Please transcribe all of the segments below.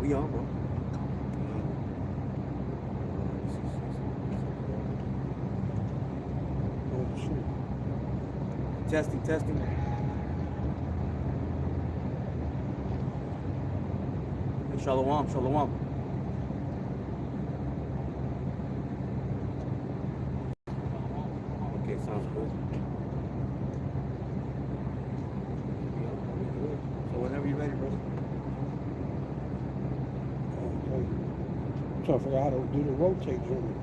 we on, bro. Oh, shit. Testing. Hey, Shalom. Okay, sounds good. So whenever you're ready, bro. Okay. I'm trying to figure out how to do the rotate joint.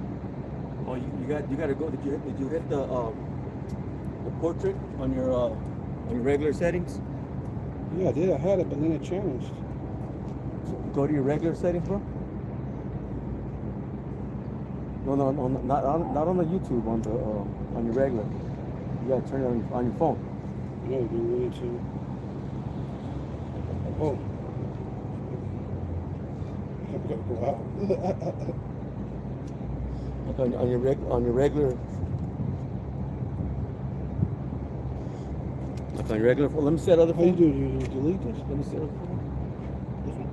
Oh, you got to go. Did you hit the portrait on your regular settings? Yeah, I did. I had it, but then it changed. Go to your regular settings, bro. No, not on the YouTube. On your regular. You gotta turn it on your phone. Yeah, you need to. Oh. I'm gonna go out. Like on your regular. Like on your regular phone. Let me set other How you phone. do? You delete this? Let me set other phone. This one.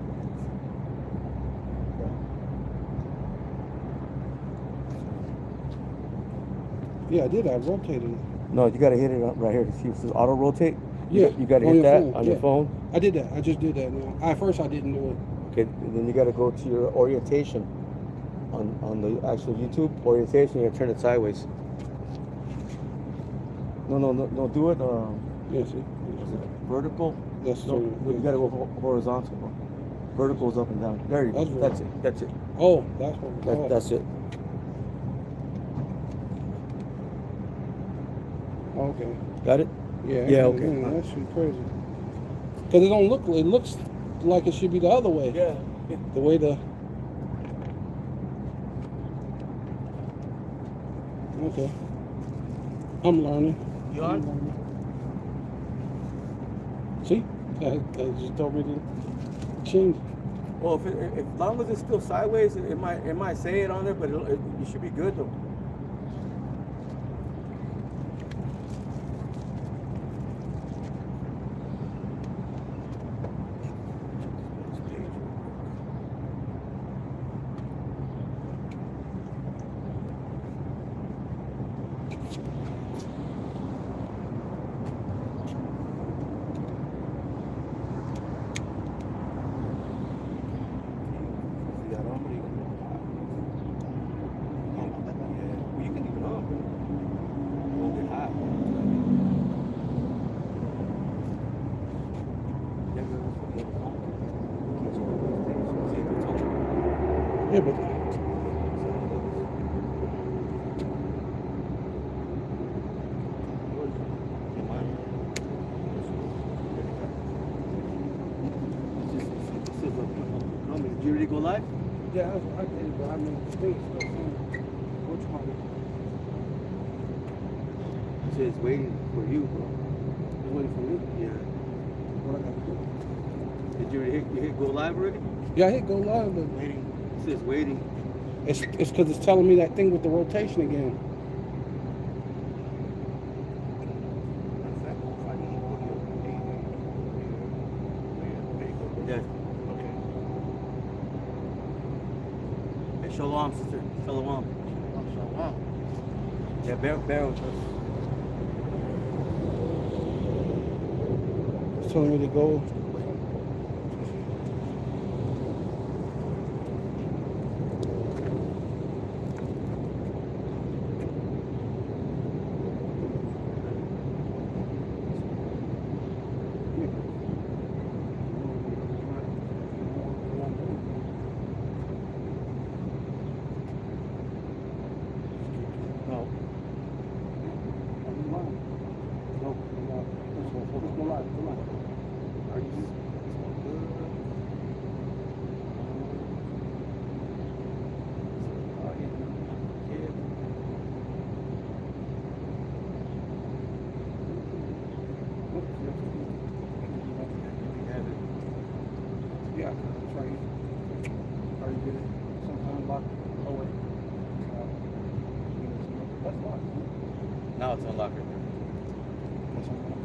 Yeah, I did. I rotated it. No, you gotta hit it right here. See, it says auto rotate. Yeah, You gotta on hit your that phone, on your yeah. phone. I did that. I just did that now. At first, I didn't do it. Okay, then you gotta go to your orientation on the actual YouTube orientation. You gotta turn it sideways. No, do it. Yeah, see? Is it vertical? That's No, you gotta go horizontal. Bro. Vertical is up and down. There you go. That's it. Oh, that's what. That's it. Okay. Got it? Yeah. Yeah. Okay. Man, that shit crazy. Because it don't look. It looks like it should be the other way. Yeah. The way the. Okay. I'm learning. You on? See? That just told me to change. Well, if long as it's still sideways, it might say it on there, but you should be good though. Yeah, but. Did you already go live? Yeah, I did, but I mean, space. Which one? It says waiting for you, bro. It's waiting for me. Yeah. What I gotta do? Did you hit go live already? Yeah, I hit go live, but Waiting. It says waiting. it's because it's telling me that thing with the rotation again. Yeah. Okay. Hey, Shalom, sister. Shalom. Shalom. Yeah, bear with us. It's telling me to go. Yeah, that's right. Or you get it sometime locked away. That's locked. Now it's unlocked right there. That's unlocked.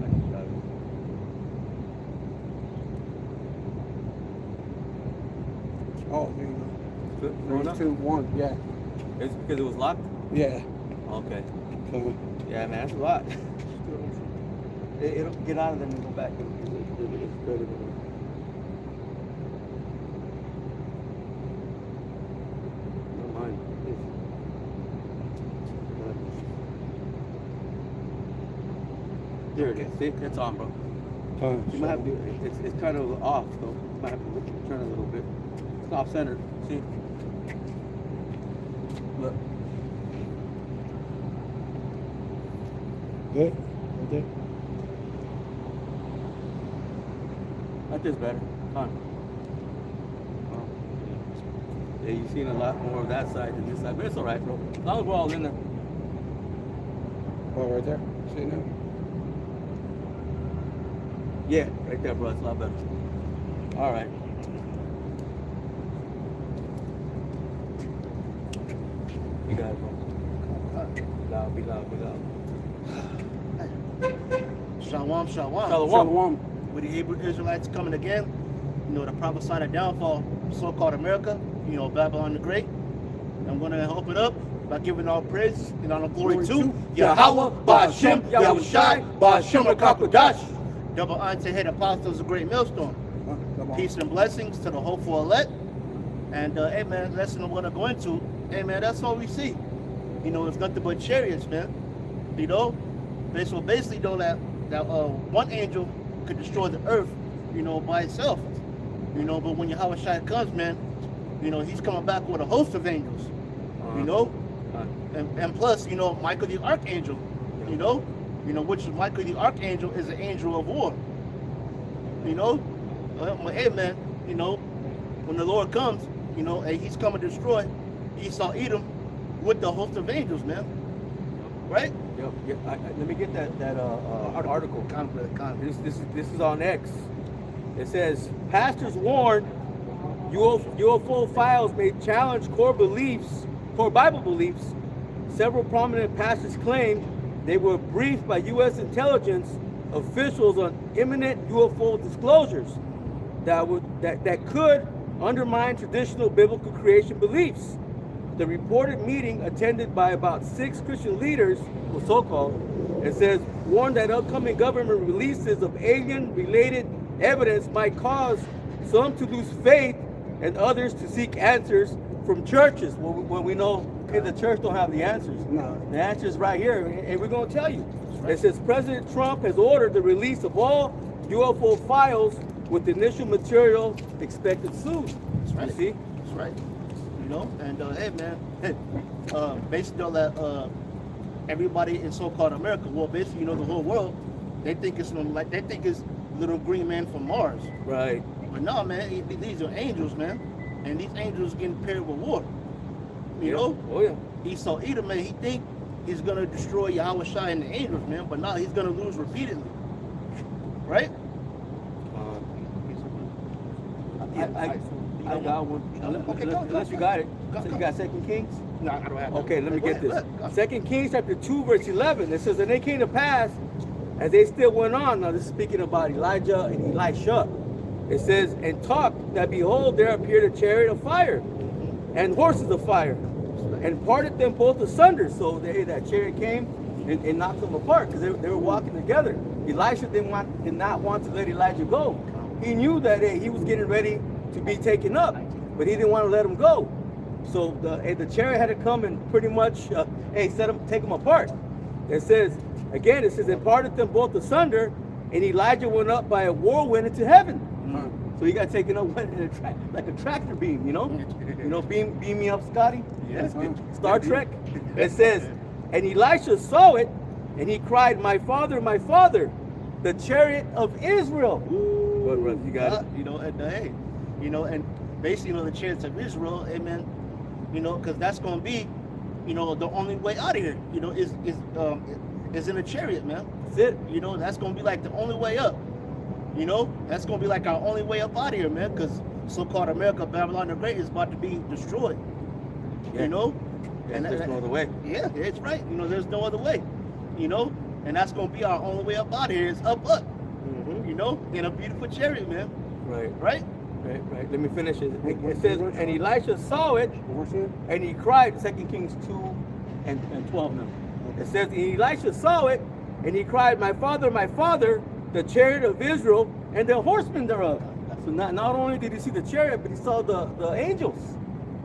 I just got it. Oh, there you go. Going up? 3, 2, 1. Yeah. It's because it was locked? Yeah. Okay. So, Yeah, man, that's a lot. It'll get out of them and go back. It's better than no mind. There it is. See, it's on, bro. You might have to. It's kind of off, so you might have to turn a little bit. It's off center. See. Look. Good. Okay. That is better. Huh. Yeah, you've seen a lot more of that side than this side, but it's all right, bro. As long as we're all in there. Oh, right there. See now? Yeah, right there, bro. It's a lot better. All right. You got it, bro. Be loud. Shalom. Shalom. With the Hebrew Israelites coming again, you know, the prophesied downfall of so-called America, you know, Babylon the Great. I'm going to open up by giving all praise and all glory to Yahweh, Ba'Shem, Yahushai, Ba'Shem HaKakodash. Double honor to head apostles of great millstone. Peace and blessings to the hopeful elect. And amen, lesson I'm going to go into, amen, that's all we see. You know, it's nothing but chariots, man. You know, so basically, though, that one angel could destroy the earth, you know, by itself. You know, but when Yahweh Shai comes, man, you know, he's coming back with a host of angels. You know, and plus, you know, Michael the Archangel, you know, which is Michael the Archangel is an angel of war. You know, hey man, you know, when the Lord comes, you know, and he's coming to destroy Esau, Edom, with the host of angels, man. Right? Yep. Let me get that article. This is on X. It says pastors warn UFO files may challenge core Bible beliefs. Several prominent pastors claim they were briefed by U.S. intelligence officials on imminent UFO disclosures that could undermine traditional biblical creation beliefs. The reported meeting, attended by about 6 Christian leaders, or so-called, it says, warned that upcoming government releases of alien-related evidence might cause some to lose faith and others to seek answers from churches. When we know the church don't have the answers. No. The answer is right here, and we're going to tell you. It says President Trump has ordered the release of all UFO files with initial material expected soon. That's right. You see? That's right. You know, and hey man, basically all that everybody in so-called America, well, basically, you know, the whole world, they think it's little green man from Mars. Right. But no, man, these are angels, man, and these angels getting paired with war. You know? Oh yeah. Esau Edom, man, he think he's gonna destroy Yahweh Shai and the angels, man, but now he's gonna lose repeatedly. Right? I got one. Okay, Unless you got it. So you got 2 Kings? No, I don't have it. Okay, let me Go get ahead, this. go ahead. 2 Kings chapter 2, verse 11. It says, and they came to pass as they still went on. Now this is speaking about Elijah and Elisha. It says, and talked that behold, there appeared a chariot of fire and horses of fire, and parted them both asunder. So that chariot came and knocked them apart because they were walking together. Elisha did not want to let Elijah go. He knew that he was getting ready to be taken up, but he didn't want to let him go. So the chariot had to come and pretty much take them apart. It says, and parted them both asunder, and Elijah went up by a whirlwind into heaven. So he got taken up like a tractor beam, you know? Beam me up, Scotty? Yes. Star Trek. It says, and Elisha saw it, and he cried, my father, the chariot of Israel. What, brother, you got it? You know, and hey, you know, and basically, you know, the chariots of Israel, amen, you know, because that's going to be, you know, the only way out of here, you know, is in a chariot, man. That's it. You know, that's going to be like the only way up. You know, that's going to be like our only way up out of here, man, because so-called America, Babylon the Great, is about to be destroyed. Yeah. You know? Yeah, and there's no other way. Yeah, it's right. You know, there's no other way. You know? And that's going to be our only way up out of here is up. Mm-hmm. You know? In a beautiful chariot, man. Right. Right? Right. Let me finish it. It says, and Elisha saw it, and he cried. 2 Kings 2 and 12 now. It says, and Elisha saw it, and he cried, my father, the chariot of Israel, and the horsemen thereof. So not only did he see the chariot, but he saw the angels.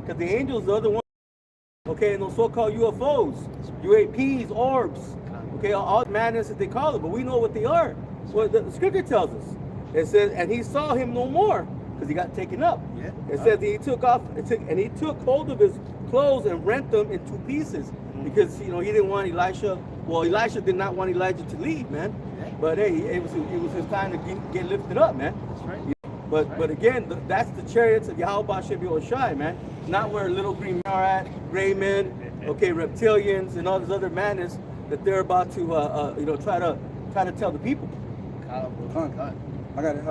Because the angels are the ones, okay, and those so-called UFOs, UAPs, orbs, okay, all madness that they call it, but we know what they are. So the scripture tells us. It says, and he saw him no more, because he got taken up. Yeah. It says that he took hold of his clothes and rent them in 2 pieces, because he didn't want Elisha. Well, Elisha did not want Elijah to leave, man. Yeah. But hey, it was his time to get lifted up, man. That's right. But again, that's the chariots of Yahweh Shem Shai, man. Not where little green men are at, gray men, okay, reptilians, and all this other madness that they're about to try to tell the people. I got it.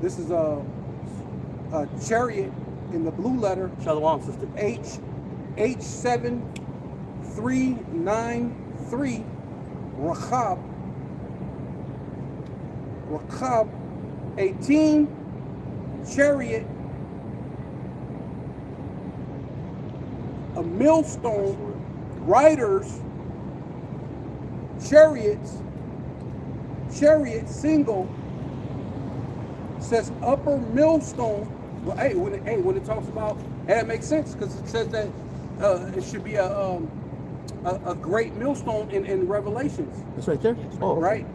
This is a chariot in the blue letter. Shalom, sister. H7393 Rachab 18 chariot, a millstone, riders, chariots single, says upper millstone. Well, when it talks about, that makes sense, because it says that it should be a great millstone in Revelations. That's right there. Oh, right,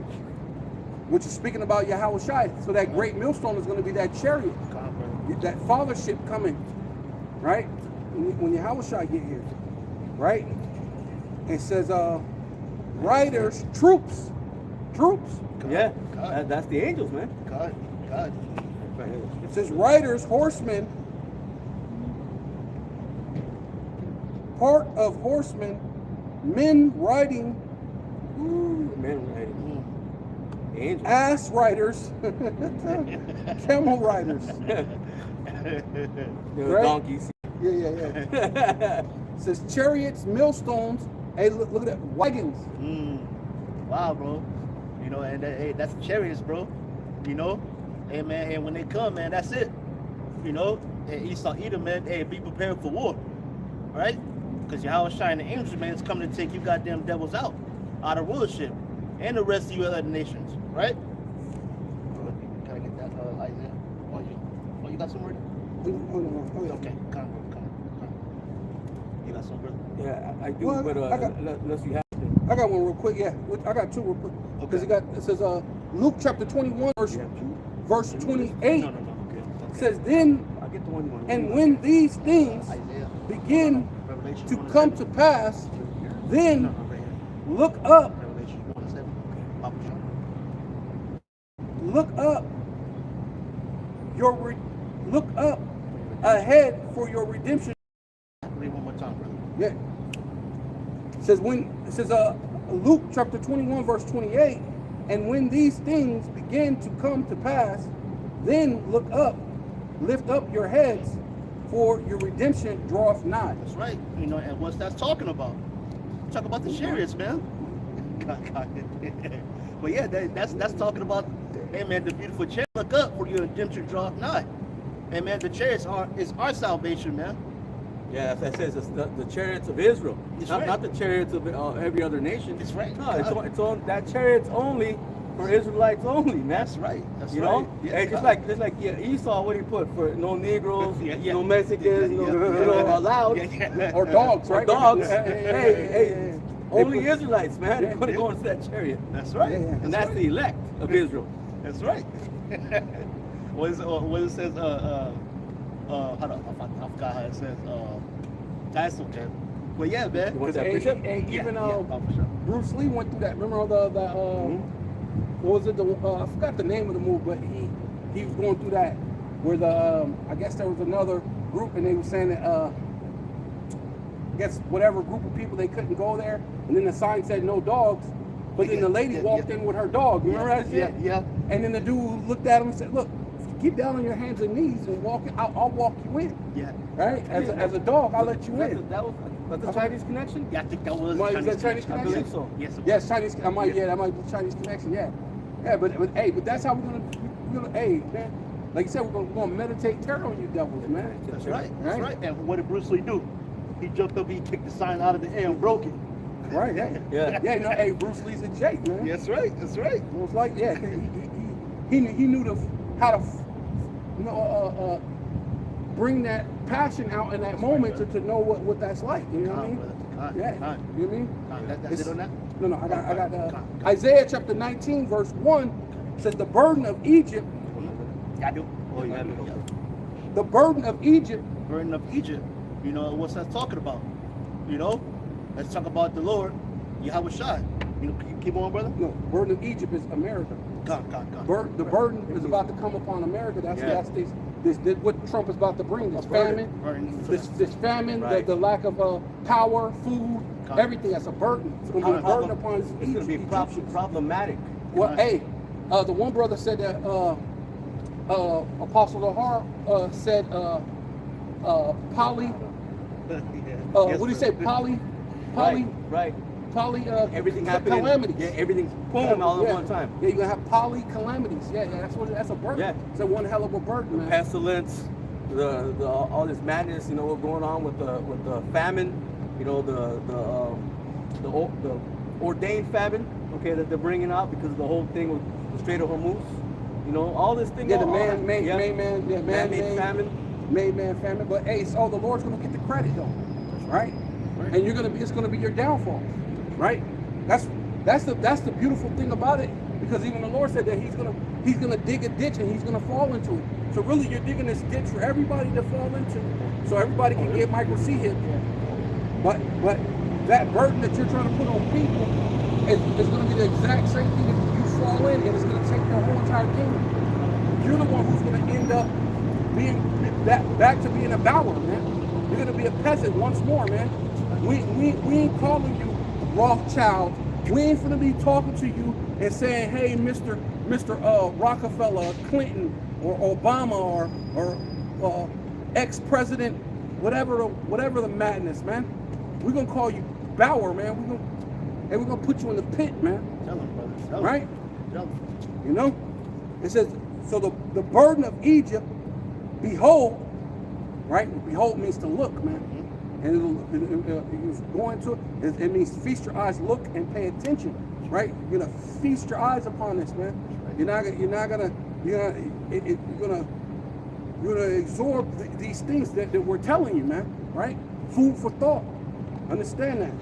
which is speaking about Yahweh Shai. So that great millstone is going to be that chariot, that fathership coming, right? When Yahweh Shai get here, right? It says riders, troops. Yeah, that's the angels, man. God. It says riders, horsemen, part of horsemen, men riding, Angels. ass riders, camel riders, right? Donkeys. Yeah. It says chariots, millstones. Hey, look at that, wagons. Wow, bro. And that's chariots, bro. Hey, man, and when they come, man, that's it. And Esau, Edom, man, hey, be prepared for war, right? Because Yahweh Shai and the angels, man, is coming to take you goddamn devils out of rulership, and the rest of you other nations, right? Can I get that, Isaiah? Oh, you got some ready? Okay, come on. You got some, brother? Yeah, I do, Well, but unless you have to. I got one real quick. Yeah, I got 2 real quick. Because it says Luke chapter 21 verse 28. No. Okay. Says then, I'll get the one you want. and when these things begin to come to pass, then look up ahead for your redemption. Read one more time, brother. Yeah. It says Luke chapter 21 verse 28, and when these things begin to come to pass, then look up, lift up your heads, for your redemption draweth nigh. That's right. And what's that's talking about? Talk about the chariots, man. But yeah, that's talking about, hey man, the beautiful chariot. Look up, for your redemption draweth nigh. And man, the chariots is our salvation, man. Yeah, that says it's the chariots of Israel, not the chariots of every other nation. That's right. No, it's on that chariot's only for Israelites only, man. That's right. That's you right. know, Yeah, hey, just like Esau, what he put for no Negroes, no Mexicans, no allowed, Or dogs, right? or dogs. Hey, only Israelites, man. They're going to go into that chariot. That's right. And that's the elect of Israel. That's right. What it says, hold on, I forgot how it says, that's okay. Well, yeah, man. You want that precept? Even Bruce Lee went through that. Remember what was it? I forgot the name of the movie, but he was going through that where I guess there was another group, and they were saying that I guess whatever group of people, they couldn't go there, and then the sign said no dogs. But then the lady walked in with her dog. You remember that shit? Yeah. And then the dude looked at him and said, "Look, get down on your hands and knees and walk. I'll walk you in." Yeah. Right? As a dog, I'll let you in. That was the Chinese connection? Yeah, I think that was Chinese I believe so. Yes, Chinese. That might be Chinese connection. Yeah, but that's how we're gonna. Hey, man, Like you said, we're gonna meditate terror on you devils, man. That's right. That's right. And what did Bruce Lee do? He jumped up, he kicked the sign out of the air and broke it. Right, yeah. Yeah, you know, hey, Bruce Lee's a Jake, man. That's right. That's right. It was like, yeah, he knew how to, you know, bring that passion out in that moment to know what that's like. You know what I mean? Yeah. You know what I mean? That's it on that? No, I got Isaiah chapter 19, verse 1 says the burden of Egypt. I do. Oh, you have it. The burden of Egypt. Burden of Egypt. You know, what's that talking about? You know? Let's talk about the Lord, Yahweh Shai. You know, keep on, brother? No, burden of Egypt is America. God. The burden is about to come upon America. That's this what Trump is about to bring. This famine. This famine, right. the lack of power, food, everything. That's a burden. It's going to be a burden upon It's going to be problematic. Well, hey, the one brother said that Apostle Lahar said poly. What do you say? Poly. Right. Poly. Everything happening. Calamities. Yeah, everything's boom all at one time. Yeah, you're gonna have poly calamities. Yeah, that's a burden. Yeah. It's a one hell of a burden, man. Pestilence, the all this madness, you know, what's going on with the famine, you know, the ordained famine, okay, that they're bringing out because of the whole thing with the Strait of Hormuz, you know, all this thing. Yeah, the man-made famine. Made man famine. But hey, so the Lord's gonna get the credit though, right? And it's gonna be your downfall, right? That's the beautiful thing about it, because even the Lord said that He's gonna dig a ditch and He's gonna fall into it. So really, you're digging this ditch for everybody to fall into, so everybody can get micro C hit. But that burden that you're trying to put on people is gonna be the exact same thing that you fall in, and it's gonna take your whole entire kingdom. You're the one who's gonna end up being back to being a Bower, man. You're gonna be a peasant once more, man. We ain't calling you Rothschild. We ain't gonna be talking to you and saying, hey, Mr. Rockefeller, Clinton, or Obama, or ex-president, whatever the madness, man. We're gonna call you Bower, man. We're gonna put you in the pit, man. Tell him, brother. Tell Right? him. Tell him. You know? It says, so the burden of Egypt, behold, right? Behold means to look, man. And it's going to it means feast your eyes, look and pay attention, right? You're gonna feast your eyes upon this, man. You're gonna absorb these things that we're telling you, man, right? Food for thought. Understand that.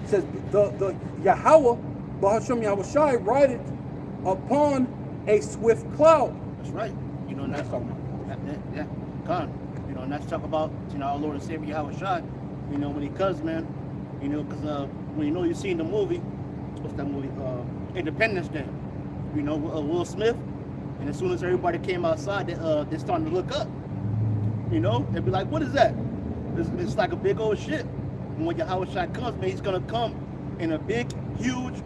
It says the Yahweh, Bahasham Yahushai, rideth upon a swift cloud. That's right. You know, and that's talking about. Yeah. God. You know, and that's talking about, you know, our Lord and Savior Yahweh Shai. You know, when He comes, man. You know, because when you know you've seen the movie, what's that movie? Independence Day. You know, Will Smith. And as soon as everybody came outside, they started to look up. You know, they'd be like, "What is that?" It's like a big old ship. And when Yahweh Shai comes, man, He's gonna come in a big, huge,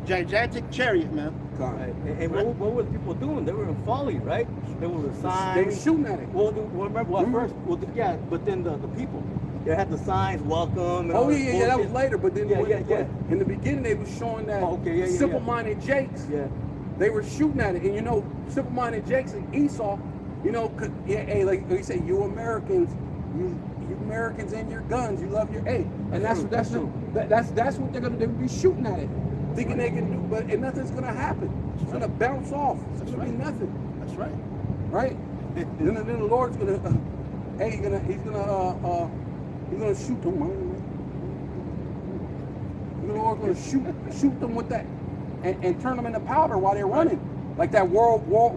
gigantic chariot, man. Right. And what were the people doing? They were in folly, right? There were the signs. They were shooting at it. Well, remember what first? Well, yeah, but then the people, they had the signs, welcome. And all this that was later. But then in the beginning, they was showing that simple-minded Jakes. Yeah. They were shooting at it, and you know, simple-minded Jakes and Esau, you know, like they say, you Americans, you Americans and your guns, you love your and that's what they're gonna do. Be shooting at it, thinking they can do, and nothing's gonna happen. It's gonna bounce off. It's gonna be nothing. That's right. Right? then the Lord's gonna, he's gonna shoot them. The Lord's gonna shoot them with that, and turn them into powder while they're running, like that World War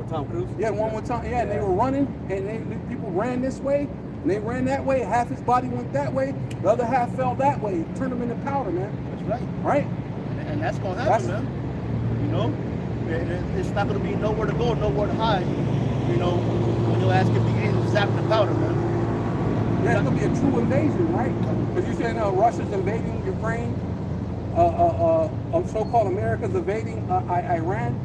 Tom Cruise. Yeah, one more time. Yeah, and they were running, and people ran this way, and they ran that way. Half his body went that way, the other half fell that way. Turned them into powder, man. That's right. Right? And that's gonna happen, man. You know, it's not gonna be nowhere to go, nowhere to hide. You know, when your ass can be getting zapped to powder, man. Yeah, it's gonna be a true invasion, right? Because you're saying Russia's invading Ukraine, so-called America's invading Iran.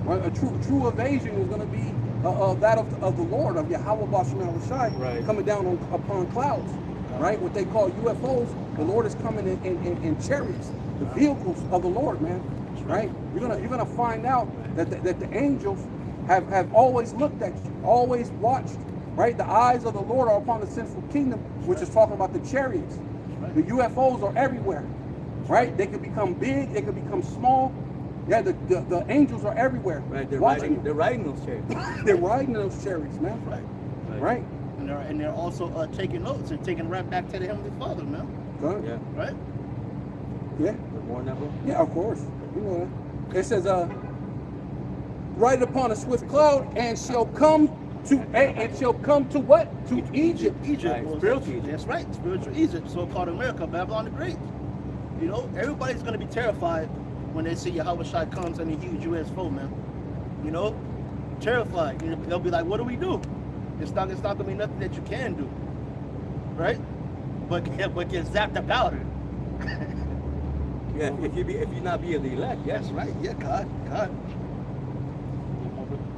Well, a true invasion is going to be that of the Lord, of Yahweh Bashem Shai, coming down upon clouds, right? What they call UFOs. The Lord is coming in chariots, the vehicles of the Lord, man. right? You're gonna find out that the angels have always looked at you, always watched, right? The eyes of the Lord are upon the sinful kingdom, which is talking about the chariots. The UFOs are everywhere, right? They can become big, they can become small. Yeah, the angels are everywhere. Right, they're watching. riding those chariots. They're riding those chariots, man. Right. And they're also taking notes and taking right back to the Heavenly Father, man. Good. Yeah. Right? Yeah. More than that, bro? Yeah, of course. You know that. It says, ride upon a swift cloud, and shall come to what? To Egypt. Egypt. Right, was- spiritual Egypt. That's right, spiritual Egypt, so-called America, Babylon the Great. You know, everybody's gonna be terrified when they see Yahweh Shai comes in a huge UFO, man. You know, terrified. You know, they'll be like, "What do we do?" It's not gonna be nothing that you can do, right? But get zapped about it. Yeah, if you not be of the elect, yes. That's right. Yeah, God.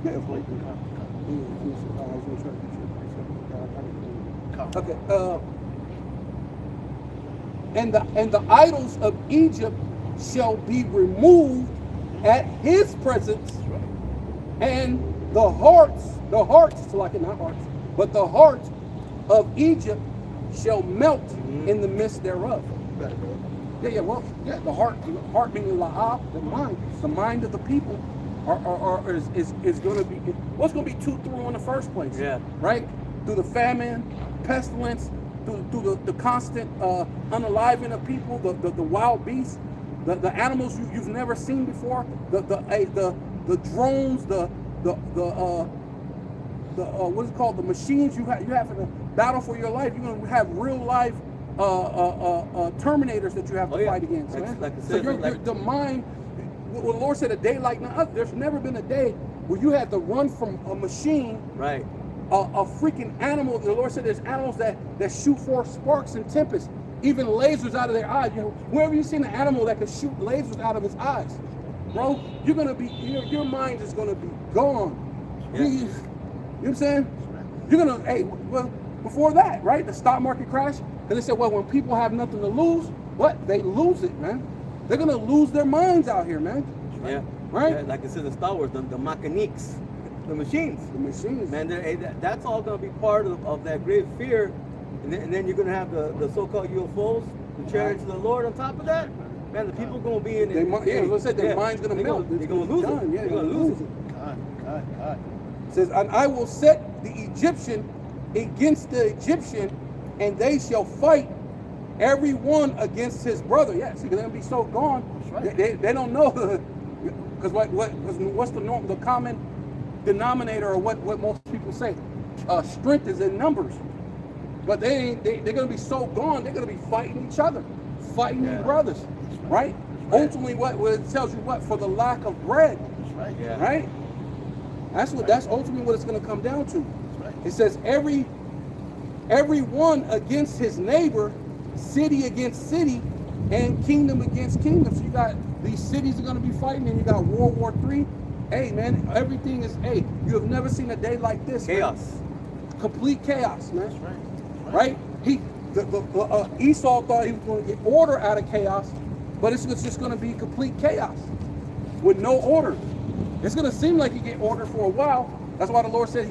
Yeah, of course. Okay. And the idols of Egypt shall be removed at his presence, and the hearts, so like not hearts, but the hearts of Egypt shall melt in the midst thereof. Yeah, the heart meaning la'ab, the mind of the people is going to be, what's going to be through in the first place? Yeah. Right? Through the famine, pestilence, through the constant unaliving of people, the wild beasts, the animals you've never seen before, the drones, the what is it called, the machines you have to battle for your life. You're gonna have real life terminators that you have to fight against. Like So the mind. What the Lord said, a day like none other. There's never been a day where you had to run from a machine. Right. A freaking animal. The Lord said there's animals that shoot forth sparks and tempests, even lasers out of their eyes. You know, wherever you've seen an animal that can shoot lasers out of his eyes, bro, you're gonna be, your mind is gonna be gone. Yeah. You know what I'm saying? You're gonna, well, before that, right? The stock market crash, because they said, well, when people have nothing to lose, what? They lose it, man. They're gonna lose their minds out here, man. Yeah. Right? Yeah, like it says in Star Wars, the mechanics, the machines. The machines. Man, that's all going to be part of that great fear. And then you're going to have the so-called UFOs, the chariots of the Lord on top of that. Man, the people going to be in it. Their mind's going to melt. They're going to lose it. Yeah, they're going to lose it. God. It says, and I will set the Egyptian against the Egyptian, and they shall fight every one against his brother. Yeah, see, they're going to be so gone. Right. They don't know. Because what's the common denominator, or what most people say? Strength is in numbers. But they're going to be so gone, they're going to be fighting each other, fighting their brothers, right? Ultimately, what it tells you, what, for the lack of bread, right? That's ultimately what it's going to come down to. It says every one against his neighbor, city against city, and kingdom against kingdom. So you got these cities are going to be fighting, and you got World War III. Hey, man, everything is, you have never seen a day like this. Chaos. Man. Complete chaos, man. Right? Esau thought he was going to get order out of chaos, but it's just going to be complete chaos with no order. It's going to seem like you get order for a while. That's why the Lord said,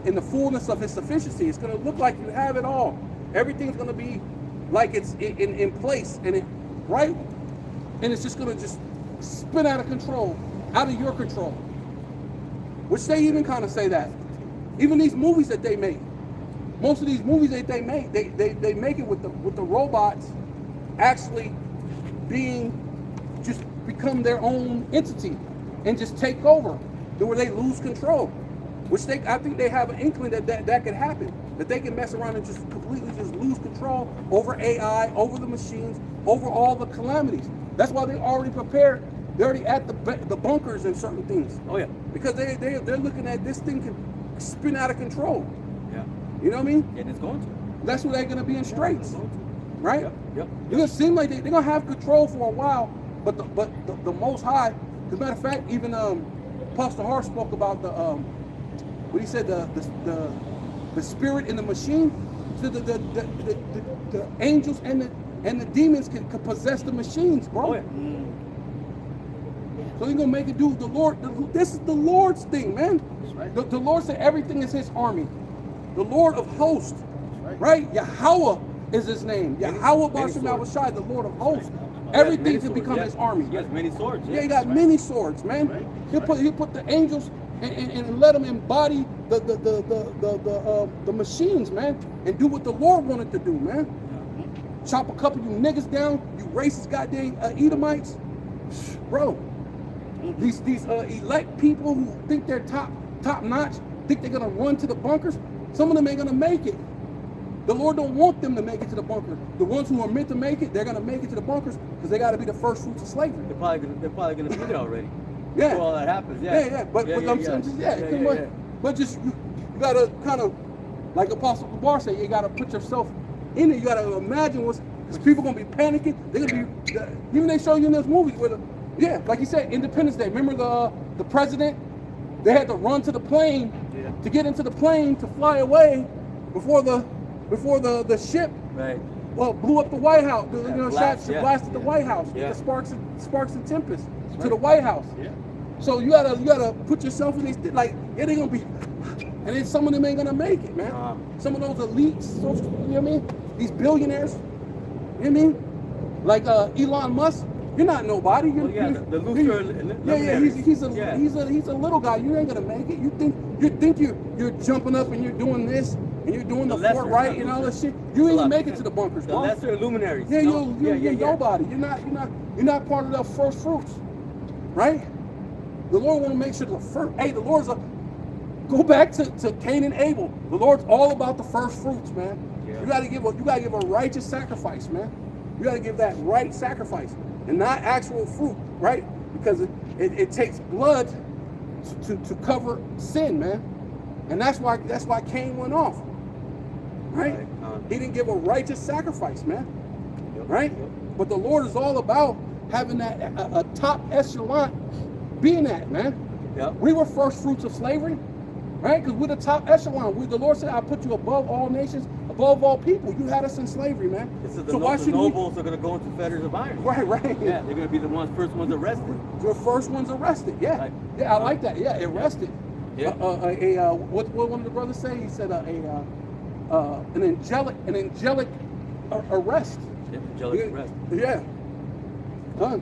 in the fullness of his sufficiency, it's going to look like you have it all. Everything's going to be like it's in place, and and it's just going to just spin out of control, out of your control. Which they even kind of say that. Even these movies that they make, most of these movies that they make, they make it with the robots actually become their own entity and just take over, where they lose control. Which I think they have an inkling that could happen. That they can mess around and just completely lose control over AI, over the machines, over all the calamities. That's why they already prepared. They're already at the bunkers and certain things. Oh yeah. Because they're looking at this thing can spin out of control. Yeah. You know what I mean? And it's going to. That's where they're going to be in straits, right? Yep. It's going to seem like they're going to have control for a while, but the Most High. As a matter of fact, even Pastor Hart spoke about what he said, the spirit in the machine. So the angels and the demons can possess the machines, bro. Oh, yeah. So he's gonna make it do the Lord. This is the Lord's thing, man. That's right. The Lord said everything is his army. The Lord of hosts, That's right? Yahweh is his name. Yahweh Bashem Yahushai, the Lord of hosts. Everything to become his army. He has many swords. Yeah, he got many swords, man. Right. He'll put the angels and let them embody the machines, man, and do what the Lord wanted to do, man. Chop a couple of you niggas down, you racist goddamn Edomites, bro. These elect people who think they're top notch, think they're gonna run to the bunkers. Some of them ain't gonna make it. The Lord don't want them to make it to the bunker. The ones who are meant to make it, they're gonna make it to the bunkers because they got to be the first fruits of slavery. They're probably gonna be there already. Yeah. Before all that happens. Yeah. Yeah. But I'm saying, but just you gotta kind of, like Apostle Kabar said, you gotta put yourself in it. You gotta imagine what's, because people gonna be panicking. They're gonna be, even they show you in those movies where like you said, Independence Day. Remember the president? They had to run to the plane to get into the plane to fly away before the ship blew up the White House. Blasted the White House. Yeah. The sparks and tempest to the White House. Yeah. So you gotta put yourself in these, like, yeah, they're gonna be, and then some of them ain't gonna make it, man. Some of those elites, you know what I mean? These billionaires, you know what I mean? Like Elon Musk, you're not nobody. The Lucifer. He's a little guy. You ain't gonna make it. You think you're jumping up and you're doing this and you're doing the fort right and all this shit. You ain't gonna make it to the bunkers, bro. The lesser luminaries. Yeah, you're nobody. You're not part of the first fruits, right? The Lord want to make sure the Lord's go back to Cain and Abel. The Lord's all about the first fruits, man. Yeah. You gotta give a righteous sacrifice, man. You gotta give that right sacrifice and not actual fruit, right? Because it takes blood to cover sin, man. And that's why Cain went off. Right? He didn't give a righteous sacrifice, man. Right? But the Lord is all about having that a top echelon being that, man. Yep. We were first fruits of slavery, right? Because we're the top echelon. The Lord said, "I put you above all nations, above all people." You had us in slavery, man. So why should the nobles are going to go into fetters of iron? Right. Yeah, they're going to be the first ones arrested. The first ones arrested. Yeah, right. Yeah, I like that. Yeah, arrested. Yeah. What one of the brothers say? He said an angelic arrest. Yeah, angelic arrest. Yeah. Done.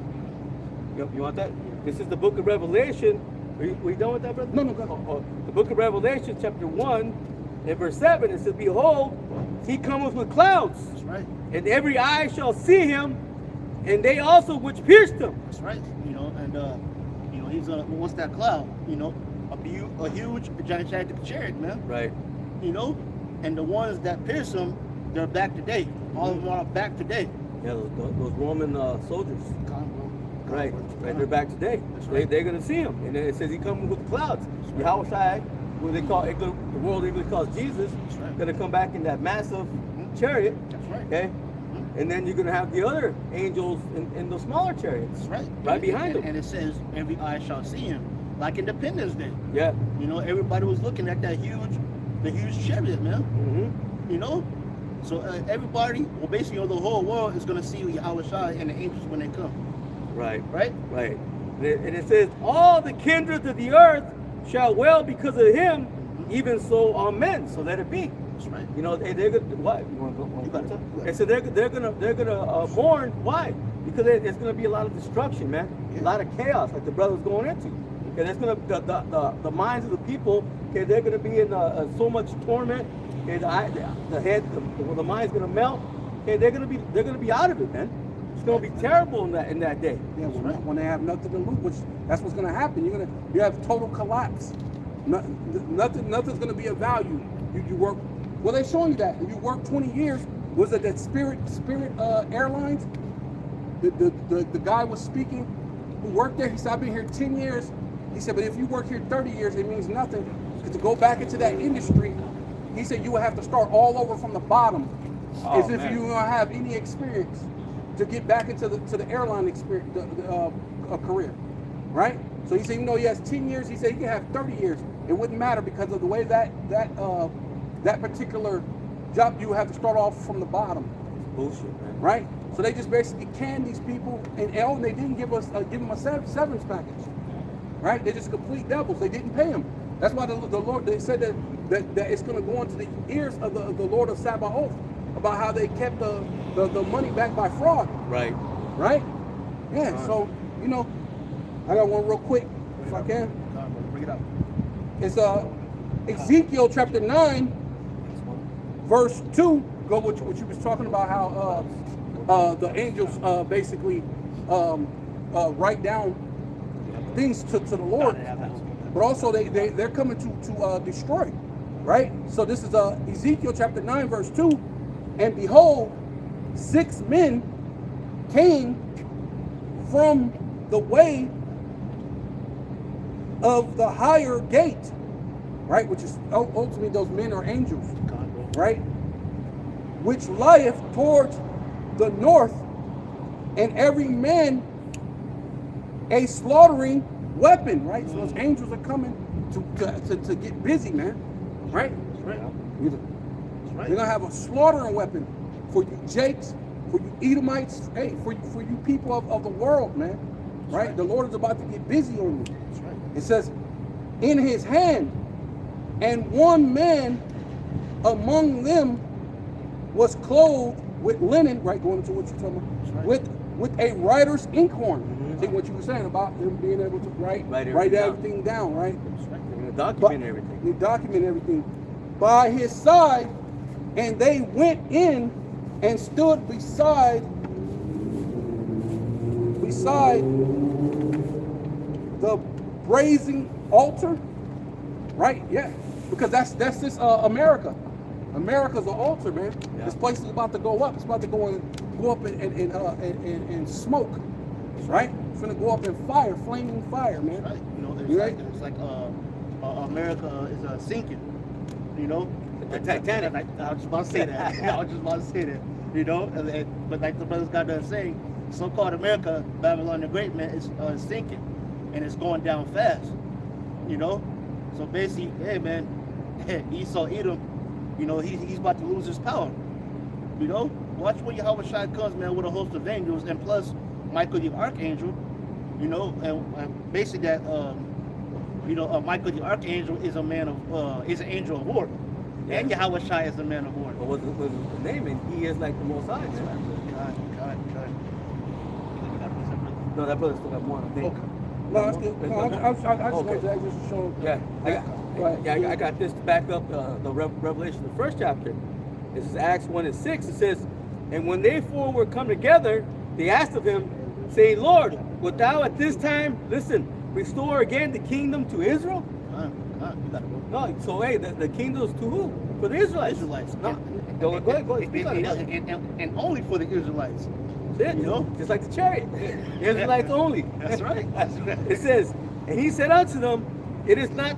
Yep, you want that? This is the book of Revelation. Are you done with that, brother? No, go ahead. The book of Revelation, chapter 1, and verse 7, it says, "Behold, he cometh with clouds. That's right. And every eye shall see him, and they also which pierced him." That's right. He's what's that cloud? A huge, gigantic chariot, man. Right. And the ones that pierce him, they're back today. All of them are back today. Yeah, those Roman soldiers. Right. They're back today. Right. They're going to see him. And then it says he comes with clouds. Yahushai, what they call the world English calls Jesus, going to come back in that massive chariot. That's right. Okay. And then you're going to have the other angels in the smaller chariots. That's right behind him. And it says every eye shall see him, like Independence Day. Yeah. Everybody was looking at the huge chariot, man. Mm-hmm. So everybody, basically the whole world is going to see Yahushai and the angels when they come. Right. Right? Right. And it says, all the kindreds of the earth shall wail because of him, even so amen. So let it be. That's right. They're gonna what? You want to go? And so they're gonna mourn. Why? Because there's gonna be a lot of destruction, man. Yeah. A lot of chaos, like the brother's going into. Okay, there's gonna the minds of the people. Okay, they're gonna be in so much torment. Okay, the mind's gonna melt. Okay, they're gonna be out of it, man. It's gonna be terrible in that day. Yeah, when they have nothing to lose, which that's what's gonna happen. You have total collapse. Nothing's gonna be of value. You work. Well, they're showing you that. If you work 20 years, was it that Spirit Airlines? The guy was speaking who worked there. He said, "I've been here 10 years." He said, "But if you work here 30 years, it means nothing. Because to go back into that industry," he said, "you would have to start all over from the bottom, as if you don't have any experience to get back into the airline experience, career, right?" So he said, even though he has 10 years, he said he can have 30 years. It wouldn't matter because of the way that particular job, you have to start off from the bottom. Bullshit, man. right? So they just basically canned these people, and they didn't give them a severance package, right? They're just complete devils. They didn't pay them. That's why the Lord, they said that it's going to go into the ears of the Lord of Sabaoth about how they kept the money back by fraud. Right. Right? Yeah. So I got one real quick, if I can. Bring it up. It's Ezekiel chapter 9, verse 2. Go what you was talking about, how the angels basically write down things to the Lord, but also they're coming to destroy, right? So this is Ezekiel chapter 9, verse 2. And behold, 6 men came from the way of the higher gate, right? Which is ultimately, those men are angels, right? Which lieth towards the north, and every man a slaughtering weapon, right? So those angels are coming to get busy, man, right? Right. They're gonna have a slaughtering weapon for you Jakes, for you Edomites, hey, for you people of the world, man, right? The Lord is about to get busy on you. That's right. It says, in his hand, and one man among them was clothed with linen, right? Going into what you're talking about, Right. with a writer's inkhorn. See what you were saying about them being able to write everything down, right? They're gonna document everything. They document everything by his side, and they went in and stood beside the brazen altar, right? Yeah, because that's this America. America's an altar, man. Yeah. This place is about to go up. It's about to go up and smoke, right? It's gonna go up in fire, flaming fire, man. Right. There's Right. America is sinking. The Titanic. I was just about to say that. But like the brothers got done saying, so-called America, Babylon the Great, man, is sinking, and it's going down fast. So basically, hey man, Esau Edom, he's about to lose his power. Watch when Yahweh Shai comes, man, with a host of angels, and plus Michael the Archangel, and basically that Michael the Archangel is a man of is an angel of war. Yeah. And Yahweh Shai is a man of war. But what's the name? And he is like the Most High, man. God. No, that brother still got one, I think. Okay. No, that's good. No, I just wanted to just show. Yeah, I got this to back up the Revelation, the first chapter. This is Acts 1:6. It says, and when they four were come together, they asked of him, saying, Lord, wilt thou at this time, listen, restore again the kingdom to Israel? God, you gotta go. No, so hey, the kingdom's to who? For the Israelites. Israelites. No, go ahead. Speak on it. And only for the Israelites. That's it. Just like the chariot. The Israelites only. That's right. It says, and he said unto them, it is not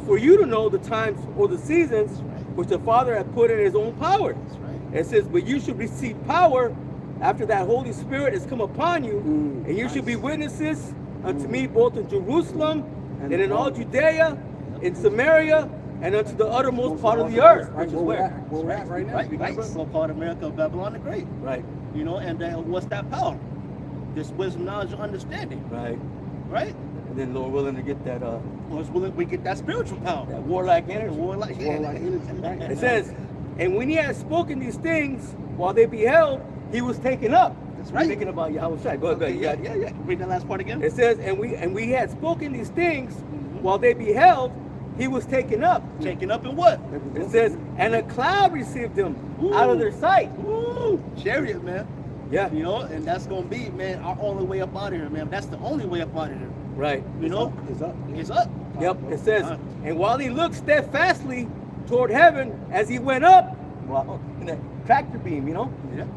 for you to know the times or the seasons which the Father hath put in his own power. That's right. It says, but you should receive power after that Holy Spirit has come upon you, and you should be witnesses unto me both in Jerusalem and in all Judea, in Samaria, and unto the uttermost part of the earth, which is where we're at right now. Right. So-called America of Babylon the Great. Right. And what's that power? This wisdom, knowledge, and understanding. Right. Right? And then Lord willing to get that We get that spiritual power. that warlike energy. Warlike energy, right? It says, and when he had spoken these things, while they beheld, he was taken up. That's right. Thinking about Yahweh Shai. Go ahead. Yeah. Read that last part again. It says, and we had spoken these things while they beheld, he was taken up. Taken up in what? It says, and a cloud received him out of their sight. Ooh, chariot, man. Yeah. And that's gonna be, man, our only way up out of here, man. That's the only way up out of here. Right. It's up. It's up. Yep. It says, and while he looked steadfastly toward heaven as he went up, in that tractor beam, Yeah.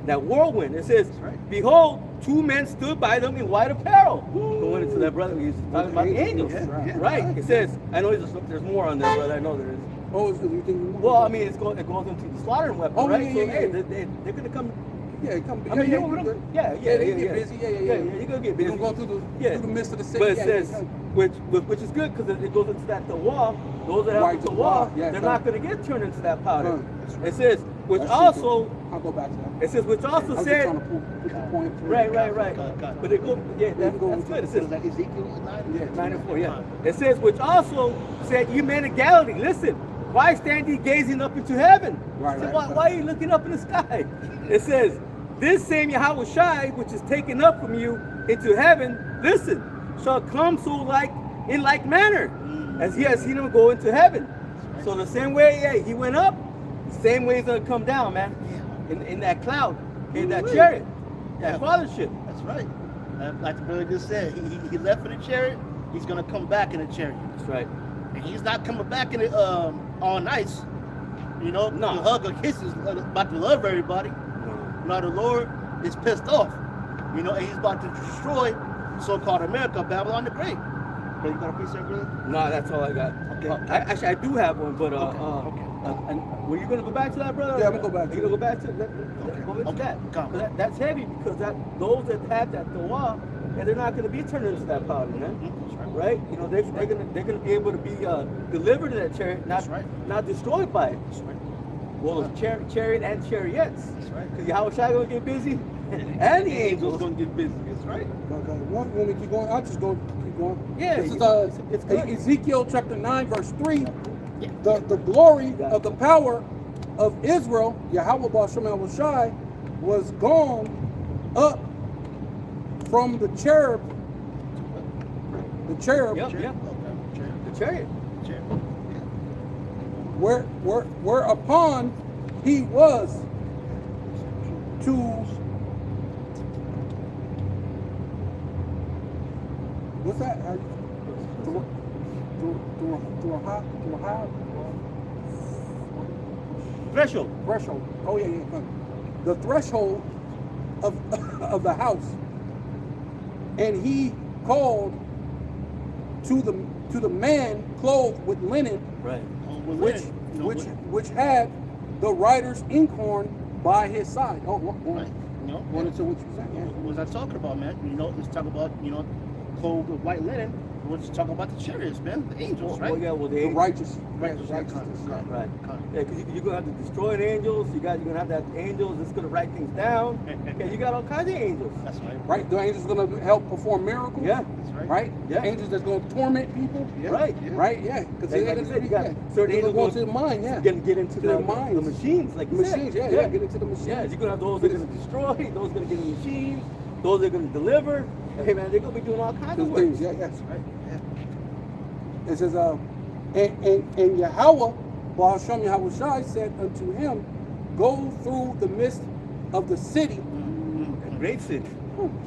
that whirlwind, it says, right. behold, 2 men stood by them in white apparel. Going into that brother, we used to talk about the angels. Yeah. Right. It says, I know there's more on there, but I know there is. Oh, you think? Well, I mean, it goes into the slaughtering weapon, Oh, right? yeah, so, yeah, hey, yeah. they're going to come. Yeah, come. I mean, yeah, they get busy. Yeah. You're going to get busy. You're gonna go through the midst of the city. But it says, which is good because it goes into the wall. Those that have Right, the the wall, wall, yeah, they're not going to get turned into that powder. That's right. It says, which That's also, true. I'll go back to that. it says, which I also was just said, trying to put the point through. right. God. But it go, yeah, that's good. It says, Is that Ezekiel 9? 9 and 4, yeah. It says, which also said, you men of Galilee, listen, why stand ye gazing up into heaven? Right, So right. why are you looking up in the sky? It says, this same Yahweh Shai, which is taken up from you into heaven, listen, shall come so in like manner, as he has seen him go into heaven. So the same way, yeah, he went up, the same way he's gonna come down, man. In that cloud, in that chariot, that fathership. That's right. Like the brother just said, he left in the chariot. He's gonna come back in the chariot. That's right. And he's not coming back in it all nice. You know, No. to hug or kisses, about to love everybody. Now the Lord is pissed off. You know, and he's about to destroy so-called America, Babylon the Great. Brother, you got a piece there, brother? No, that's all I got. Okay. Actually, I do have one, but Okay. and were you gonna go back to that, brother? Yeah, I'm gonna go back to You gonna go back to that? Go into Okay. that. Come. 'Cause that's heavy because those that have that Torah, and they're not gonna be turned into that powder, man. That's Right? You know, they're gonna be able to be delivered in that chariot, That's right. not destroyed by it. That's right. Well, it's chariot and chariots. That's right. Because Yahweh Shai gonna get busy, and the angels gonna get busy. That's right. Okay. When we keep going, I'll just go keep going. Yeah, This is it's good. Ezekiel chapter 9, verse 3. Yeah. The glory of the power of Israel, Yahweh Ba'Shem Shai, was gone up from the cherub. The cherub, Yep. Okay. The chariot. whereupon he was to what's that? Threshold. Threshold. Oh yeah. The threshold of the house, and he called to the man clothed with linen, Right. which had the writer's inkhorn by his side. Oh, Right. You know, wanted to what you said. Yeah. what was I talking about, man? You know, let's talk about, clothed with white linen. Let's talk about the chariots, man. The angels, right? Well, yeah, well, The the righteous, Righteous, yeah, righteousness. Right. Yeah, because you're gonna have to destroy the angels. You're gonna have to have angels that's gonna write things down. Yeah, you got all kinds of angels. That's right. Right, the angels going to help perform miracles. Yeah. That's right. Right. Yeah. The angels that's going to torment people. Yeah. Right. Yeah. Right. Yeah. Because Like I said, you got certain angels going to the mind. Yeah. Get into To their the minds. machines, like you Machines. said. Yeah. Get into the machines. Yeah, you're gonna have those that are gonna destroy, those that are gonna get in the machines, those that are gonna deliver. Hey man, they're gonna be doing all kinds of Those work. things. Yeah. Yes. Right. Yeah. It says, and Yahweh, Ba'Shem Yahweh Shai said unto him, go through the midst of the city, A great city.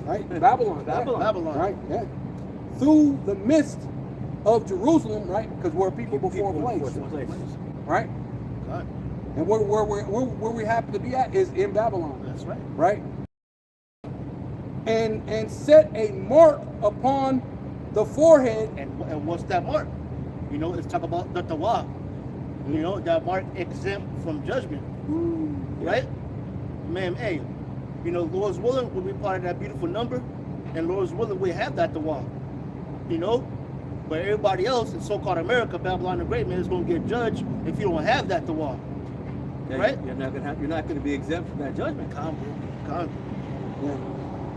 right? Babylon. Babylon. Babylon. Right. Yeah. Through the midst of Jerusalem, right? Because we're people before a place, right? God. And where we happen to be at is in Babylon, That's right. right? And set a mark upon the forehead. And what's that mark? You know, let's talk about the Tawah. You know, that mark exempt from judgment. Right? Man, hey, Lord's willing, we'll be part of that beautiful number. And Lord's willing, we have that Tawah. You know? But everybody else in so-called America, Babylon the Great, man, is going to get judged if you don't have that Tawah. Yeah, Right? You're not gonna be exempt from that judgment. Come. Yeah.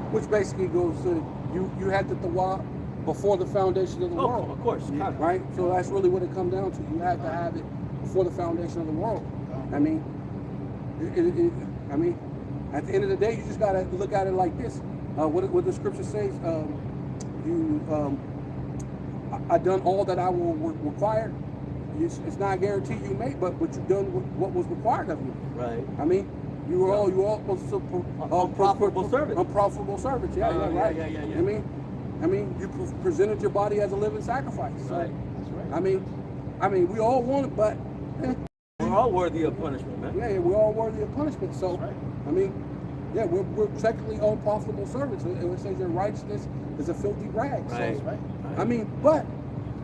Which basically goes to you had the Tawah before the foundation of the Oh, world. of course. Yeah. Right? So that's really what it comes down to. You have to have it before the foundation of the world. I mean, at the end of the day, you just gotta look at it like this. What the scripture says, I done all that I will require. It's not a guarantee you make, but you've done what was required of you. Right. I mean, you were all supposed to Unprofitable servant. Unprofitable servants. Yeah, right. Yeah. I mean, you presented your body as a living sacrifice. So, Right. That's right. I mean, we all want it, but We're all worthy of punishment, man. yeah, we're all worthy of punishment. So, That's right. I mean, yeah, we're technically unprofitable servants. It says your righteousness is a filthy rag. Right. So, Right. I mean, but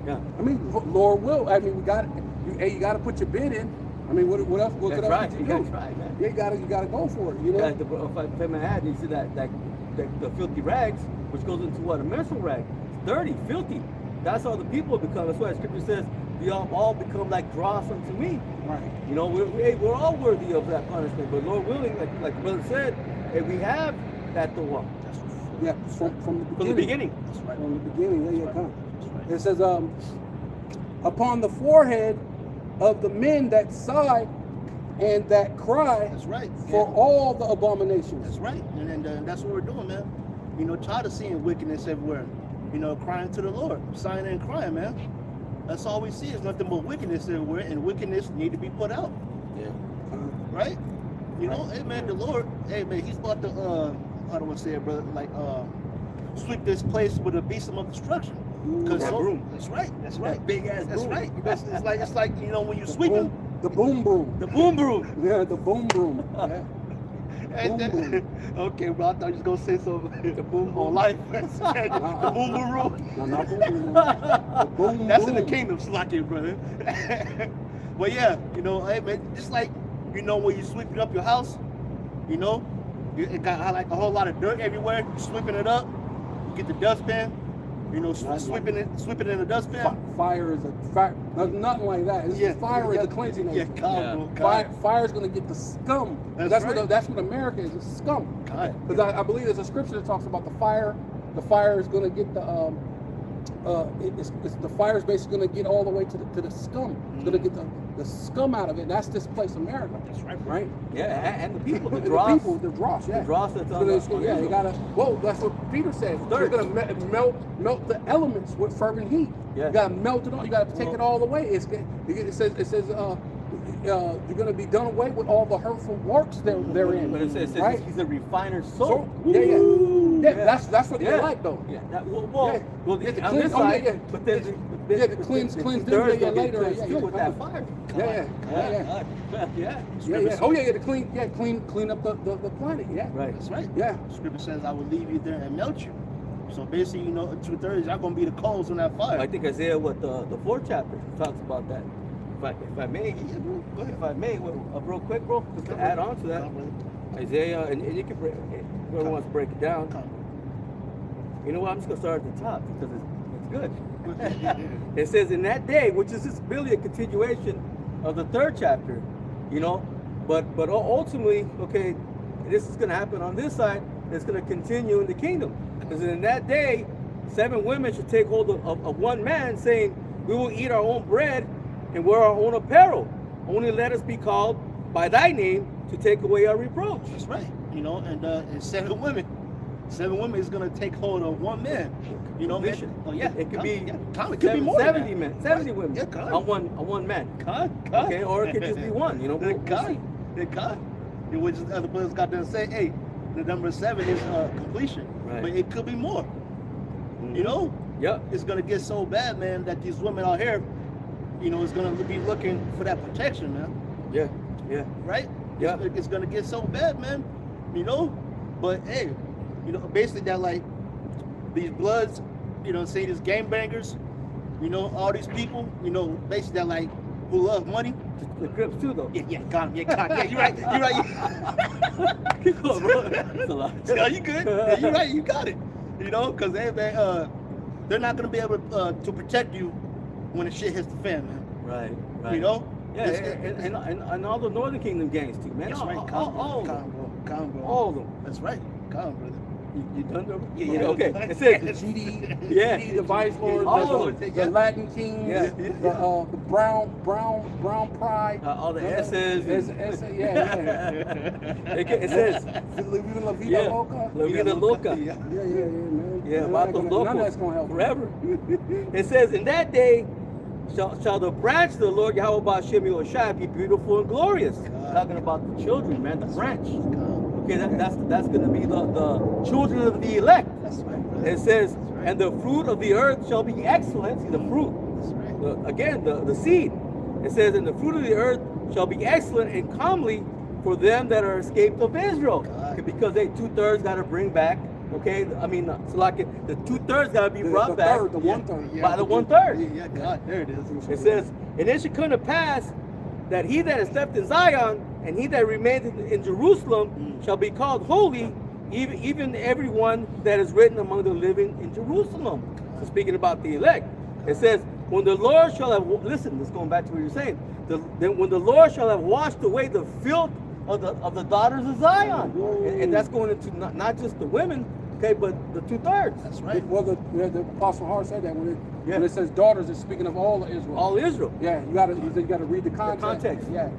Yeah. I mean, Lord will. I mean, we got you got to put your bid in. I mean, what else? What That's could right. else could You you do? gotta try, man. Yeah, you gotta go for it. You know. Yeah, if I may add, you see that the filthy rags, which goes into what? A menstrual rag. It's dirty, filthy. That's how the people become. That's why the scripture says, we all become like dross unto me. Right. You know, we're all worthy of that punishment. But Lord willing, like the brother said, hey, we have that to walk. Yeah, from the beginning. That's right. From the beginning, yeah, That's come. right. That's right. It says, upon the forehead of the men that sigh and that cry That's right. for all the abominations. That's right. And that's what we're doing, man. You know, tired of seeing wickedness everywhere. You know, crying to the Lord, sighing and crying, man. That's all we see is nothing but wickedness everywhere, and wickedness need to be put out. Yeah. Right? You know, hey man, the Lord, hey man, He's about to how do I say it, brother? Like sweep this place with a besom of destruction. Because broom. That's right. That's right. That big ass That's broom. right. Because it's like you know when you sweeping The boom broom. The boom broom. Yeah, the boom broom. Yeah. and then, okay, bro, I thought you was gonna say something. The boom on life. The boom boom room. No, not boom broom. The boom That's in boom. the kingdom, Slacky, brother. But yeah, you know, hey man, just like you know when you sweeping up your house, you know, it got like a whole lot of dirt everywhere. You sweeping it up, you get the dustpan, you know, sweeping it in the dustpan. Fire is a fire. There's nothing like that. Fire is a cleansing Yeah, agent. God, bro, Fire's gonna get the scum. That's right. What America is, a scum. God. Because I believe there's a scripture that talks about the fire. The fire is gonna get the the fire is basically gonna get all the way to the scum. It's gonna get the scum out of it. That's this place, America. That's right, bro. Right? Yeah, and the people, the The dross. people, the dross, yeah. The dross that's on So on yeah, you Israel. gotta. Well, that's what Peter said. Thirst. You're gonna melt the elements with fervent heat. Yeah. You gotta melt it all. You gotta take it all away. It says you're gonna be done away with all the hurtful works therein. But it says right? he's a refiner's So, soul. yeah. That's what Yeah. they like though. Yeah. Yeah, Well, to on clean- this oh, side, yeah. but then Yeah, to cleanse them, yeah, later, yeah, still with yeah. that fire. Yeah. Scripture To clean up the planet. Yeah. Right. That's right. Yeah. Scripture says, "I will leave you there and melt you." So basically, you know, 2/3 y'all gonna be the coals on that fire. I think Isaiah, the 4th chapter talks about that. If I may, Yeah, bro. Go ahead. if I may, real quick, bro, just to add on to that, Come, brother. Isaiah, and you can break, whoever wants to break it down. Come. You know what? I'm just gonna start at the top because it's good. It says, in that day, which is just really a continuation of the 3rd chapter, you know, but ultimately, okay, this is gonna happen on this side. It's gonna continue in the kingdom, because in that day, 7 women should take hold of one man, saying, "We will eat our own bread and wear our own apparel. Only let us be called by thy name to take away our reproach." That's right. You know, and 7 women. 7 women is gonna take hold of one man. You know, man. Vision. Oh yeah, It could be It could be more. 70 men, 70 women Yeah, God. on one man. God. Okay, or it could just be one. You know, we'll God. see. God. Which is other brothers got to say, hey, the number 7 is completion, Right. but it could be more. You know, Yeah. it's gonna get so bad, man, that these women out here, you know, is gonna be looking for that protection, man. Yeah. Yeah. Right? Yeah. It's gonna get so bad, man. You know, but hey, you know, basically that like these Bloods, you know, say these gangbangers, you know, all these people, you know, basically that like who love money. The Crips too, though. Yeah, God, yeah, you're right, you're right. Keep going, bro. That's a lot. Yeah, you good? Yeah, you're right, you got it. You know, because hey, man, they're not gonna be able to protect you when the shit hits the fan, man. Right. You know? Yeah, and all the Northern Kingdom gangs too, man. That's right. All of them. Calm, bro. All of them. That's right. Calm, brother. You done, bro? Yeah. Okay. It says, The GD, Yeah. the Vice Lords, All of the them. Latin Kings, Yeah. the Brown Pride, all the S's. Yeah. It says, Even La Vida yeah, Loca. La Vida Loca. Yeah, man. Yeah, None Vatos of none of that's Locos. gonna help. Forever. It says, in that day shall the branch of the Lord Yahweh Ba'Shem Yoshai be beautiful and glorious. Talking about the children, man, the branch. Okay, that's going to be the children of the elect. That's right, brother. It says, and the fruit of the earth shall be excellent. See, the fruit. That's right. The seed. It says, and the fruit of the earth shall be excellent and comely for them that are escaped of Israel. God. Because they 2/3 got to bring back. Okay, I mean, so like the 2/3 got to be brought back Third, the 1/3. by the 1/3. Yeah, God, there it is. It says, and it should come to pass that he that is left in Zion and he that remains in Jerusalem shall be called holy, even everyone that is written among the living in Jerusalem. So speaking about the elect, it says, when the Lord shall have, listen, this is going back to what you're saying. Then when the Lord shall have washed away the filth of the daughters of Zion. And that's going into not just the women, okay, but the 2/3. That's right. Well, the Apostle Hart said that when it says daughters, it's speaking of all of Israel. All Israel. Yeah, you gotta read the context. Yeah.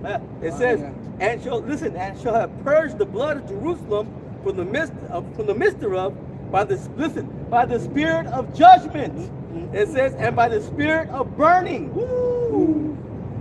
It says, and shall have purged the blood of Jerusalem from the midst thereof by the spirit of judgment. It says, and by the spirit of burning. Woo.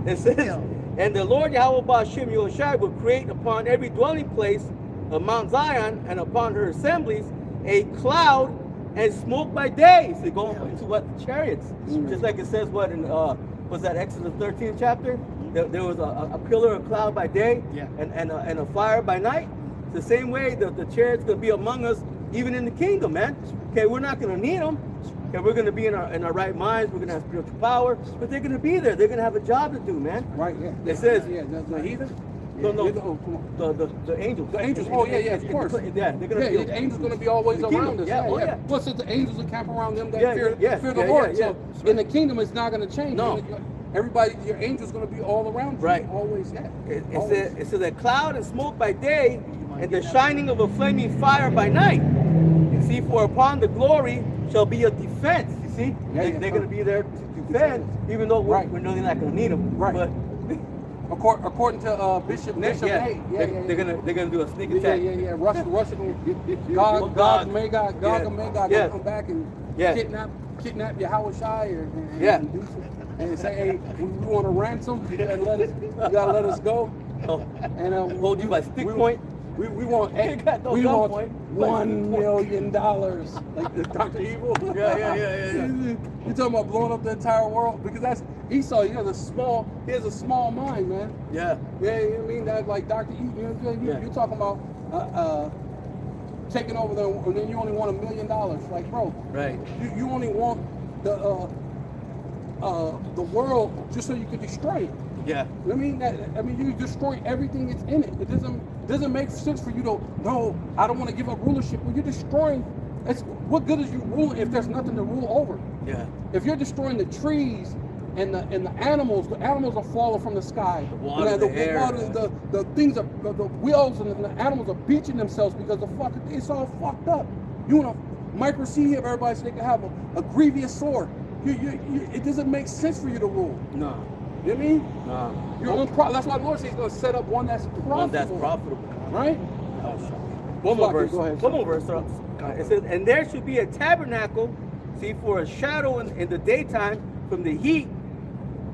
It says, and the Lord Yahweh Ba'ashem Yahushua will create upon every dwelling place of Mount Zion and upon her assemblies a cloud and smoke by day. So going into what the chariots, just like it says what in was that Exodus 13 chapter? There was a pillar of cloud by day, and a fire by night. It's the same way that the chariots gonna be among us, even in the kingdom, man. Okay, we're not gonna need them. Okay, we're gonna be in our right minds. We're gonna have spiritual power, but they're gonna be there. They're gonna have a job to do, man. Right. Yeah. It says, the heathen. No, The angels. The angels. Oh yeah, of course. Yeah, they're gonna be. The angels gonna be always around us. Yeah. Plus, it's the angels that camp around them that fear the Yeah, Lord. yeah. So in the kingdom, it's not gonna change. No. Everybody, your angels gonna be all around you. Right. Always. Yeah. It says a cloud and smoke by day, and the shining of a flaming fire by night. You see, for upon the glory shall be a defense. You see, they're gonna be there to defend, even though we're really not gonna need them. Right. But according to Bishop Nate, they're gonna do a sneak attack. Yeah. Russia, Gog and Magog gonna come back and kidnap Yahweh Shai and say, hey, we want a ransom. You gotta let us go. And hold you by stick point. We want $1 million, like Dr. Evil. Yeah. You talking about blowing up the entire world? Because that's Esau. He has a small mind, man. Yeah. Yeah, you know what I mean? That like Dr. Evil. You know what I'm saying? You're talking about taking over and then you only want $1 million. Like, bro, right? You only want the world just so you can destroy it. Yeah. I mean, you destroy everything that's in it. It doesn't make sense for you to, no, I don't want to give up rulership. Well, you're destroying. What good is you ruling if there's nothing to rule over? Yeah. If you're destroying the trees and the animals are falling from the sky. The water, the air. The things are, the wheels and the animals are beaching themselves because it's all fucked up. You want to micro see here, everybody, so they can have a grievous sword. It doesn't make sense for you to rule. No. You know what I mean? No. That's why the Lord says He's going to set up one that's profitable. One that's profitable. Right? One more verse. Go ahead. One more verse. It says, and there should be a tabernacle, see, for a shadow in the daytime from the heat,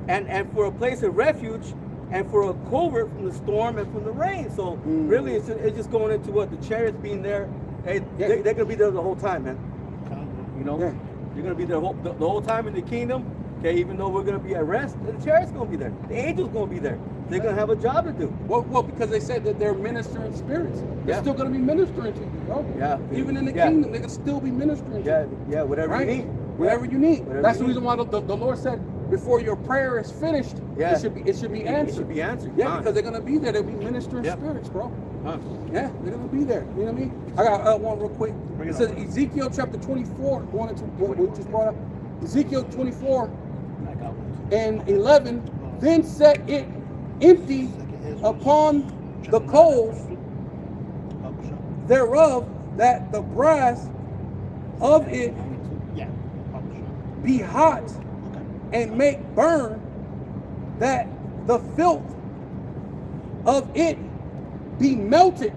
and for a place of refuge, and for a covert from the storm and from the rain. So really, it's just going into what the chariots being there. Hey, they're going to be there the whole time, man. You know, they're going to be there the whole time in the kingdom. Okay, even though we're going to be at rest, the chariots going to be there. The angels going to be there. They're going to have a job to do. Well, because they said that they're ministering spirits. They're still going to be ministering to you, bro. Yeah. Even in the kingdom, they can still be ministering to you. Yeah, whatever you need. Whatever you need. That's the reason why the Lord said, before your prayer is finished, it should be answered. It should be answered. Yeah, because they're going to be there. They'll be ministering spirits, bro. Yeah, they're going to be there. You know what I mean? I got one real quick. It says Ezekiel chapter 24, going into what we just brought up. Ezekiel 24 and 11, then set it empty upon the coals thereof, that the brass of it be hot, and make burn, that the filth of it be melted.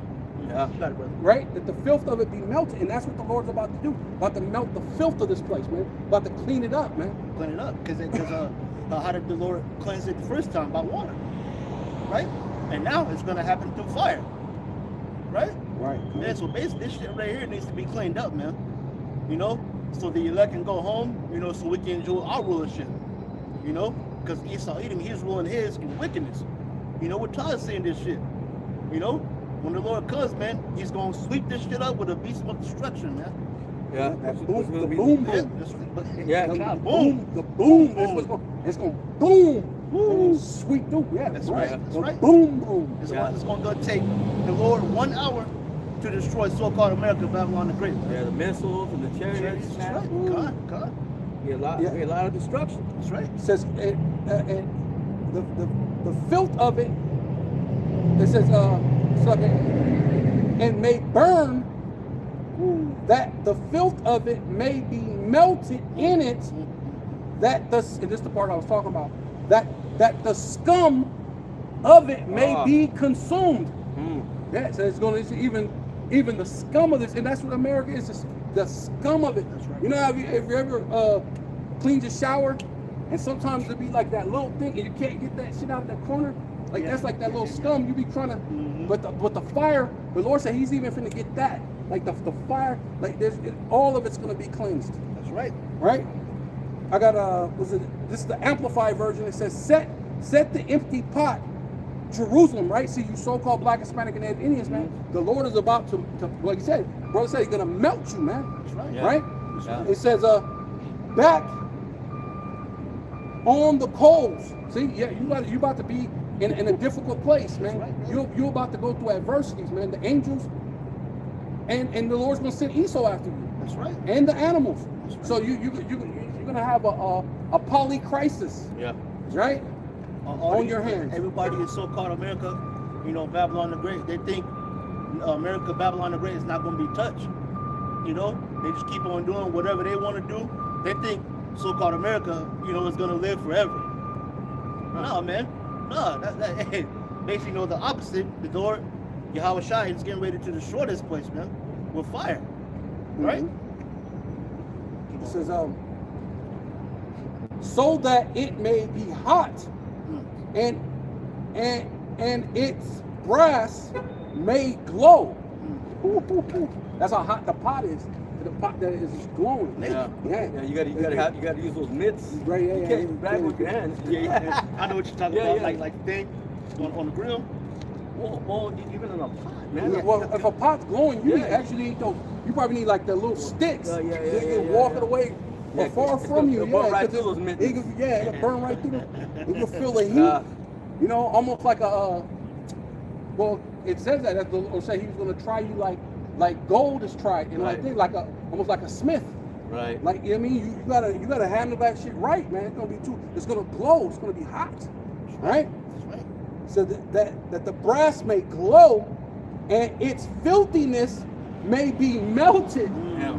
Right? That the filth of it be melted. And that's what the Lord's about to do. About to melt the filth of this place, man. About to clean it up, man. Clean it up. Because how did the Lord cleanse it the first time? By water. Right? And now it's going to happen through fire. Right? Right. Man, so basically this shit right here needs to be cleaned up, man. You know? So the elect can go home, you know, so we can enjoy our rulership. You know? Because Esau Edom, he's ruling his in wickedness. You know, we're tired of seeing this shit. You know? When the Lord comes, man, He's going to sweep this shit up with a beast of destruction, man. Yeah, that's boom, the boom, boom. Yeah, boom, the boom. It's going to boom. Woo. Sweep through. Yeah, that's right. That's right. Boom, boom. It's going to take the Lord 1 hour to destroy so-called America, Babylon the Great. Yeah, the missiles and the chariots. That's right. God. Be a lot of destruction. That's right. It says, and the filth of it. It says, and may burn, that the filth of it may be melted in it, that the, and this is the part I was talking about, that the scum of it may be consumed. Yeah, so it's going to even the scum of this, and that's what America is, just the scum of it. That's right. You know, have you ever cleaned your shower, and sometimes it'll be like that little thing, and you can't get that shit out of that corner. Like that's like that little scum. You be trying to, but the fire. The Lord said He's even finna get that. Like the fire. Like all of it's gonna be cleansed. That's right. Right. I got this is the Amplified version. It says set the empty pot, Jerusalem. Right. See, you so-called Black, Hispanic, and Native Indians, man. The Lord is about to like He said, brother said He's gonna melt you, man. That's right. Yeah. Right. Yeah. It says back on the coals. See, yeah, you about to be in a difficult place, man. Right, you're about to go through adversities, man. The angels and the Lord's gonna send Esau after you. That's right. And the animals. That's right. So you're gonna have a poly crisis. Yeah. Right. On your hands. Everybody in so-called America, you know, Babylon the Great, they think America, Babylon the Great is not going to be touched. You know, they just keep on doing whatever they want to do. They think so-called America, you know, is going to live forever. No, man. No, hey, basically, you know, the opposite. The Lord, Yahweh Shai, is getting ready to destroy this place, man, with fire. Right? It says, so that it may be hot, and its brass may glow. That's how hot the pot is. The pot that is glowing. Yeah. You gotta use those mitts. Right. You can't grab with your hands. Yeah. I know what you're talking about. Like the thing on the grill. Well, even in a pot, man. Yeah. Well, if a pot's glowing, you actually need those. You probably need like the little sticks. You can walk it away. But far from you, burn right through those mitts. It'll burn right through them. You can feel the heat. You know, almost like a. Well, it says that the Lord said He was going to try you like gold is tried, and almost like a smith. Right. Like you know what I mean, you gotta handle that shit right, man. It's gonna glow. It's gonna be hot, right? That's right. So that the brass may glow, and its filthiness may be melted. Yeah.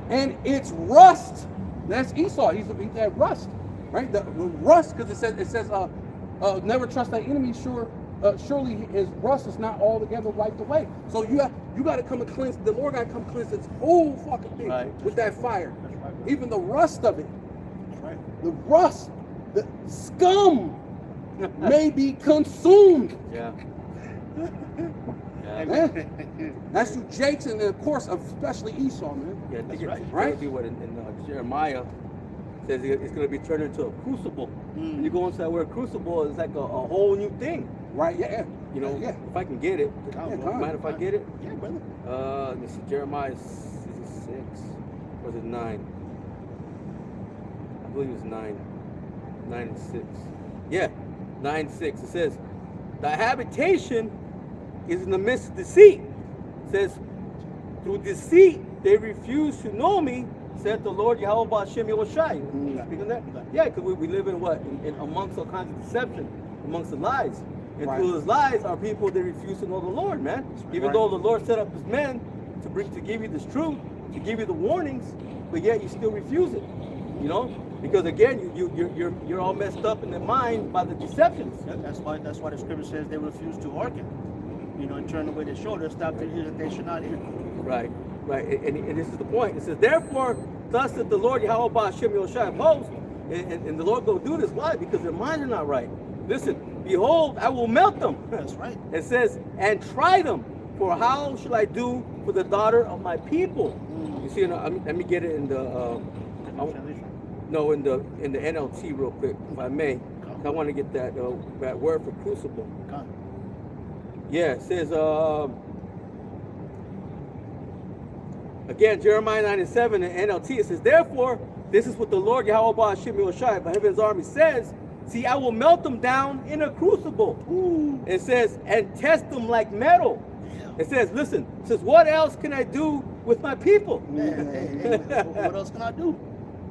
And its rust, that's Esau. He's that rust, right? The rust, because it says, never trust thy enemy. Surely his rust is not altogether wiped away. So you got to come and cleanse. The Lord got to come cleanse this whole fucking thing with that fire. Right. Even the rust of it. That's right. The rust, the scum may be consumed. Yeah. That's you, Jakes, and of course, especially Esau, man. Yeah, I think That's it's right. see what in Jeremiah says it's going to be turned into a crucible. When you go into that word crucible, it's like a whole new thing. Right? Yeah. You know, Yeah. if I can get it, mind if I get it? Yeah, brother. Let me see, Jeremiah is it 6 or is it 9? I believe it's 9. 9 and 6. Yeah, 9 6. It says, thy habitation is in the midst of deceit. It says, through deceit they refuse to know me, said the Lord Yahweh Ba'Shem Yahushai. Speaking of that? Yeah, because we live in what? In amongst all kinds of deception, amongst the lies. And through those lies are people that refuse to know the Lord, man. Even though the Lord set up His men to give you this truth, to give you the warnings, but yet you still refuse it. You know, because again, you're all messed up in the mind by the deceptions. That's why the scripture says they refuse to hearken. You know, and turn away their shoulder, stop their ears that they should not hear. Right. And this is the point. It says, therefore, thus that the Lord Yahweh Ba'Shem Yahushai of hosts, and the Lord go do this. Why? Because their minds are not right. Listen, behold, I will melt them. That's right. It says, and try them. For how shall I do for the daughter of my people? You see, let me get it in the in the NLT real quick, if I may. I want to get that word for crucible. Yeah, it says again, Jeremiah 9 and 7 in NLT. It says, therefore, this is what the Lord Yahweh Ba'Shem Yahushai, by heaven's army says. See, I will melt them down in a crucible. It says, and test them like metal. It says, listen, it says, what else can I do with my people? What else can I do?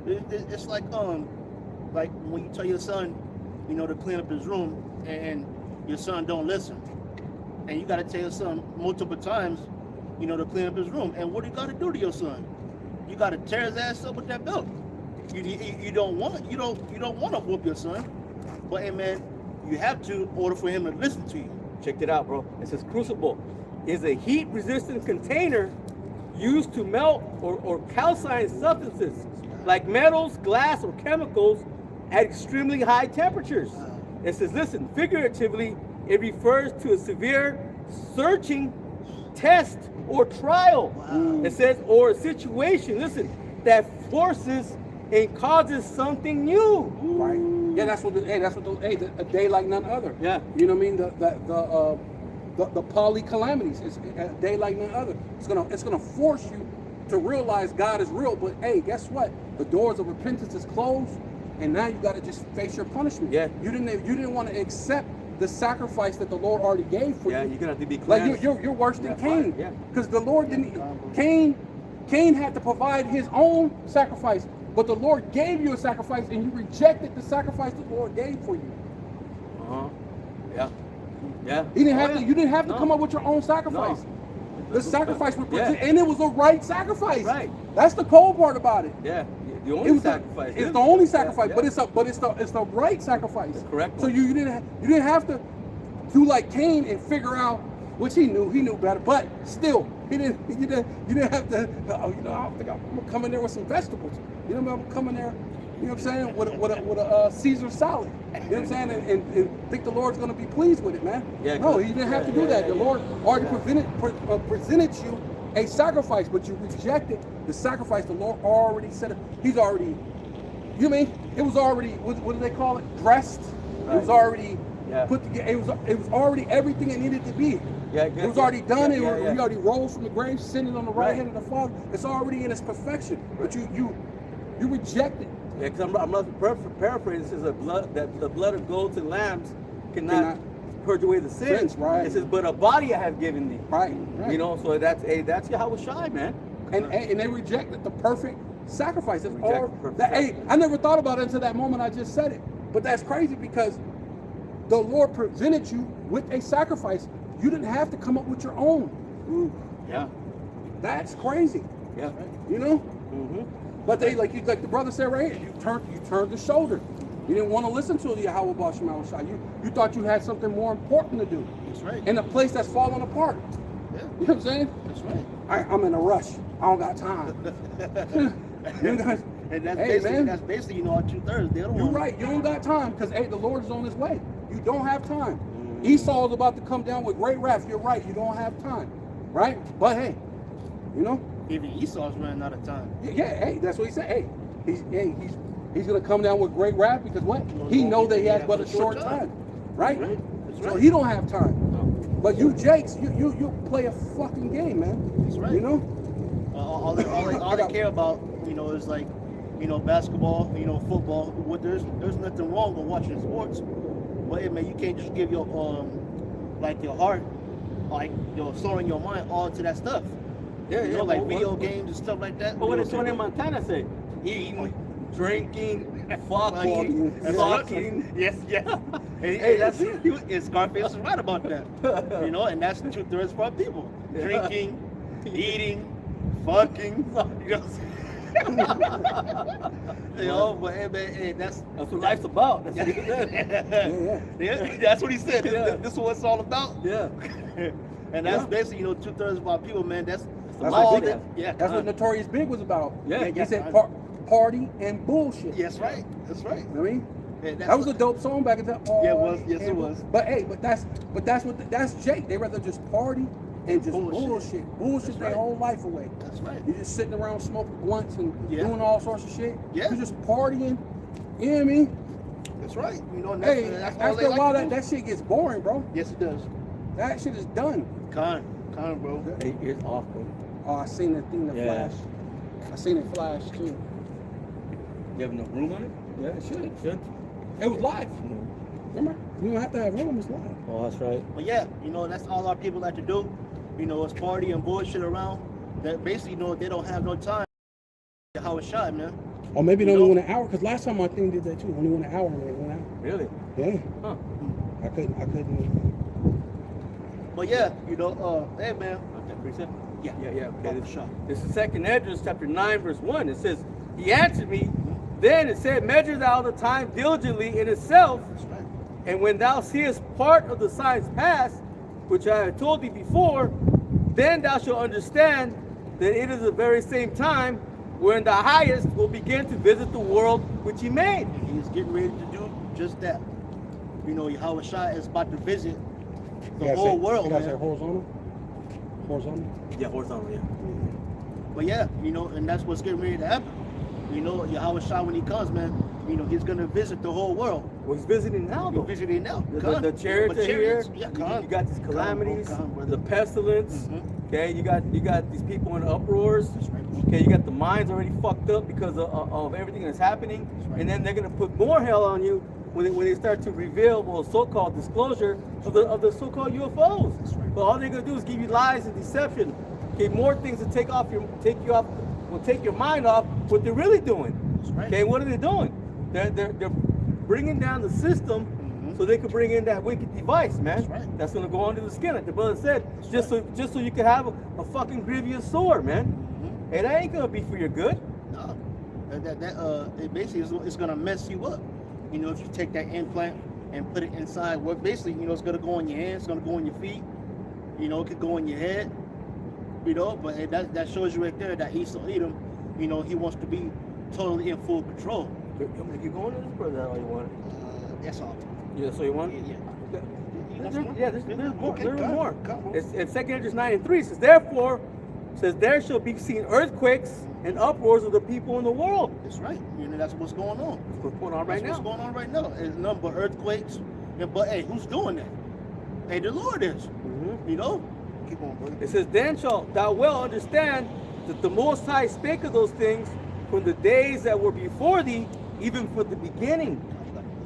It's like when you tell your son, you know, to clean up his room, and your son don't listen, and you got to tell your son multiple times, you know, to clean up his room. And what do you got to do to your son? You got to tear his ass up with that belt. You don't want to whoop your son, but hey man, you have to in order for him to listen to you. Check it out, bro. It says crucible is a heat-resistant container used to melt or calcine substances like metals, glass, or chemicals at extremely high temperatures. It says, listen, figuratively, it refers to a severe searching test or trial. Wow. It says, or a situation, listen, that forces and causes something new. Right. Yeah, that's what a day like none other. Yeah. You know what I mean? The poly calamities. It's a day like none other. It's gonna force you to realize God is real. But hey, guess what? The doors of repentance is closed, and now you got to just face your punishment. Yeah. You didn't want to accept the sacrifice that the Lord already gave for you. Yeah, you're gonna have to be cleansed. Like you're worse than Cain. Yeah. Because the Lord didn't. Cain had to provide his own sacrifice, but the Lord gave you a sacrifice, and you rejected the sacrifice the Lord gave for you. Yeah. Yeah. You didn't have to come up with your own sacrifice. No. The sacrifice was and it was a right sacrifice. Right. That's the cold part about it. Yeah. The only sacrifice. It's the only sacrifice, but it's the right sacrifice. That's correct. So you didn't have to do like Cain and figure out, which he knew better, but still you didn't have to. I think I'm gonna come in there with some vegetables. You know what I'm coming there. You know what I'm saying? With a Caesar salad. You know what I'm saying? And think the Lord's going to be pleased with it, man. Yeah, no, he didn't have to do that. The Lord already presented you a sacrifice, but you rejected the sacrifice the Lord already said. He's already, you know what I mean? It was already, what do they call it? Dressed. Right. It was already put together. It was already everything it needed to be. Yeah, it was already done. He already rose from the grave, sitting on the right hand of the Father. It's already in its perfection. But you reject it. Yeah, because I'm not paraphrasing. It says the blood of goats and lambs cannot purge away the sins. Right. It says, but a body I have given thee. Right. You know, so that's Yahweh Shai, man. And they rejected the perfect sacrifice. I never thought about it until that moment I just said it. But that's crazy because the Lord presented you with a sacrifice. You didn't have to come up with your own. Yeah. That's crazy. Yeah. You know? Mm-hmm. But they like the brother said right here, you turned the shoulder. You didn't want to listen to the Yahweh Shai Shai. You thought you had something more important to do. That's right. In a place that's falling apart. Yeah. You know what I'm saying? That's right. I'm in a rush. I don't got time. And that's basically, you know, our 2/3. You're right. You don't got time because the Lord is on his way. You don't have time. Esau is about to come down with great wrath. You're right. You don't have time. Right? But hey, you know. Even Esau's running out of time. Yeah, hey, that's what he said. Hey, he's gonna come down with great wrath because what? He knows that he has but a short time. Right? That's right. So he don't have time. But you Jakes, you play a fucking game, man. That's right. You know? All they care about, you know, is like, you know, basketball, you know, football. There's nothing wrong with watching sports. But hey, man, you can't just give your like your heart, like your soul and your mind all to that stuff. Yeah, you know, like video games and stuff like that. But what did Tony Montana say? Eating, drinking, fucking. Yes. Hey, that's it. Scarface is right about that. You know, and that's 2/3 of our people. Drinking, eating, fucking. You know, but hey, man, hey, that's what life's about. That's what he said. Yeah, that's what he said. This is what it's all about. Yeah. And that's basically, you know, 2/3 of our people, man. That's what Notorious Big was about. Yeah, he said party and bullshit. Yes, right. That's right. You know what I mean? That was a dope song back in the day. Yeah, it was. Yes, it was. But hey, that's Jake. They rather just party and just bullshit their whole life away. That's right. You're just sitting around smoking blunts and doing all sorts of shit. Yeah. You're just partying. You know what I mean? That's right. You know, that's after a while that shit gets boring, bro. Yes, it does. That shit is done. Con, bro. It's off, bro. Oh, I seen that thing flash. I seen it flash too. You have no room on it? Yeah, it should. It was live. Remember? You don't have to have room, it's live. Oh, that's right. But yeah, you know, that's all our people like to do. You know, it's party and bullshit around. That basically, you know, they don't have no time. How it shot, man. Or maybe they You only know? went an hour, because last time my thing did that too. Only went an hour and it went out. Really? Yeah. Huh. I couldn't. But yeah, you know, hey man. Okay, precept? Yeah. Yeah. Okay, Oh, sure. this is 2nd Esdras chapter 9, verse 1. It says, he answered me, then it said, measure thou the time diligently in itself, That's right. and when thou seest part of the signs past, which I have told thee before, then thou shalt understand that it is the very same time when the highest will begin to visit the world which he made. And he's getting ready to do just that. You know, Yahweh Shai is about to visit the whole world, You guys say man. horizontal? Horizontal? Yeah, horizontal, yeah. But yeah, you know, and that's what's getting ready to happen. You know, Yahweh Shai, when he comes, man, you know, he's gonna visit the whole world. Well, he's visiting now, He's though. visiting now. The chariots are here. Yeah, You got these calamities, brother. the pestilence. Mhm. Okay, you got these people in uproars. That's right. Okay, you got the minds already fucked up because of everything that's happening, right. and then they're gonna put more hell on you when they start to reveal, well, so-called disclosure of the so-called UFOs. That's right. But all they're gonna do is give you lies and deception. Okay, more things to take your mind off what they're really doing. That's right. Okay, what are they doing? They're bringing down the system so they can bring in that wicked device, man. That's right. That's gonna go under the skin, like the brother said, just so you can have a fucking grievous sore, man. Hey, that ain't gonna be for your good. No, it basically is gonna mess you up. You know, if you take that implant and put it inside, what basically, you know, it's gonna go on your hands, it's gonna go on your feet. You know, it could go on your head. You know, but that shows you right there that Esau Edom, you know, he wants to be totally in full control. You want me to keep going to this, brother? That's all you want? That's all. Yeah, so you want? Yeah. There's more. Okay, There's come on, more. come on. It's 2nd Esdras 9:3. It says, therefore, there shall be seen earthquakes and uproars of the people in the world. That's right. You know, that's what's going on. That's what's going on right That's now. what's going on right now. It's nothing but earthquakes. But hey, who's doing that? Hey, the Lord is. You know? Keep on, brother. It says, then shalt thou well understand that the Most High spake of those things from the days that were before thee, even from the beginning.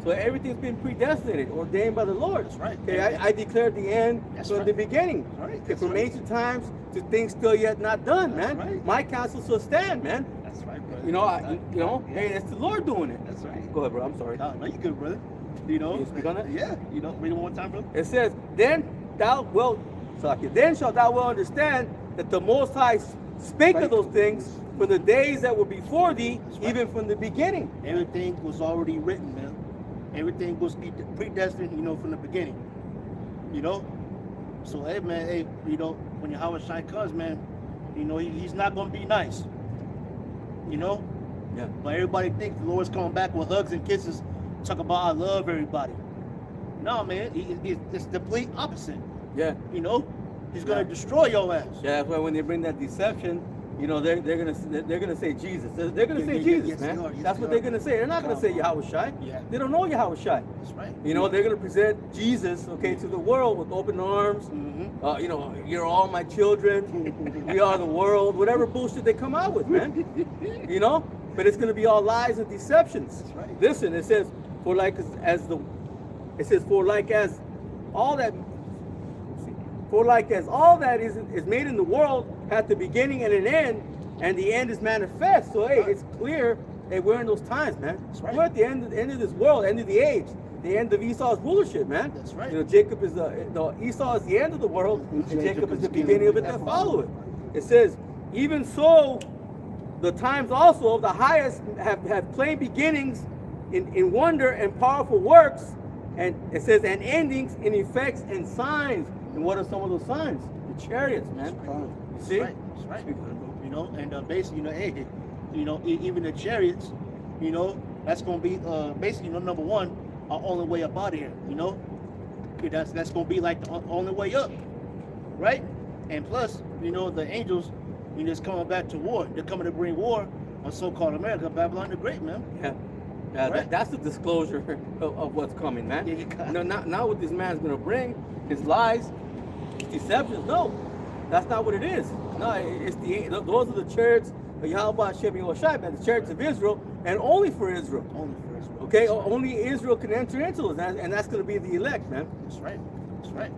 So everything's been predestinated, ordained by the Lord. That's right. Okay, I declared the end That's from right. the beginning. That's right. Okay, That's from right. ancient times to things still yet not done, That's man. right. My counsel shall stand, man. That's right, brother. You know, hey, that's the Lord doing it. That's right. Go ahead, bro. I'm sorry. No, you good, brother. You know? Can you speak on that? Yeah. You know, read it one more time, brother. It says, then shalt thou well understand that the Most High spake of those things from the days that were before thee, That's right. even from the beginning. Everything was already written, man. Everything was predestined, you know, from the beginning. You know? So, hey, man, hey, you know, when Yahweh Shai comes, man, you know, he's not going to be nice. You know? Yeah. But everybody thinks the Lord's coming back with hugs and kisses, talk about I love everybody. No, man, it's the complete opposite. Yeah. You know? He's going to Yeah. destroy your ass. Yeah, that's why when they bring that deception, you know, they're gonna say Jesus. They're gonna say Yeah, Jesus, yes, man. they are, yes, That's they what are. they're gonna say. They're not gonna say Yahweh Shai. Yeah. They don't know Yahweh Shai. That's right. You know, they're gonna present Jesus, okay, to the world with open arms. Mhm. You know, you're all my children. We are the world. Whatever bullshit they come out with, man. You know, but it's gonna be all lies and deceptions. That's right. Listen, it says for like as all that. For like as all that is made in the world hath the beginning and an end, and the end is manifest. So hey, it's clear that we're in those times, man. That's right. We're at the end of this world, end of the age, the end of Esau's rulership, man. That's right. You know, Jacob is Esau is the end of the world, and Jacob is the beginning of it that follow it. It says, even so, the times also of the highest have plain beginnings in wonder and powerful works, and it says, and endings in effects and signs. And what are some of those signs? The chariots, man. You see? That's right. You know, and basically, you know, hey, you know, even the chariots, you know, that's gonna be basically, you know, number one, our only way up out of here. You know, that's gonna be like the only way up, right? And plus, you know, the angels, you know, is coming back to war. They're coming to bring war on so-called America, Babylon the Great, man. Yeah. Yeah, Right. that's the disclosure of what's coming, man. Yeah, you got it. No, not what this man's gonna bring, his lies, his deceptions. No, that's not what it is. No, those are the chariots of Yahweh Hashem Yahushua, man, the chariots of Israel, and only for Israel. Only for Israel. Okay, only Israel can enter into it, and that's gonna be the elect, man. That's right. That's right.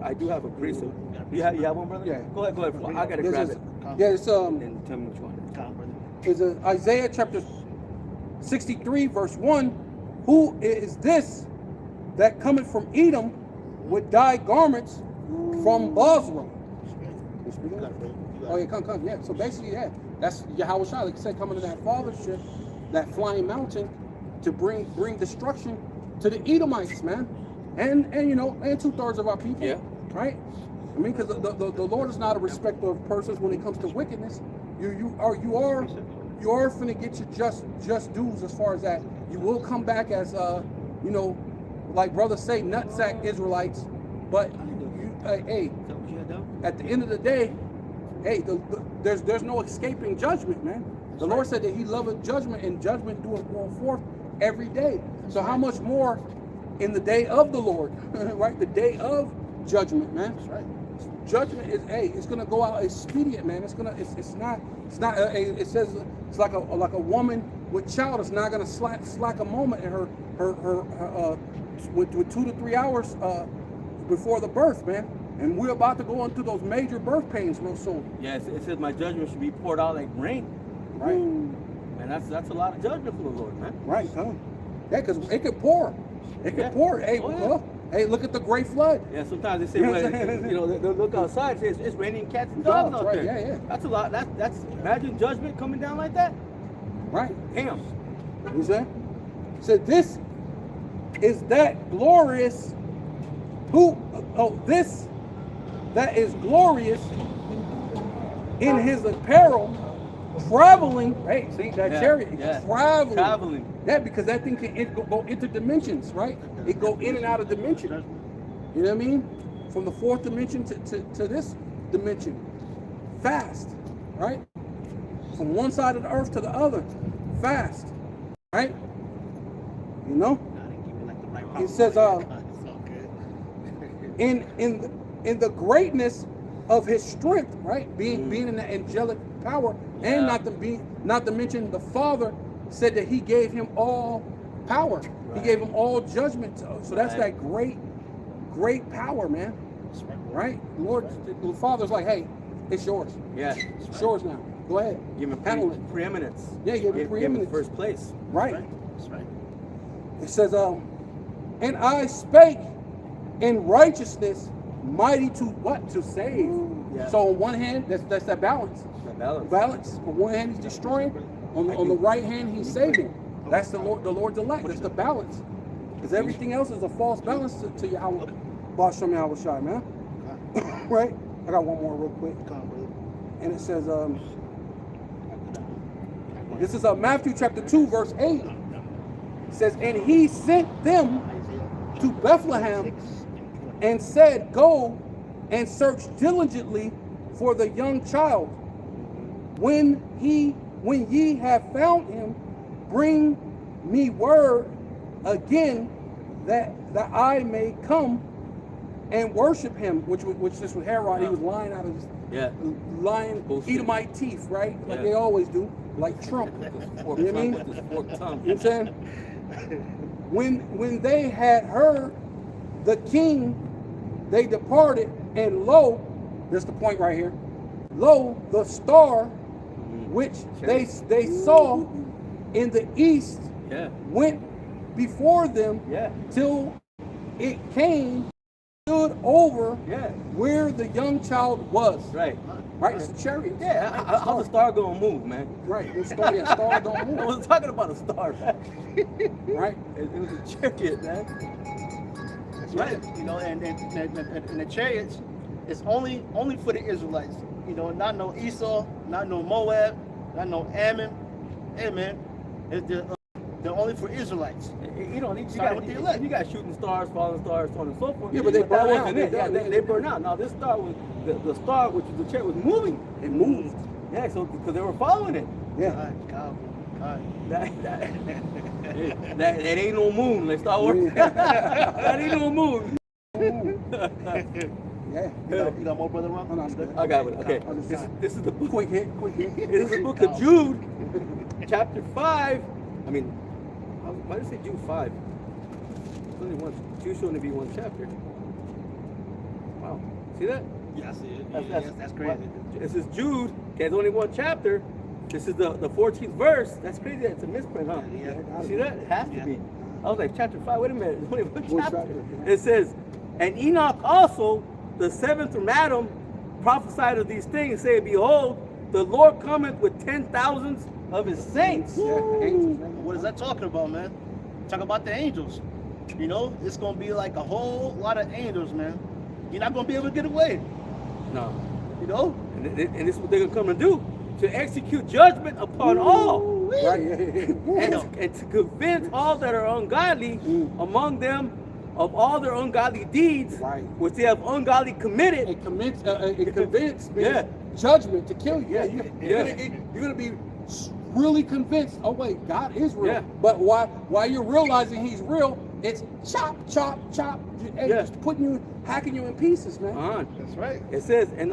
I do have a precept. You have one, brother? Yeah. Go ahead. I gotta This grab is it. Yeah, it's And tell me which one. Come, brother. is Isaiah chapter 63 verse 1. Who is this that cometh from Edom with dyed garments from Bozrah? Oh yeah, come. Yeah. So basically, yeah, that's Yahweh Shai, like I said, coming to that fathership, that flying mountain, to bring destruction to the Edomites, man, and and 2/3 of our people. Yeah. Right. I mean, because the Lord is not a respecter of persons when it comes to wickedness. You are finna get your just dues as far as that. You will come back as like brothers say, nutsack Israelites, but hey, at the end of the day, hey, there's no escaping judgment, man. The Lord said that He loveth judgment, and judgment doeth go forth every day. So how much more in the day of the Lord, right? The day of judgment, man. That's right. Judgment is, it's gonna go out expedient, man. It says it's like a woman with child. It's not gonna slack a moment in her with 2 to 3 hours before the birth, man. And we're about to go into those major birth pains real soon. Yeah, it says my judgment should be poured out like rain. Right. And that's a lot of judgment for the Lord, man. Right, huh? Yeah, because it could pour. It could pour. Hey, hey, look at the great flood. Yeah, sometimes they say, they look outside, say it's raining cats and dogs out there. Yeah. That's a lot. That's imagine judgment coming down like that. Right. Damn. You see? So this is that glorious this that is glorious in his apparel, traveling. Hey, see that chariot traveling. Yeah, because that thing can go into dimensions, right? It go in and out of dimension. You know what I mean? From the fourth dimension to this dimension. Fast, right? From one side of the earth to the other. Fast. Right? You know? It says in the greatness of his strength, right? Being in the angelic power, and not to mention the Father said that He gave him all power. Right. He gave him all judgment. So that's that great power, man. Right? Lord, the Father's like, hey, it's yours. Yeah. It's yours now. Go ahead. Give him preeminence. Yeah, give him preeminence. Give him first place. Right. That's right. It says, and I spake in righteousness, mighty to what? To save. Yeah. So on one hand, that's that balance. Balance. On one hand, He's destroying. On the right hand, He's saving. That's the Lord's elect. It's the balance. Because everything else is a false balance to Yahweh. Basham Yahweh Shai, man. Right? I got one more real quick. And it says, this is Matthew chapter 2, verse 8. It says, and He sent them to Bethlehem and said, go and search diligently for the young child. When ye have found him, bring me word again that I may come and worship him. Which this was Herod. He was lying out of his Edomite teeth, right? Like they always do, like Trump. You know what I mean? You know what I'm saying? When they had heard the king, they departed, and lo, that's the point right here. Lo, the star which they saw in the east went before them till it came, stood over where the young child was. Right. It's the chariot. Yeah, how the star gonna move, man? Right, the star don't move. I was talking about a star, man. Right? It was a chariot, man. That's right. And the chariots is only for the Israelites. Not no Esau, not no Moab, not no Ammon. Hey, man, they're only for Israelites. You got shooting stars, falling stars, so on and so forth. Yeah, but they burn out. They burn out. Now this star was the star, which is the chariot, was moving. It moved. Yeah, so because they were following it. Yeah. God. That ain't no moon. Let's start working. That ain't no moon. Yeah. You got more, Brother Ron? No, I got it. Okay. This is the book. Quick hit. This is the book of Jude, chapter 5. I mean, why did I say Jude 5? It's only one. Jude should only be one chapter. Wow. See that? Yeah, I see it. That's crazy. It says Jude, Okay, there's only one chapter. This is the 14th verse. That's crazy. It's a misprint, huh? Yeah. You see that? It has to be. I was like, chapter 5. Wait a minute. There's only one One chapter. chapter. It says, and Enoch also, the seventh from Adam, prophesied of these things, saying, behold, the Lord cometh with 10,000s of his saints. Yeah, the angels, man. What is that talking about, man? Talk about the angels. You know, it's gonna be like a whole lot of angels, man. You're not gonna be able to get away. No. You know? And this is what they're going to come and do. To execute judgment upon all. Right, yeah. And to convince all that are ungodly among them of all their ungodly deeds, Right. which they have ungodly committed. It convinced means Yeah. judgment to kill you. Yeah. You're gonna be really convinced. Oh wait, God is real. Yeah. But while you're realizing He's real, it's chop, chop, chop. And Yeah. it's putting you, hacking you in pieces, man. That's right. It says, and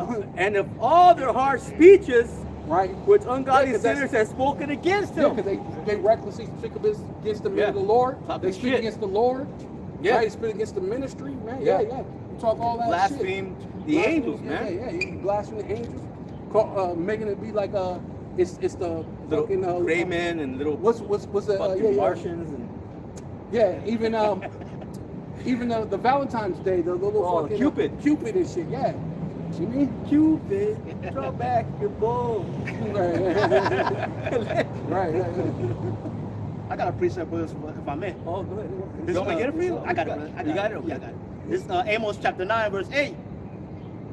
of all their harsh speeches, Right. which ungodly Yeah, 'cause that's- sinners have spoken against Yeah, him. because they recklessly speak against the men Yeah. of the Lord. Talking They speak shit. against the Lord. Yeah. Right? They speak against the ministry, man. Yeah. Yeah. You talk all that Blaspheme shit. the angels, yeah, man. Yeah, you blaspheme the angels. Making it be like it's the Little fucking gray men and little what's the fucking Martians and even the Valentine's Day, the little fucking Cupid and shit. Yeah. You mean? Cupid, throw back your bow. Right. I got a precept for this, if I may. Oh, go ahead. This, You want me to get it for you? I got it, brother. You got it? Okay. Yeah, I got it. This Amos chapter 9, verse 8.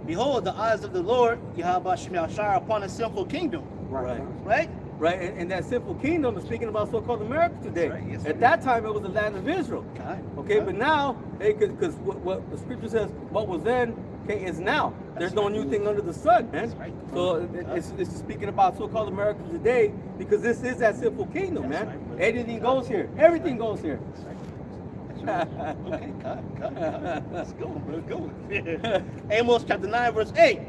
Behold, the eyes of the Lord, Yahweh Shemel Shire, upon a sinful kingdom. Right. Right? Right, and that sinful kingdom is speaking about so-called America today. That's right, yes, At that time, it was the land of Israel. Okay, but now, because what the scripture says, what was then, okay, is now. There's no new thing under the sun, man. That's right. So it's speaking about so-called America today, because this is that sinful kingdom, That's man. right, brother. Anything goes here. Everything goes here. That's right. Okay, cut. Let's go, bro. Go. Amos chapter 9, verse 8.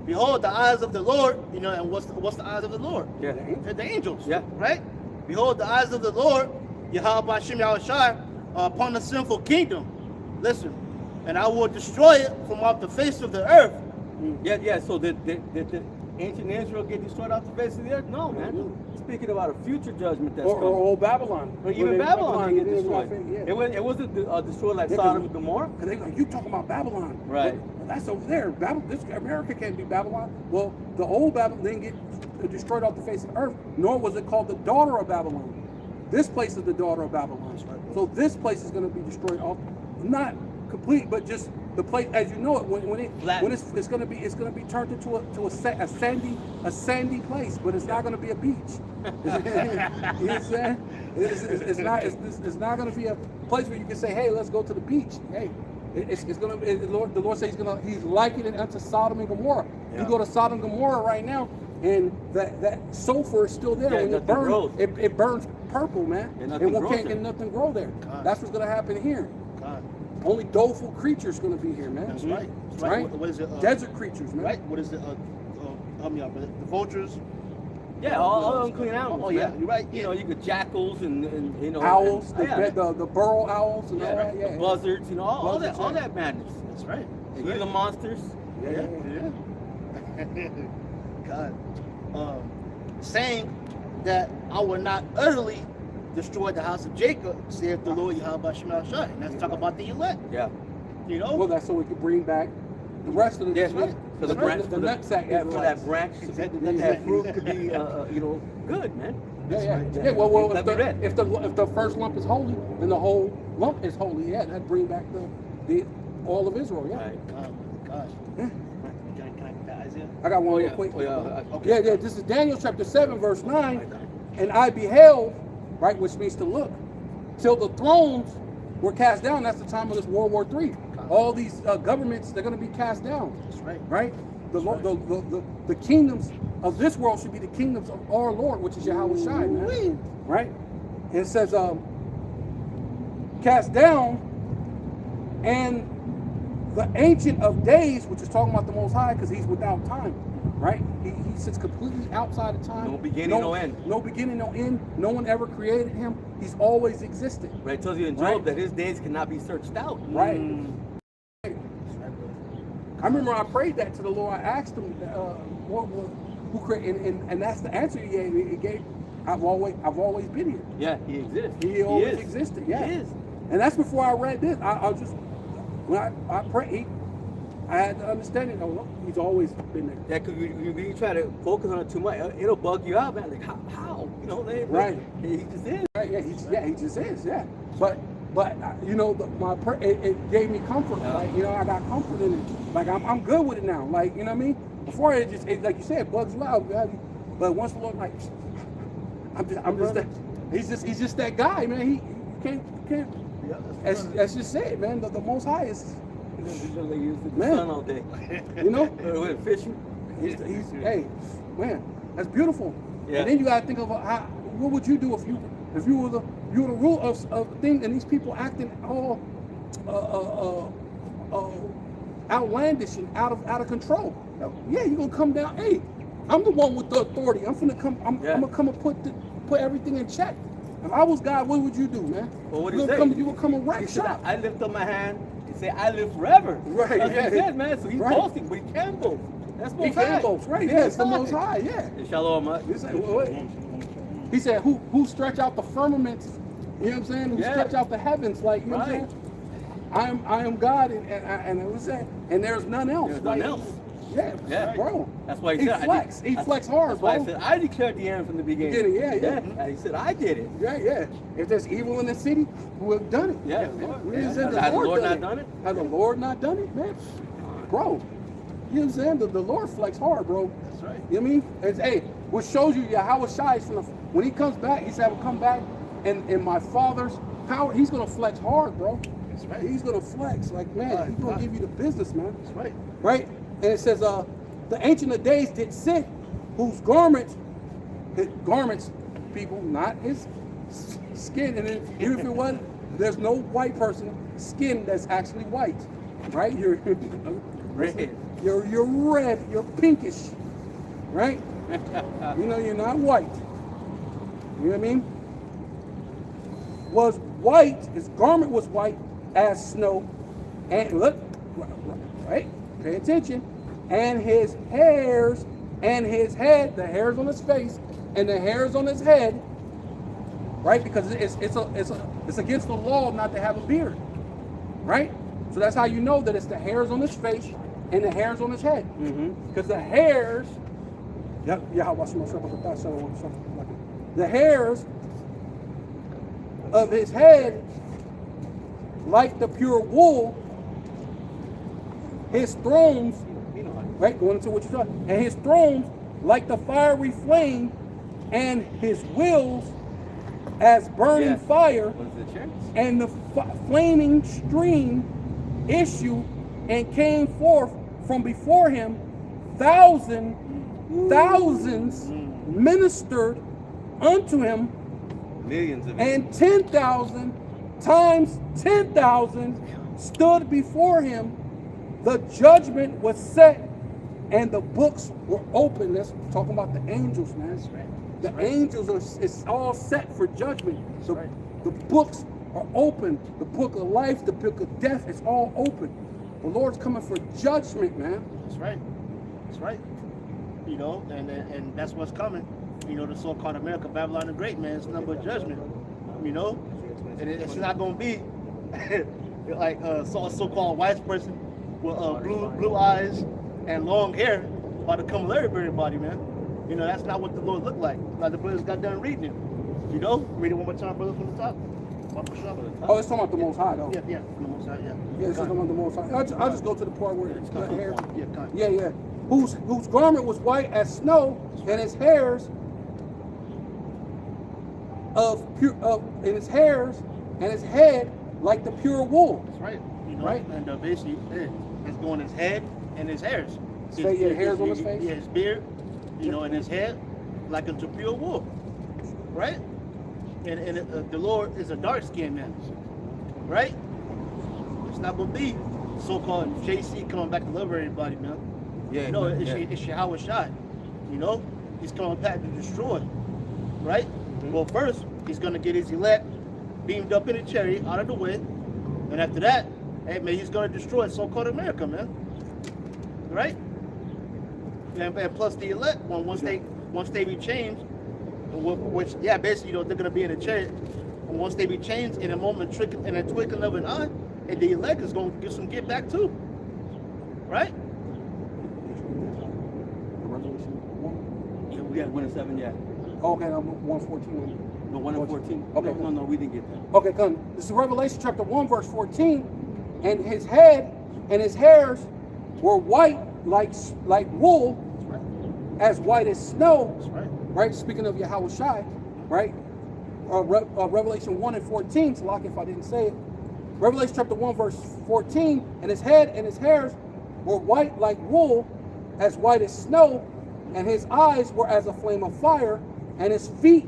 Behold, the eyes of the Lord, you know, and what's the eyes of the Lord? Yeah. The angels. Yeah. Right? Behold, the eyes of the Lord, Yahweh Shem Yahushai, upon the sinful kingdom. Listen, and I will destroy it from off the face of the earth. Yeah. So did ancient Israel get destroyed off the face of the earth? No, man. Speaking about a future judgment that's Or coming. old Babylon. Or even Babylon didn't get destroyed. Yeah. It wasn't destroyed like Yeah, Sodom and Gomorrah. Because they like, you talking about Babylon. Right. Well, that's over there. America can't be Babylon. Well, the old Babylon didn't get destroyed off the face of the earth, nor was it called the daughter of Babylon. This place is the daughter of Babylon. So this place is going to be destroyed off, not complete, but just the place as you know it. When it's going to be turned into a sandy place, but it's not going to be a beach. You know what I'm saying? It's not going to be a place where you can say, hey, let's go to the beach. Hey, it's going to be, the Lord says he's likening it unto Sodom and Gomorrah. Yeah. You go to Sodom and Gomorrah right now, and that sulfur is still there. Yeah, When it nothing burns, grows. it burns purple, man. And nothing grows can't there. get nothing grow there. God. That's what's going to happen here. God. Only doleful creatures going to be here, man. That's right. That's right. Right? What is it? Desert creatures, man. Right? What is it? Help me out, brother. The vultures. Yeah, all unclean animals. Oh, yeah, man. you're right. You know, you got jackals and you know Owls, and, the burrow owls and all that. the Yeah. buzzards, you know, all Buzzards, that madness. That's right. The Gila monsters. Yeah. God. Saying that I will not utterly destroy the house of Jacob, saith the Lord Yahweh Shema Shai. And let's talk about the elect. Yeah. You know? Well, that's so we can bring back the rest of the Yes, right. For the branch, the nutsack. yeah, for that branch, Exactly. that fruit could be, you know, good, man. Yeah. Well, Let me read. if the first lump is holy, then the whole lump is holy. Yeah, that bring back the all of Israel. Yeah. Right. Gosh. Yeah. Can I get that Isaiah? I got one Oh, real yeah. quick. Oh, yeah. Okay. Yeah. This is Daniel chapter 7, verse 9. And I beheld, right, which means to look, till the thrones were cast down. That's the time of this World War III. All these governments, they're going to be cast down. That's right. Right? The kingdoms of this world should be the kingdoms of our Lord, which is Yahweh Shai, man. Right? And it says, cast down, and the Ancient of Days, which is talking about the Most High, because he's without time. Right? He sits completely outside of time. No beginning, no end. No beginning, no end. No one ever created him. He's always existed. Right. It tells you in Job Right. that his days cannot be searched out. Right. I remember I prayed that to the Lord. I asked him, who created, and that's the answer he gave. He gave, I've always been here. Yeah, he exists. He always is. existed. Yeah, He is. and that's before I read this. I just when I pray, I had to understand it. Oh, he's always been there. Yeah, because you try to focus on it too much, it'll bug you out, man. Like how? You know, Right. He just is. Right? Yeah, he just is. Yeah, but you know, it gave me comfort. Like, you know, I got comfort in it. Like I'm good with it now. Like, you know what I mean? Before it like you said, it bugs you out. But once the Lord, like, I'm just that. He's just that guy, man. He can't. Yeah, That's just it, man. The Most High is, The Man. sun all day. you know. We're fishing. He's hey, man, that's beautiful. Yeah. And then you gotta think of what would you do if you were the rule of thing, and these people acting all outlandish and out of control. Yeah, you're gonna come down. Hey, I'm the one with the authority. I'm gonna come and put everything in check. If I was God, what would you do, man? Well, what you he say? would come and wreck He said, shop. I lift up my hand and say, I live forever. Right, That's what yeah. he said, man. So he's Right. boasting, but he can boast. That's He Most can High. boast, right? He's Yeah, it's the Most Most High. Yeah. Shalom, man. He said, he said, who stretch out the firmaments? You know what I'm saying? Who Yeah. stretch out the heavens? Like, you know what I'm Right. saying? I am God, and it was that, and there's none else. There's none else. Yeah, bro. That's why he He said, flex. He flex hard, That's why bro. I said, I declared the end from the beginning. Yeah. And he said, I did it. Yeah. If there's evil in the city, who have done it? Yeah. Has the Has the Lord not done it? Has the Lord not done it, man? Bro, you know what I'm saying? The Lord flex hard, bro. That's right. You know what I mean? It's, hey, what shows you Yahweh Shai is from when he comes back, he said, I will come back in my Father's power. He's going to flex hard, bro. That's right. He's going to flex. Like, man, Right, he's going right. to give you the business, man. That's right. Right? And it says, the Ancient of Days did sit, whose garments, people, not his skin. And then, even if it wasn't, there's no white person skin that's actually white. Right? You're Red. You're red, you're pinkish. Right? You know, you're not white. You know what I mean? Was white, his garment was white as snow. And look, right? Pay attention. And his hairs and his head, the hairs on his face and the hairs on his head, right? Because it's against the law not to have a beard, right? So that's how you know that it's the hairs on his face and the hairs on his head. Because the hairs, the hairs of his head, like the pure wool, his thrones, right, going into what you're talking, and his thrones like the fiery flame, and his wheels as burning fire, What is the church? and the flaming stream issued and came forth from before him. Thousands ministered unto him, Millions of it. and 10,000 times 10,000 stood before him. The judgment was set, and the books were open. That's talking about the angels, man. The angels it's all set for judgment. The books are open. The book of life, the book of death, it's all open. The Lord's coming for judgment, man. That's right. That's right. You know, and that's what's coming. You know, the so-called America, Babylon the Great, man. It's nothing but judgment. You know, and it's not gonna be like so-called white person with blue eyes and long hair about to come with everybody, man. You know, that's not what the Lord looked like. Like the brothers got done reading it. You know, read it one more time, brother, from the top. Oh, it's talking about the Most High, though. Yeah, from the Most High, yeah. Yeah, it's talking about the Most High. I'll just go to the part where it's the hair. Yeah, come. Yeah. Whose garment was white as snow, and his hairs and his head like the pure wool. That's right. You know, Right. And basically, it's going his head and his hairs. Say your hairs on his face? Yeah, his beard, you know, and his head like into pure wool. Right? And the Lord is a dark-skinned man. Right? It's not going to be so-called JC coming back to love everybody, man. Yeah, No, yeah. it's Yahweh Shai. You know? He's coming back to destroy. Right? Well, first, he's going to get his elect beamed up in a chariot out of the way. And after that, hey, man, he's going to destroy so-called America, man. Right? and plus the elect one, once they be changed, which basically they're gonna be in a chariot. And once they be changed in a in a twinkling of an eye, and the elect is gonna get some get back too, right? Revelation 1. Yeah, we got 1 and 7, yeah. Oh, okay, I'm 114. No, 1 and 14. Okay. No, we didn't get that. Okay, come. This is Revelation chapter 1, verse 14. And his head and his hairs were white like wool, as white as snow. That's right. Right? Speaking of Yahweh Shai, right? Revelation 1 and 14. So, like if I didn't say it. Revelation chapter 1, verse 14. And his head and his hairs were white like wool, as white as snow. And his eyes were as a flame of fire, and his feet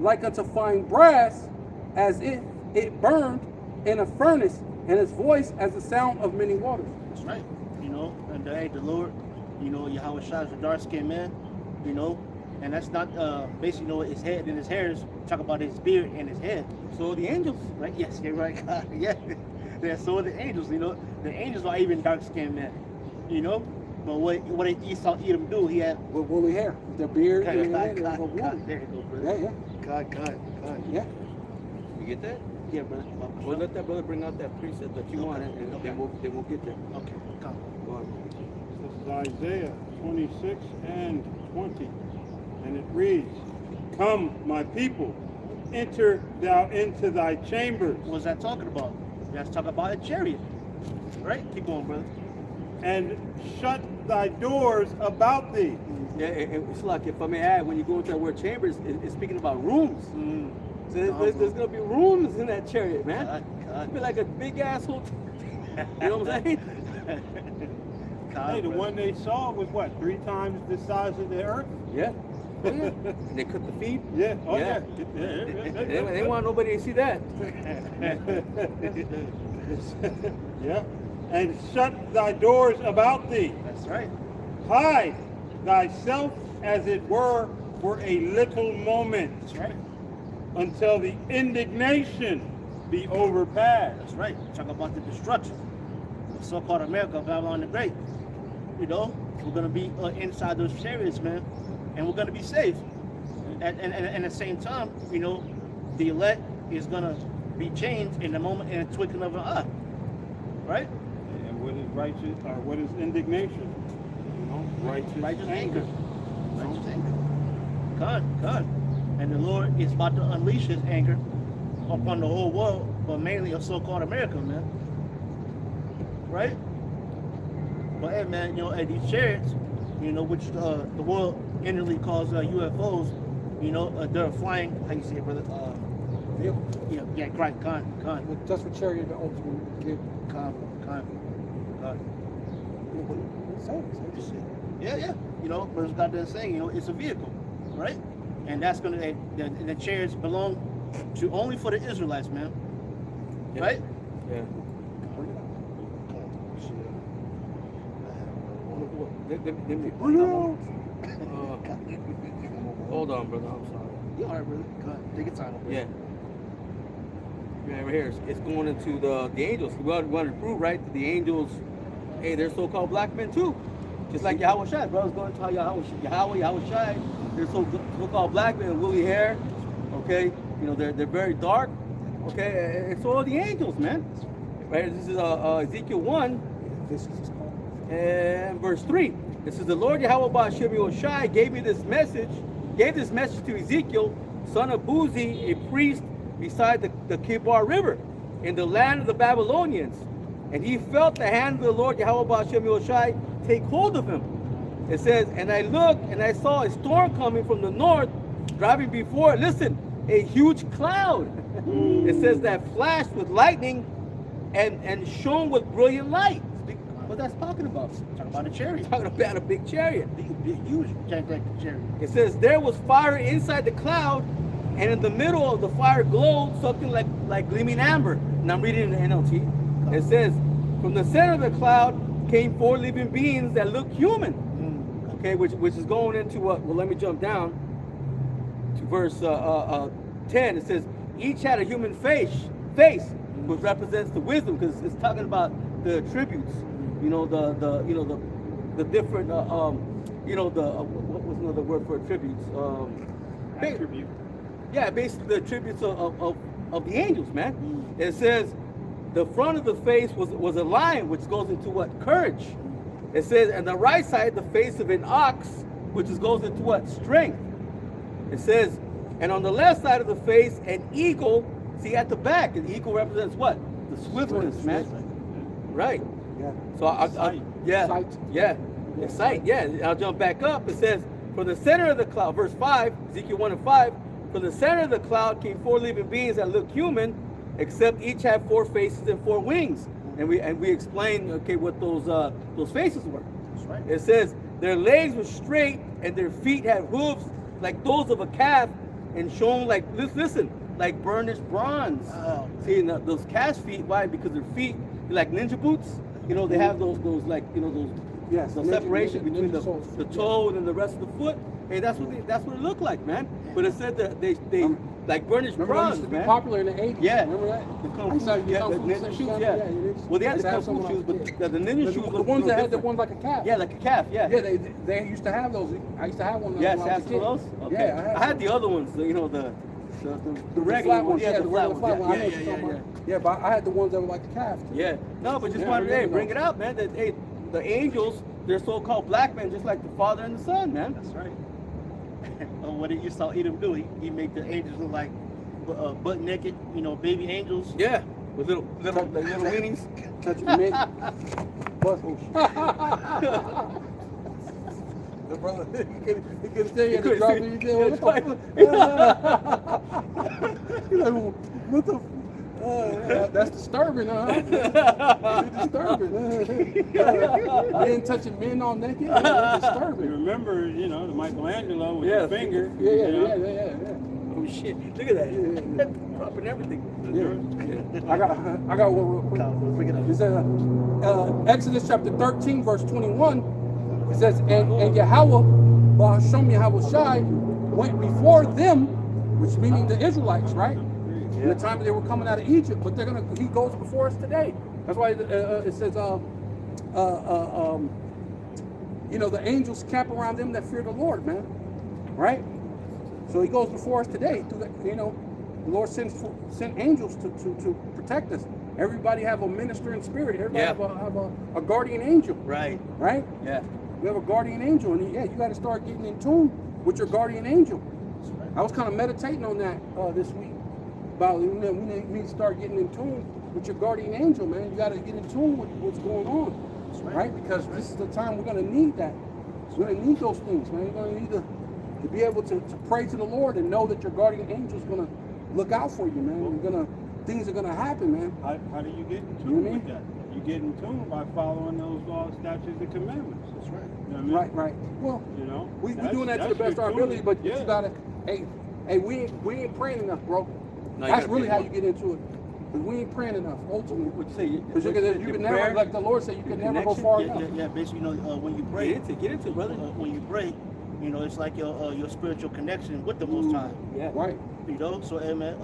like unto fine brass, as if it burned in a furnace, and his voice as the sound of many waters. That's right. And the Lord, Yahweh Shai is a dark-skinned man, and that's not basically, his head and his hairs. Talk about his beard and his head. So the angels. Right? Yes, you're right. Yeah. So are the angels. The angels are even dark-skinned men. But what did Esau Edom do? He had With woolly hair, their beard. God, and their head, God, woolly. God, there you go, brother. Yeah. God. Yeah. You get that? Yeah, brother. Well, let that brother bring out that precept that you want, and then we'll get there. Okay, come. Go on. This is Isaiah 26 and 20. And it reads, "Come, my people, enter thou into thy chambers, What's that talking about? That's talking about a chariot. Right? Keep going, brother. and shut thy doors about thee." Yeah, it's like, if I may add, when you go into that word chambers, it's speaking about rooms. So there's going to be rooms in that chariot, man. It'll be like a big ass hotel. You know what I'm saying? Hey, the one they saw was what, 3 times the size of the earth? Yeah. Oh, yeah. And they cut the feet. Yeah, oh Yeah. yeah. They want nobody to see that. Yeah. And shut thy doors about thee. That's right. Hide thyself as it were for a little moment, That's right. until the indignation be overpassed. That's right. Talk about the destruction of so-called America, Babylon the Great. We're going to be inside those chariots, man, and we're going to be safe. And at the same time, the elect is going to be changed in a moment, in a twinkling of an eye. Right? And what is righteous, or what is indignation? Righteous anger. Righteous anger. God. And the Lord is about to unleash his anger upon the whole world, but mainly of so-called America, man. Right? But hey, man, at these chariots, which the world inwardly calls UFOs, they're flying. How you say it, brother? Yeah, right. Con. That's what chariot the ultimate kid. Con. Yeah. But it's got that saying, it's a vehicle, right? And that's the chariots belong to only for the Israelites, man. Yeah. Right? Yeah. Hold on, brother. I'm sorry. You all right, brother? Go ahead. Take your time. Brother. Yeah. Yeah, right here. It's going into the angels. We want to prove, right, that the angels, hey, they're so-called black men too. Just like Yahweh Shai. Brothers going to tell Yahweh Shai, they're so-called black men with woolly hair. Okay? They're very dark. Okay? And so are the angels, man. Right? This is Ezekiel 1. This is called. And verse 3, it says, "The Lord Yahweh Ba'ashem Yoshai gave this message to Ezekiel, son of Buzi, a priest beside the Kibar River, in the land of the Babylonians. And he felt the hand of the Lord Yahweh Ba'ashem Yoshai take hold of him." It says, "And I looked, and I saw a storm coming from the north, driving before it, listen, a huge cloud." It says that flashed with lightning and shone with brilliant light. What that's talking about? Talking about a chariot. Talking about a big chariot. Big, huge, gigantic chariot. It says there was fire inside the cloud, and in the middle of the fire glowed something like gleaming amber. And I'm reading in the NLT. It says, "From the center of the cloud came 4 living beings that looked human." Okay, which is going into what? Well, let me jump down to verse 10. It says, "Each had a human face, which represents the wisdom," because it's talking about the attributes. The different you know, the what was another word for attributes? Attribute. Yeah, basically the attributes of the angels, man. It says the front of the face was a lion, which goes into what? Courage. It says, and the right side, the face of an ox, which goes into what? Strength. It says, and on the left side of the face, an eagle. See at the back, an eagle represents what? The swiftness, man. Right. Yeah. So yeah, Sight. yeah, it's sight. Yeah, I'll jump back up. It says, "For the center of the cloud," verse 5, Ezekiel 1:5. "For the center of the cloud came 4 living beings that look human, except each had 4 faces and 4 wings." And we explained, okay, what those faces were. That's right. It says, "Their legs were straight, and their feet had hooves like those of a calf, and shone like like burnished bronze." Wow. See, and those calf feet, why? Because their feet, like ninja boots. You know, they have those like, you know, those Yes, the ninja- separation ninja between soles. the toe and then the rest of the foot. Hey, that's what it looked like, man. But it said that they like burnished Remember that bronze, used to be man. popular in the 80s? Yeah. Remember that? The I kung used to have fu, yeah, kung the fu ninja shoes, stuff. yeah. it is. Well, they I had used the to kung have fu some shoes, when I was a but kid. the ninja shoes. The ones that had the different. ones like a calf. Yeah, like a calf, yeah. Yeah, they used to have those. I used to have one. Yes, when I was a ask for kid. those? Okay. Yeah, I had the other ones, you know, the regular flat ones. Yeah, the flat regular flat ones. one. I know Yeah, what you're yeah, talking yeah, about. Yeah, but I had the ones that were like the calf. Too. yeah. No, but just Yeah, I wanted to remember bring those. it up, man. That hey, the angels, they're so-called black men, just like the Father and the Son, man. That's right. What you saw Edom do, he made the angels look like butt naked, you know, baby angels. Yeah, with little weenies. Touch your mid. Buttholes. The brother, he could stay in the drop. couldn't He see. said, He's like, what the? That's disturbing, huh? It's disturbing. Men touching men all naked. That's You disturbing. remember, you know, the Michelangelo with Yeah, the finger. Yeah, you know? yeah. Oh shit! Look at that. Yeah. Dropping everything. Yeah. I got one real quick. Bring it up. It says, Exodus chapter 13, verse 21. It says, and Yahweh, Bahasham Yahweh Shai, went before them, which meaning the Israelites, right? In the time they were coming out of Egypt, but he goes before us today. That's why it says, you know, the angels camp around them that fear the Lord, man. Right? So he goes before us today. Through the, you know, the Lord sent angels to protect us. Everybody have a ministering spirit. Everybody have a guardian angel. Right. Right? Yeah. We have a guardian angel, and you got to start getting in tune with your guardian angel. I was kind of meditating on that this week. About we need to start getting in tune with your guardian angel, man. You got to get in tune with what's going on, right? Because this is the time we're going to need that. We're going to need those things, man. You're going to need to be able to pray to the Lord and know that your guardian angel is going to look out for you, man. Things are going to happen, man. How do you get in You tune know what I with mean? that? You get in tune by following those laws, statutes, and commandments. That's right. You know what I mean? Right. Well, You know, we're That's- doing that to the that's best of our your ability, but tuning. you gotta, hey, we ain't praying enough, bro. No, you That's gotta really pray how more. you get into it. Because we ain't praying enough, ultimately. What you say? Because you can never, like the Lord said, you can never go connection? far Yeah, enough. yeah, basically, you know, when you pray, Get into it, brother. when you pray, you know, it's like your spiritual connection with the Most High. Yeah. Right. You know, so amen.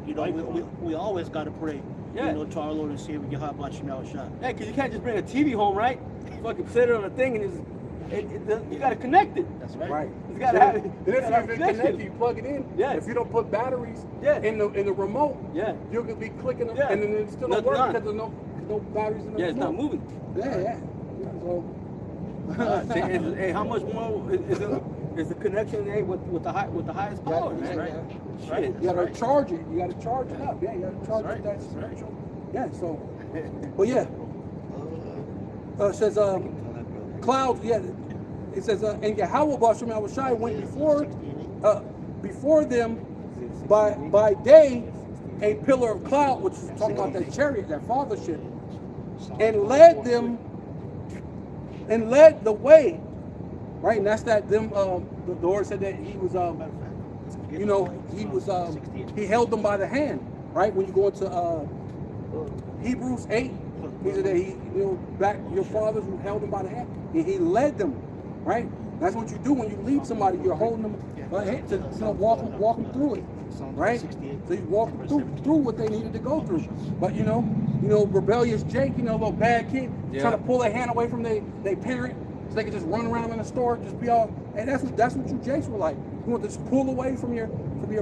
You know, we always got to pray. Yeah. You know, to our Lord and Savior, Yahweh Shemel Shah. Yeah, because you can't just bring a TV home, right? Fucking set it on a thing and you got to connect it. That's right. Right. You got to have it. Then You if gotta have you connection. connect it, you plug it in. Yeah. If you don't put batteries Yeah. in the remote, Yeah. you could be clicking them, Yeah. and then it still don't Nothing work on. because there's no batteries in the Yeah, it's not remote. moving. Yeah. So, Hey, how much more is the connection with the highest power, That's man? right. Shit. You gotta charge it. You gotta charge it up. Yeah, you gotta charge That's it. right. That's That's right. spiritual. Yeah. So, but yeah, it says clouds. Yeah, it says and Yahweh Bashem Yahushai went before them by day a pillar of cloud, which is talking about that chariot, that fathership, and led them and led the way. Right, and that's that them. The Lord said that he was you know, he held them by the hand, right? When you go into Hebrews 8, he said that back your fathers who held them by the hand, and he led them, right? That's what you do when you lead somebody. You're holding them by the hand to walk them through it, right? So you walk them through what they needed to go through. But rebellious Jake, little bad kid, trying to pull their hand away from their parent, so they could just run around in the store, just be all. And that's what you Jakes were like. You want to just pull away from your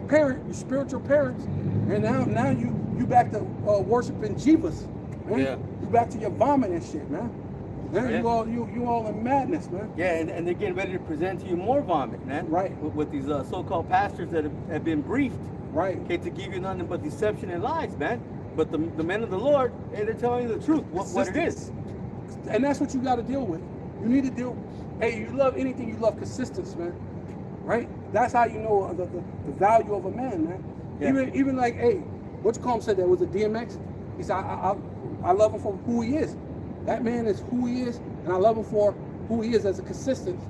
parent, your spiritual parents, and now you back to worshiping Jeebus, man. Yeah. You back to your vomit and shit, man. Man, Yeah. you all in madness, man. Yeah, and they're getting ready to present to you more vomit, man. Right. With these so-called pastors that have been briefed, Right. okay, to give you nothing but deception and lies, man. But the men of the Lord, hey, they're telling you the truth, what it is. And that's what you got to deal with. You need to deal. Hey, you love anything, you love consistency, man. Right? That's how you know the value of a man, man. Yeah. Even like, hey, what's Calm said that was a DMX. He said, I love him for who he is. That man is who he is, and I love him for who he is as a consistent.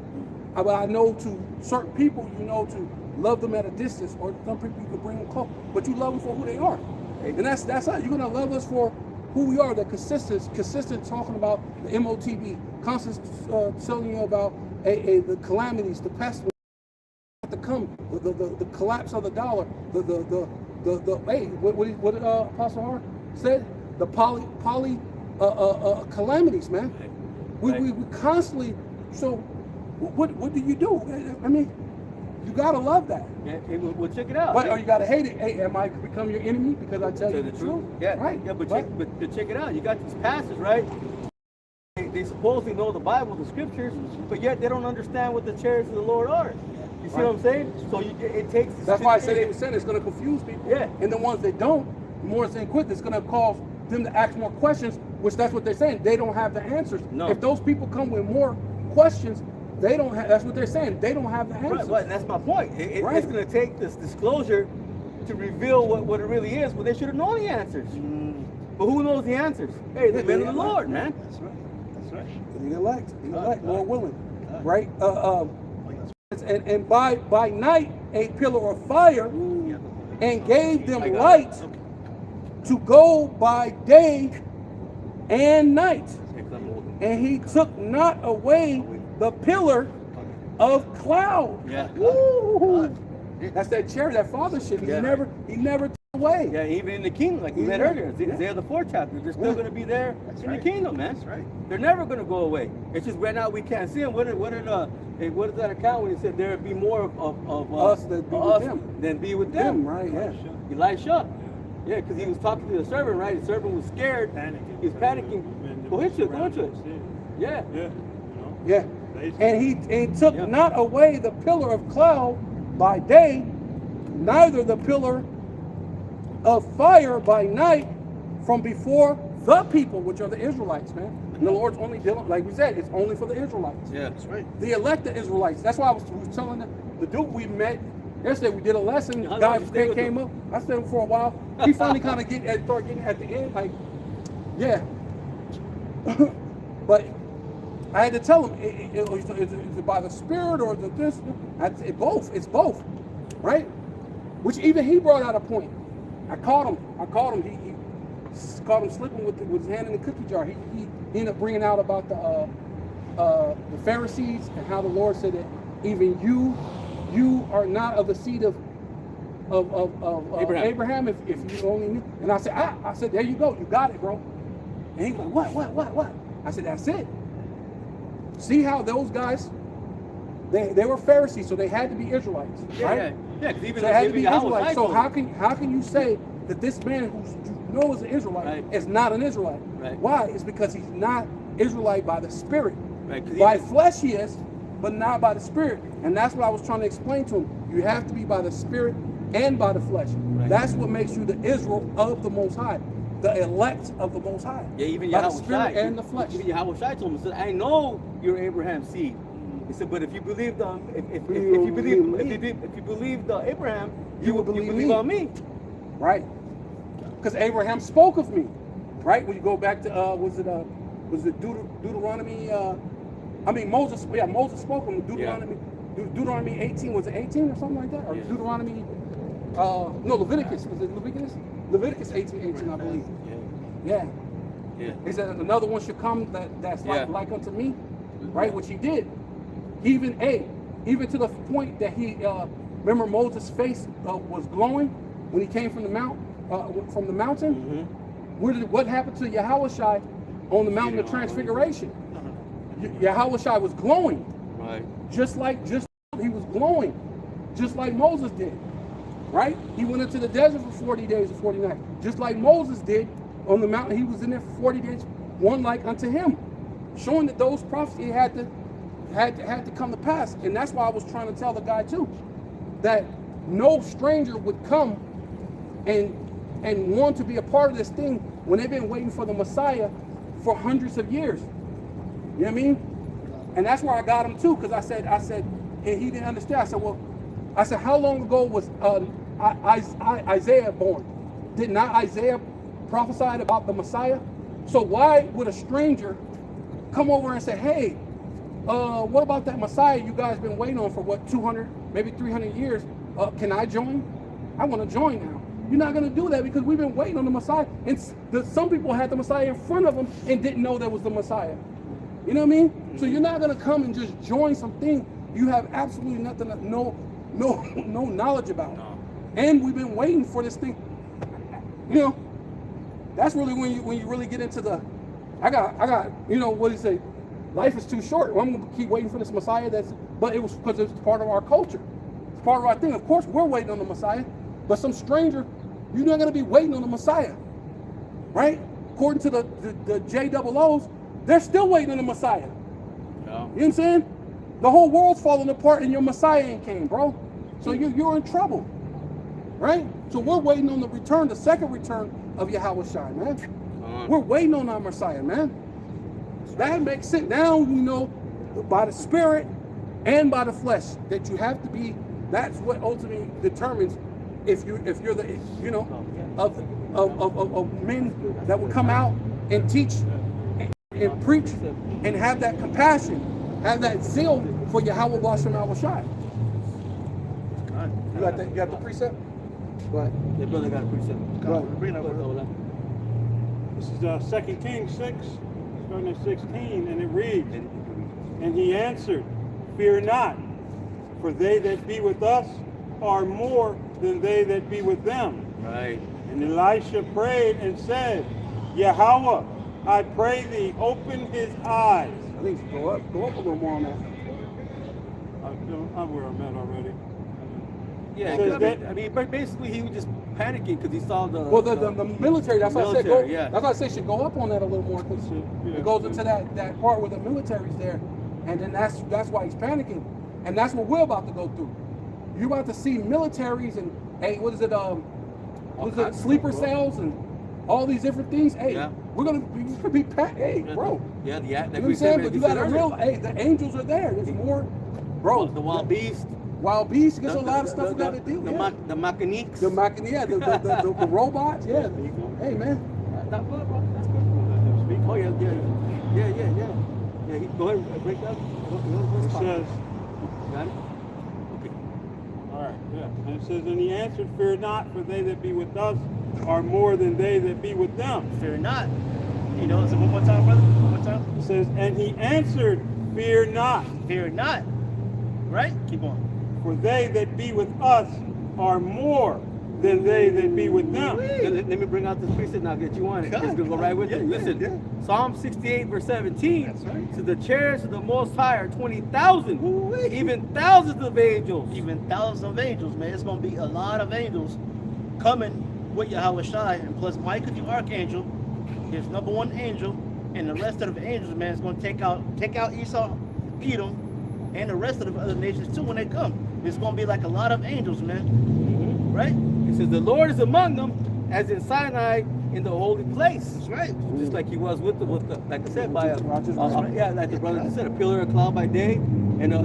But I know to certain people, you know, to love them at a distance, or some people you can bring them close, but you love them for who they are. And that's how you're gonna love us for who we are. The consistent talking about the MOTB, constant telling you about the calamities, the pestilence to come, the collapse of the dollar, what did Apostle Hart said? The calamities, man. We constantly. So, what do you do? I mean, you gotta love that. Yeah, hey, well, check it out. But or you gotta hate it. Hey, am I become your enemy because I tell you the truth? Yeah, right. Yeah, but check it out. You got these pastors, right? They supposedly know the Bible, the scriptures, but yet they don't understand what the chariots of the Lord are. You see what I'm saying? So it takes. That's why I said they were saying it's going to confuse people. Yeah. And the ones that don't, the more they quit, it's going to cause them to ask more questions, which that's what they're saying. They don't have the answers. No. If those people come with more questions, they don't have. That's what they're saying. They don't have the answers. Right, and that's my point. Right. It's going to take this disclosure to reveal what it really is. Well, they should have known the answers. But who knows the answers? Hey, the men of the Lord, man. That's right. That's right. The elect, Lord willing, right? And by night a pillar of fire, and gave them light to go by day and night. And he took not away the pillar of cloud. Yeah. Woo! That's that chariot, that father shit. He Yeah. never took away. Yeah, even in the kingdom, like we read earlier, Isaiah the 4th chapter, they're still going to be there in the kingdom, man. That's right. They're never going to go away. It's just right now we can't see them. What is that account when he said there would be more of Us that be with them. than be with them? Right? Yeah. Elisha. Yeah, because he was talking to the servant, right? The servant was scared. Panicking. He was panicking. Go into it. Yeah. Yeah. Yeah. And he took not away the pillar of cloud by day, neither the pillar of fire by night from before the people, which are the Israelites, man. And the Lord's only dealing, like we said, it's only for the Israelites. Yeah. That's right. The elected Israelites. That's why I was telling the dude we met yesterday. We did a lesson. How long Guy did you stay with came him? up. I stayed with him for a while. He finally kind of started getting at the end, like, yeah. But I had to tell him, is it by the Spirit or the this? It's both, right? Which even he brought out a point. I caught him. He caught him slipping with his hand in the cookie jar. He ended up bringing out about the Pharisees and how the Lord said that even you are not of the seed of Abraham if you only knew. And I said, there you go, you got it, bro. And he was like, what? I said, that's it. See how those guys, they were Pharisees, so they had to be Israelites, right? Yeah, because even So they had to even be Yahweh Israelites. So told how can you say that this man who you know is an Israelite Right. is not an Israelite? Right. Why? It's because he's not Israelite by the Spirit. Right, 'cause By even- flesh he is, but not by the Spirit. And that's what I was trying to explain to him. You have to be by the Spirit and by the flesh. Right. That's what makes you the Israel of the Most High, the elect of the Most High. Yeah, even by the Yahweh Spirit Shai, and the flesh. Even Yahweh Shai told him, he said, I know you're Abraham's seed. He said, but if you believe if you believe Abraham, you will believe on me. Right. Because Abraham spoke of me. Right? When you go back to was it Deuteronomy Moses spoke of him. Deuteronomy 18, was it 18 or something like that? Or Yeah. Deuteronomy no, Leviticus. Was it Leviticus? Leviticus 18, I believe. Yeah. He said another one should come that's like unto me, right? Which he did. Even to the point that he remember Moses' face was glowing when he came from the mountain. What happened to Yahushai on the mountain of transfiguration? Yahushua was glowing. Right. Just he was glowing, just like Moses did, right? He went into the desert for 40 days and 40 nights, just like Moses did on the mountain. He was in there for 40 days, one like unto him, showing that those prophecies had to come to pass. And that's why I was trying to tell the guy too, that no stranger would come and want to be a part of this thing when they've been waiting for the Messiah for hundreds of years. You know what I mean? And that's where I got him too, because I said, and he didn't understand. I said, how long ago was Isaiah born? Did not Isaiah prophesy about the Messiah? So why would a stranger come over and say, hey, what about that Messiah you guys been waiting on for what, 200, maybe 300 years? Can I join? I want to join now. You're not going to do that because we've been waiting on the Messiah. And some people had the Messiah in front of them and didn't know that was the Messiah. You know what I mean? Mm-hmm. So you're not going to come and just join something you have absolutely nothing, no knowledge about. No. And we've been waiting for this thing. You know, that's really when you really get into the, I got, you know, what do you say? Life is too short. Well, I'm going to keep waiting for this Messiah. But it was because it's part of our culture. It's part of our thing. Of course, we're waiting on the Messiah, but some stranger, you're not going to be waiting on the Messiah, right? According to the JOOs, they're still waiting on the Messiah. Yeah. You know what I'm saying? The whole world's falling apart and your Messiah ain't came, bro. So you're in trouble, right? So we're waiting on the second return of Yahushua, man. We're waiting on our Messiah, man. That makes sense. Now you know by the Spirit and by the flesh that you have to be. That's what ultimately determines if you're the, you know, of men that will come out and teach and preach and have that compassion, have that zeal for Yahweh Bashem Yahushua. You got that? You got the precept? Go ahead. Your brother got a precept. Go ahead. This is 2 Kings 6, starting at 16, and it reads, and he answered, fear not, for they that be with us are more than they that be with them. Right. And Elisha prayed and said, Yahweh, I pray thee, open his eyes. I think go up a little more on that. I'm where I'm at already. Yeah, I mean, but basically he was just panicking because he saw the military. That's why I said go. Yeah. That's why I say should go up on that a little more because it goes into that part where the military's there, and then that's why he's panicking, and that's what we're about to go through. You're about to see militaries and what is it? Sleeper cells and all these different things. Hey, we're gonna be hey, bro. Yeah, you know what I'm saying? But you got to realize, the angels are there. There's more, bro. The wild beast. Wild beasts, there's a lot of stuff we got to do. The mechanics. The robots, yeah. Hey, man. That's good, bro. That's good. Oh, yeah. Go ahead and break that. It says, got it? Okay. All right, yeah. And it says, and he answered, fear not, for they that be with us are more than they that be with them. Fear not. You know, so one more time, brother. One more time. It says, and he answered, fear not. Fear not. Right? Keep on. For they that be with us are more than they that be with them. Let me bring out this precept now that you want it. It's going to go right with it. Listen, Psalm 68 verse 17. That's right. To the chariots of the Most High are 20,000, even thousands of angels. Even thousands of angels, man. It's going to be a lot of angels coming with Yahushua, and plus Michael the archangel, his number one angel, and the rest of the angels, man, is going to take out Esau, Edom, and the rest of the other nations too when they come. It's going to be like a lot of angels, man. Mm-hmm. Right? It says the Lord is among them, as in Sinai in the holy place. That's right. Just like he was with the like I said, like the brother just said, a pillar of cloud by day and a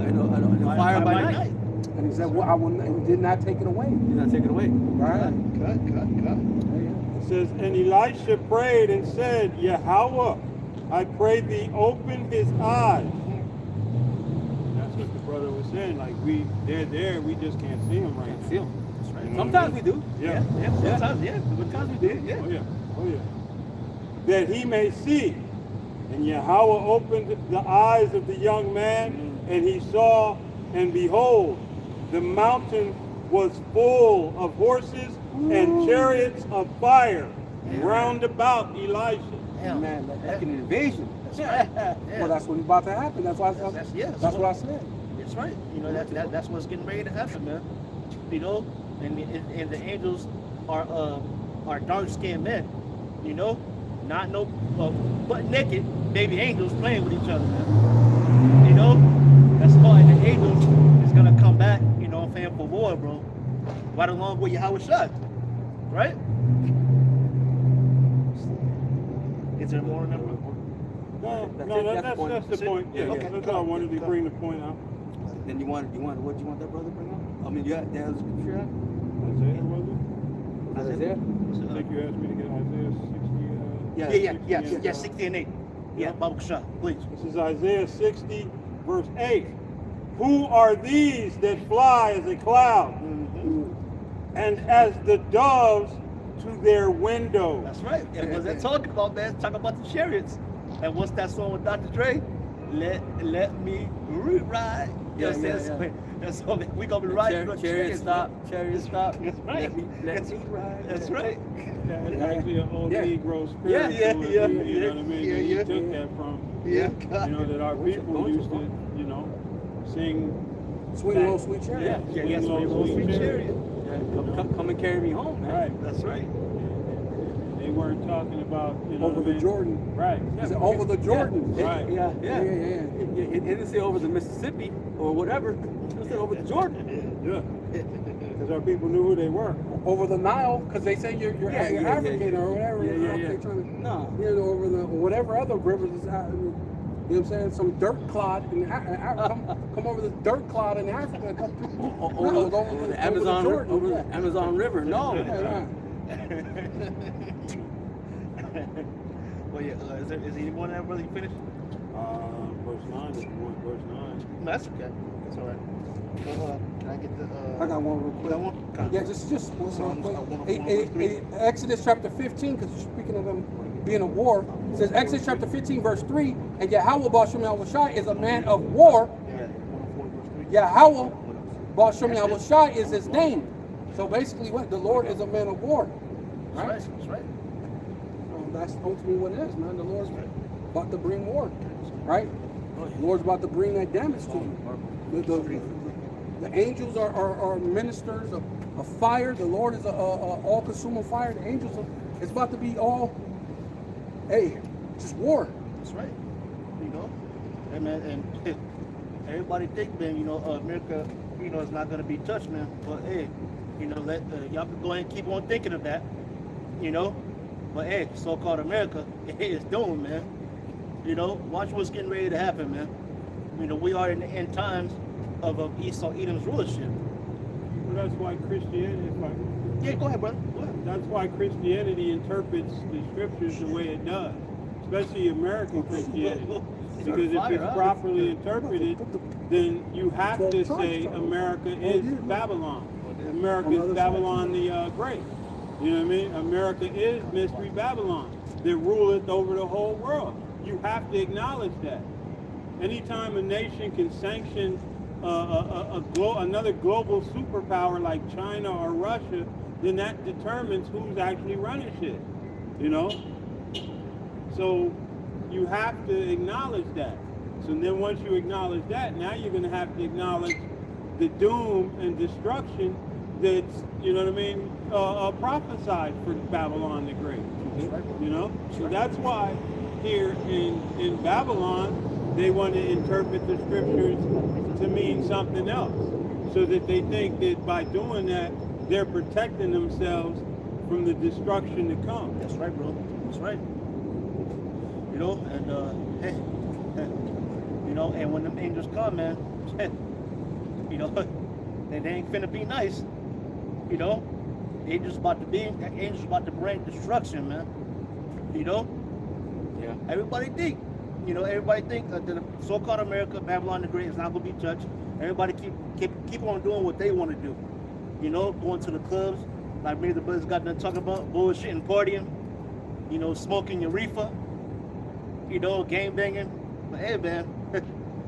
fire by night. And he said, well, he did not take it away. He did not take it away. Right. Cut. It says, and Elisha prayed and said, Yahweh, I pray thee, open his eyes. What the brother was saying, like they're there, we just can't see them right now. See them. That's right. You know sometimes we do. Yeah. Sometimes we do. Yeah. Oh yeah. That he may see. And Yahweh opened the eyes of the young man, and he saw, and behold, the mountain was full of horses and chariots of fire round about Elisha. Damn. man, like an invasion. That's right. Yeah. Well, that's what's about to happen. That's why. That's what I said. That's right. You know that's what's getting ready to happen, man. You know, and the angels are dark-skinned men. You know, not no butt naked baby angels playing with each other, man. You know, that's why the angels is gonna come back. You know, what I'm saying, for war, bro. Right along with Yahweh Shai, right? Is there more on that, bro? That's the point. Yeah, Okay. that's how I wanted to bring the point out. Then you want what you want that brother to bring up? I mean, you got the other scripture out? Isaiah, was it? Isaiah? I think you asked me to get Isaiah 60. Yeah, 60 and 8. Yeah, Baruch Shah, please. This is Isaiah 60, verse 8. Who are these that fly as a cloud, and as the doves to their window? That's right. And what's that talking about, man? It's talking about the chariots. And what's that song with Dr. Dre? Let me ride. You know what I'm saying? That's what we gonna be riding. Chariot stop. Chariot stop. That's right. Let me ride. That's right. It's actually an old Negro spirit. Yeah. You know what I mean? Yeah. You took that from, Yeah. you know, that our people used to, you know, sing. Swing low, sweet chariot. Yeah, Swing Low, Sweet Chariot. Come and carry me home, man. Right. That's right. They weren't talking about, you know, Over the Jordan. Right. Is it over the Jordan? Right. Yeah. Yeah. It didn't say over the Mississippi or whatever. It said over the Jordan. Yeah. Because our people knew who they were. Over the Nile, because they say you're African or whatever. Yeah. They're trying to, No. over the whatever other rivers is out. You know what I'm saying? Some dirt clod in come over the dirt clod in Africa. Over the Amazon, Jordan. over the Amazon River. No. Well, yeah. Is there anyone that really finished? Verse 9 is the one, verse 9. No, that's okay. That's all right. Well, can I get the? I got one real quick. That one? Yeah, just one Psalms real quick. Exodus chapter 15, because you're speaking of them being a war. It says Exodus chapter 15, verse 3, and Yahweh Ba'Shem Yahushai is a man of war. Yeah. 104 verse 3. Yahweh Ba'Shem Yahushai is his name. So basically, what the Lord is a man of war. Right? That's right. That's ultimately what it is, man. The Lord's about to bring war. Right? The Lord's about to bring that damage to you. The angels are ministers of fire. The Lord is a all-consuming fire. The angels it's about to be all, just war. That's right. You know, hey man, and everybody think, man, you know, America, you know, is not gonna be touched, man. But hey, you know, let y'all can go ahead and keep on thinking of that. You know, but hey, so-called America, it's doomed, man. You know, watch what's getting ready to happen, man. You know, we are in the end times of Esau Edom's rulership. Well, that's why Christianity, Yeah, go ahead, brother. Go ahead. that's why Christianity interprets the scriptures the way it does, especially American Christianity. Because if it's properly interpreted, then you have to say America is Babylon. America is Babylon the Great. You know what I mean? America is Mystery Babylon that ruleth over the whole world. You have to acknowledge that. Anytime a nation can sanction another global superpower like China or Russia, then that determines who's actually running shit. You know? So you have to acknowledge that. So then once you acknowledge that, now you're going to have to acknowledge the doom and destruction that's, you know what I mean, prophesied for Babylon the Great. You know? So that's why here in Babylon, they want to interpret the scriptures to mean something else. So that they think that by doing that, they're protecting themselves from the destruction to come. That's right, bro. That's right. You know, and hey, you know, and when them angels come, man, you know, they ain't finna be nice. You know, angels about to bring destruction, man. You know, Yeah. everybody think that the so-called America, Babylon the Great, is not gonna be touched. Everybody keep on doing what they want to do. You know, going to the clubs, like me and the brothers got done talking about, bullshit and partying. You know, smoking your reefer. You know, game banging. But hey, man,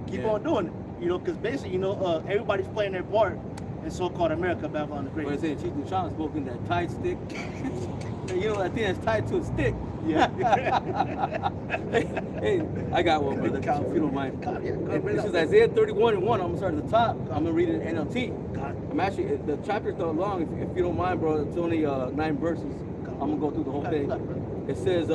keep on doing it. You know, because basically, you know, everybody's playing their part in so-called America, Babylon the Great. What I say, Cheech and Chong smoking that tight stick. You know, that thing that's tied to a stick. Hey, I got one, brother, if you don't mind. God, yeah, go This right is up. Isaiah 31:1. I'm gonna start at the top. I'm gonna read it in NLT. God. I'm actually, the chapter's not long. If you don't mind, bro, it's only 9 verses. I'm gonna go through the whole thing. It says,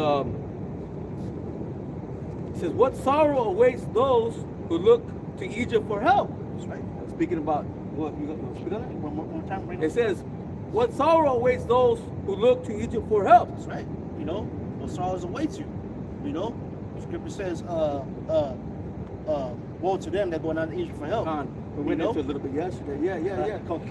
what sorrow awaits those who look to Egypt for help. That's right. Speaking about what you gonna speak on that? One more time, bring It says, what sorrow awaits those who look to Egypt for help. That's right. You know, what sorrows awaits you. You know, Scripture says, woe to them that go down to Egypt for help. We went You know? into it a little bit yesterday. Yeah. God,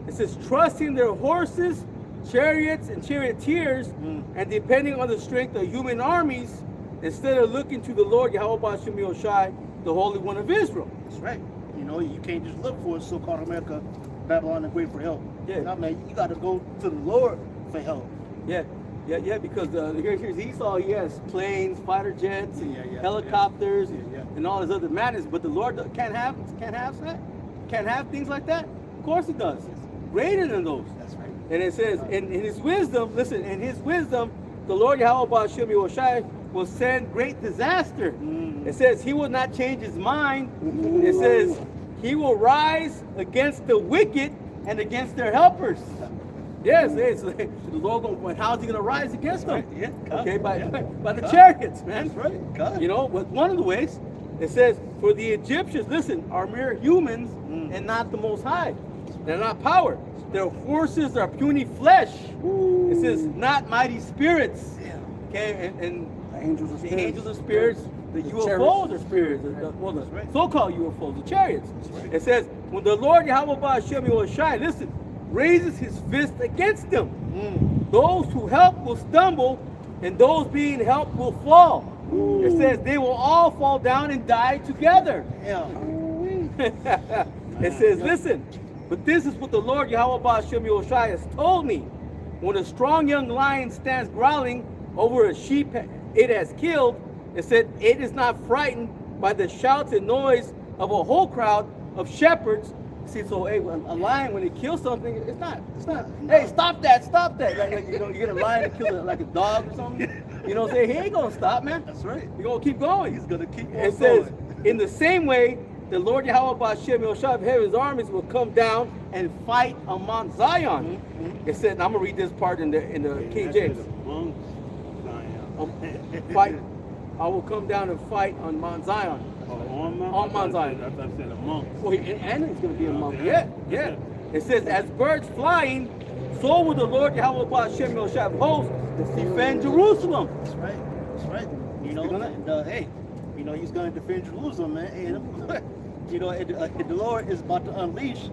It says, trusting their horses, chariots, and charioteers, and depending on the strength of human armies, instead of looking to the Lord Yahweh Ba'Shem Yoshai, the Holy One of Israel. That's right. You know, you can't just look for so-called America, Babylon, and wait for help. Yeah. No, man, you got to go to the Lord for help. Yeah, because here's Esau. He has planes, fighter jets, and Yeah. helicopters, Yeah. and all his other madness. But the Lord can't have that. Can't have things like that. Of course He does. Greater than those. That's right. And it says, in His wisdom, listen, in His wisdom, the Lord Yahweh Ba'Shem Yoshai will send great disaster. It says He will not change His mind. It says He will rise against the wicked and against their helpers. Yes, the Lord going, how's He going to rise against them? Yeah. Okay, by the chariots, man. That's right. God. You know, but one of the ways, it says, for the Egyptians, listen, are mere humans and not the Most High. They're not power. Their forces are puny flesh. It says, not mighty spirits. Yeah. Okay, and The angels of the spirits. angels are spirits, the The UFOs chariots. are spirits, the right. so-called UFOs, the chariots. right. It says, when the Lord Yahweh Ba'Shem Yoshai, listen, raises His fist against them, those who help will stumble, and those being helped will fall. It says they will all fall down and die together. Yeah. It says, listen, but this is what the Lord Yahweh Ba'Shem Yoshai has told me. When a strong young lion stands growling over a sheep it has killed, it said it is not frightened by the shouts and noise of a whole crowd of shepherds. See, so hey, when a lion, when it kills something, it's not. Hey, stop that! Like, you know, you get a lion that kills like a dog or something. You know, say he ain't gonna stop, man. That's right. You're gonna keep going. He's gonna keep on It says, going. in the same way, the Lord Yahweh Ba'Shem Yoshai of heaven's armies will come down and fight on Mount Zion. It said, and I'm gonna read this part in the King James. Fight. I will come down and fight on Mount Zion. On Mount Zion. I thought I said amongst. Well, and he's going to be among. Yeah. It says, as birds flying, so will the Lord Yahweh Ba'Shem Yoshai of hosts defend Jerusalem. That's right. You know, and, hey, you know, He's gonna defend Jerusalem, man. And, you know, and, the Lord is about to unleash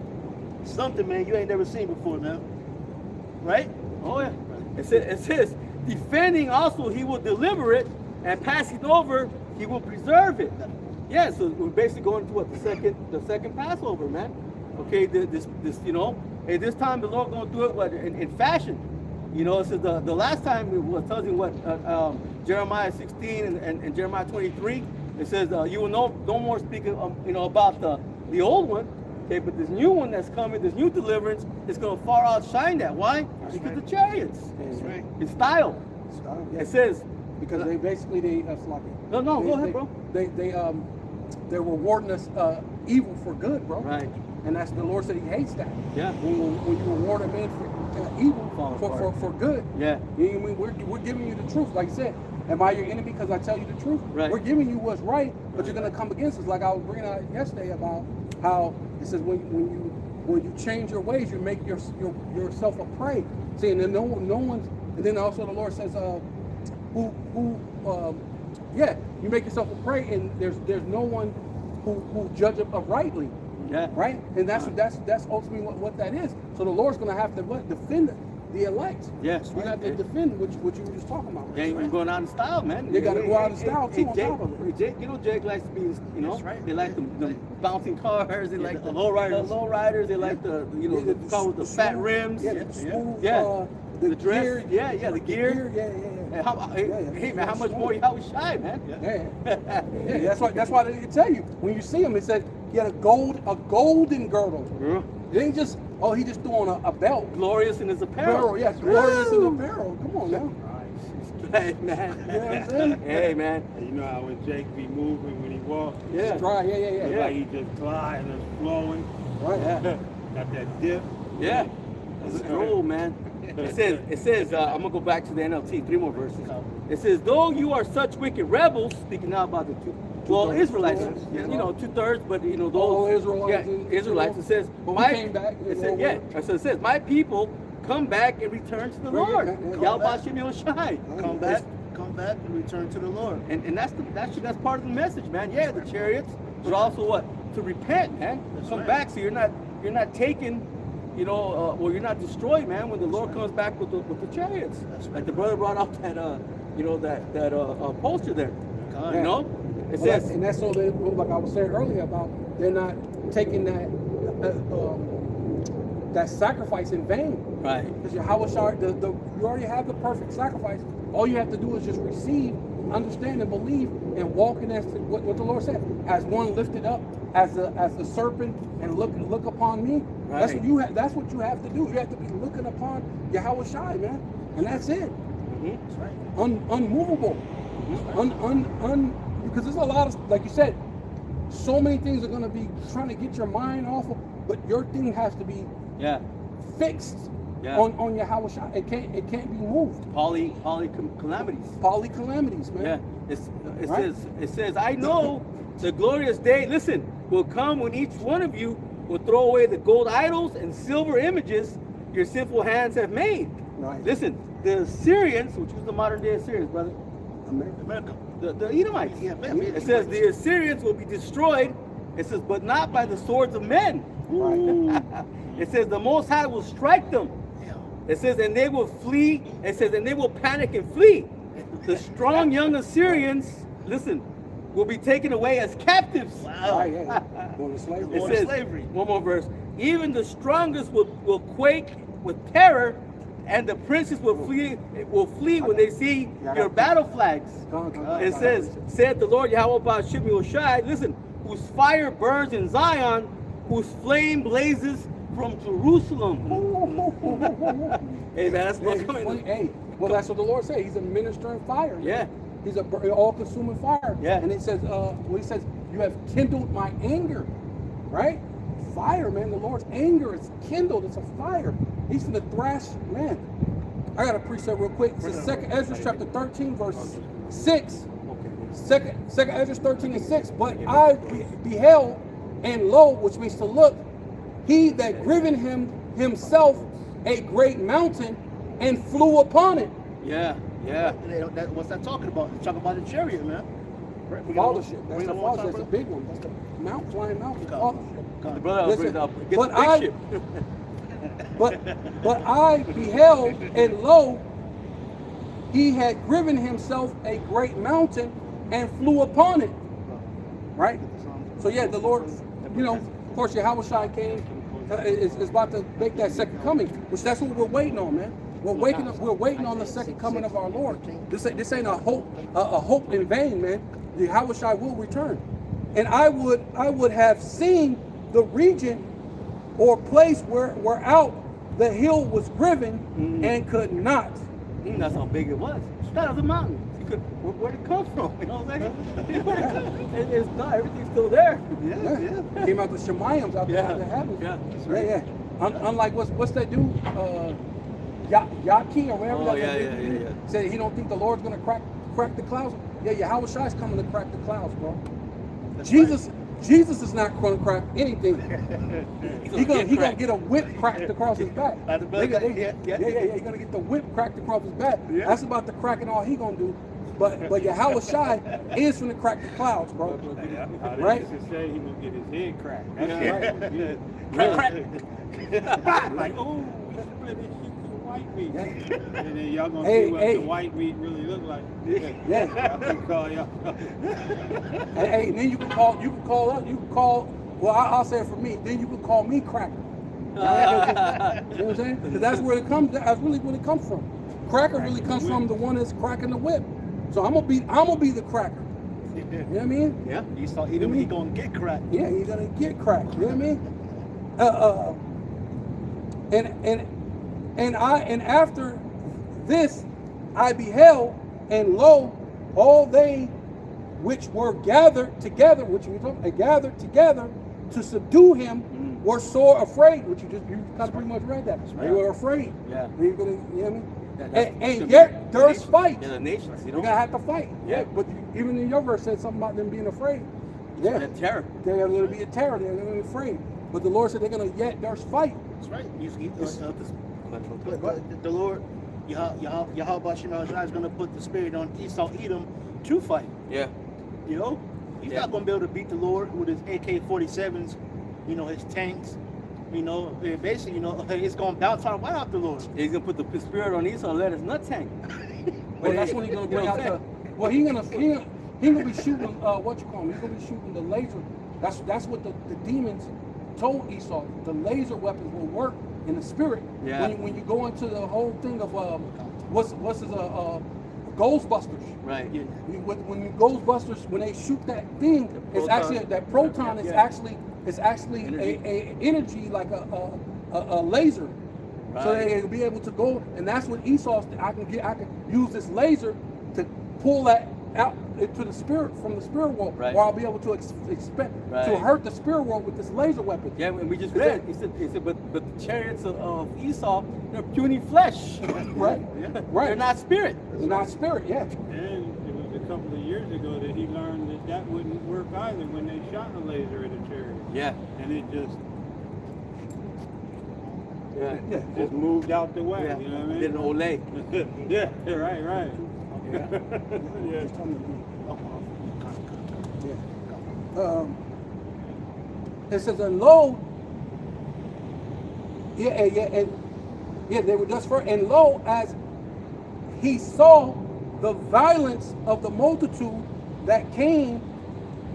something, man, you ain't never seen before, man. Right? Oh yeah. It says, defending also He will deliver it, and passing over He will preserve it. Yeah, so we're basically going to what the second Passover, man. Okay, this you know, and this time the Lord gonna do it in fashion. You know, it says the last time it was tells you what Jeremiah 16 and Jeremiah 23. It says you will no more speak you know about the old one. Okay, but this new one that's coming, this new deliverance, is gonna far outshine that. Why? Because the chariots. That's right. In style. It says Because they basically sloppy. No, go ahead, bro. They're rewarding us evil for good, bro. Right. And that's the Lord said He hates that. Yeah. When you reward a man for evil for good. Yeah. You know what I mean? We're giving you the truth, like you said. Am I your enemy because I tell you the truth? Right. We're giving you what's right, but you're gonna come against us. Like I was bringing out yesterday about how it says when you change your ways, you make yourself a prey. See, and then no one's. And then also the Lord says, you make yourself a prey, and there's no one who judge uprightly. Yeah. Right? And that's ultimately what that is. So the Lord's gonna have to defend the elect. Yes. You have to defend what you were just talking about. Yeah, you're going out in style, man. They gotta go out in style, too, on Jake, top of it. Jake, you know, Jake likes to be, you know, That's right. they like the bouncing cars, they like the lowriders. the lowriders, they like the, you know, the car with the fat rims. Yeah, the smooth, Yeah. the dress. gear. Yeah, the gear. Yeah. Hey, man, how much more y'all was shy, man? Yeah. That's why they tell you when you see him. It said he had a golden girdle. Yeah. It ain't just Oh, he just threw on a belt. Glorious in his apparel. Barrel, yes, glorious in the barrel. Come on now. Hey, man. You know what I'm saying? Hey, man. And you know how when Jake be moving when he walks, Yeah. It's dry. Yeah. it's like he just gliding and flowing. Right. Yeah. Got that dip. Yeah. That's cool, man. It says, I'm gonna go back to the NLT, 3 more verses. It says, though you are such wicked rebels, speaking now about the Israelites, you know, 2/3, but you know, those All Israelites, Israelites. It says, but we came back. It says, so it says, my people come back and return to the Lord. Yahweh Shem Yoshai. Come back and return to the Lord. And that's part of the message, man. Yeah, the chariots, but also what? To repent, man. That's Come right. back, so you're not taken, you know, you're not destroyed, man. When the Lord comes back with the chariots, That's right. like the brother brought up that you know, that poster there, God. you know. It Well, says, and that's so that, like I was saying earlier about they're not taking that sacrifice in vain. right, Because Yahweh you already have the perfect sacrifice. All you have to do is just receive, understand, and believe, and walk in as what the Lord said, as one lifted up, as the serpent, and look upon me. Right. That's what you have. That's what you have to do. You have to be looking upon Yahweh Shai, man, and that's it. That's right. Unmovable. Because there's a lot of, like you said, so many things are going to be trying to get your mind off of, but your thing has to be yeah, fixed Yeah. on Yahweh Shai. It can't be moved. poly calamities. Poly calamities, man. Yeah, Right? it says, I know the glorious day, listen, will come when each one of you will throw away the gold idols and silver images your sinful hands have made. Right. Listen, the Assyrians, which was the modern day Assyrians, brother, America. the Edomites. Yeah, man. It says the Assyrians will be destroyed. It says, but not by the swords of men. It says the Most High will strike them. Yeah. It says, and they will flee. It says, and they will panic and flee. The strong young Assyrians, listen, will be taken away as captives. Wow. Right, yeah. Going to slavery. It Going to says, slavery. one more verse. Even the strongest will quake with terror, and the princes will flee when they see your battle flags. It says, said the Lord Yahweh Ba'ashem Yoshai, listen, whose fire burns in Zion, whose flame blazes from Jerusalem. Hey, man, that's what's coming. Hey, well, that's what the Lord said. He's a ministering fire. Yeah. He's an all-consuming fire. Yeah. And it says, he says, you have kindled my anger, right? Fire, man. The Lord's anger is kindled. It's a fire. He's gonna thrash, man. I got a precept real quick. It's 2nd Ezra chapter 13, verse 6. Second Ezra 13 and 6. But I beheld, and lo, which means to look, he that driven himself a great mountain and flew upon it. Yeah, yeah. What's that talking about? It's talking about the chariot, man. Fathership. That's Bring the it on fathership. top, That's the big one. That's the flying mountain. God. Fathership. The brother Listen, brings up, get but the big I- ship. But I beheld, and lo, he had driven himself a great mountain and flew upon it. Right? So yeah, the Lord, you know, of course, Yahweh Shai came, is about to make that second coming, which that's what we're waiting on, man. We're waiting on the second coming of our Lord. This ain't a hope in vain, man. The Yahweh Shai will return, and I would have seen the region or place where out the hill was driven and could not. That's how big it was. That was a mountain. Where'd it come from? You know what I'm saying? It's not. Everything's still there. Yeah. Came out the Shemayim's out there in the heavens. Yeah. Unlike what's that dude? Yaki or whatever. Oh, that yeah. dude said he don't think the Lord's gonna crack the clouds. Yeah, Yahweh Shai's coming to crack the clouds, bro. Jesus is not going to crack anything. He gonna get a whip cracked across his back. Yeah. He's gonna get the whip cracked across his back. Yeah. That's about the cracking all he gonna do. But Yahweh Shai is gonna crack the clouds, bro. Right? He say he gonna get his head cracked. Yeah, That's right. Crack. like, oh, we split his sheep for white meat. Yeah. And then y'all gonna Hey, see what hey. the white meat really look like. Yeah. I can call y'all. Hey, and then you can call. Well, I'll say it for me. Then you can call me cracker. You know what I'm saying? Because that's where it comes. That's really where it comes from. Cracker really comes from the one that's cracking the whip. So I'm gonna be the cracker. You know what I mean? Yeah. He gonna get cracked. Yeah, he's gonna get cracked. You know what I mean? And after this I beheld, and lo, all they which were gathered together, gathered together to subdue him, were sore afraid. Which you kind of pretty much read that. They were afraid. Yeah. They're gonna, you know what I mean? That's And yet there's fight. Yeah, the nations, you know. You're gonna have to fight. Yeah. But even in your verse said something about them being afraid. Yeah. That terror. They're going to be a terror. They're going to be afraid. But the Lord said they're going to yet there's fight. That's right. The Lord, Yahweh Shema is going to put the spirit on Esau, Edom to fight. Yeah. You know, he's not going to be able to beat the Lord with his AK-47s, you know, his tanks. You know, basically, you know, it's going to bounce right off the Lord. He's going to put the spirit on Esau and let his nut tank. Well, that's when he's going to bring out the. Well, he's going to be shooting. What you call him? He's going to be shooting the laser. That's what the demons told Esau. The laser weapons will work in the spirit. Yeah. When you go into the whole thing of what's his Ghostbusters. Right. Yeah. When Ghostbusters, when they shoot that thing, it's actually that proton is actually energy. a energy like a laser. Right. So they'll be able to go, and that's what Esau. I can use this laser to pull that out into the spirit from the spirit world, right. or I'll be able to expect to hurt the spirit world with this laser weapon. Yeah, and we just read. He said, but the chariots of Esau, they're puny flesh. Right. Yeah. Right. They're not spirit. They're not spirit. Yeah. And it was a couple of years ago that he learned that wouldn't work either when they shot a laser at a chariot. Yeah. And it just Yeah. just moved out the way. Yeah. You know what I mean? Did an Olay. Yeah. Right. Yeah. Yeah. It says, and lo, they were just for, and lo, as he saw the violence of the multitude that came,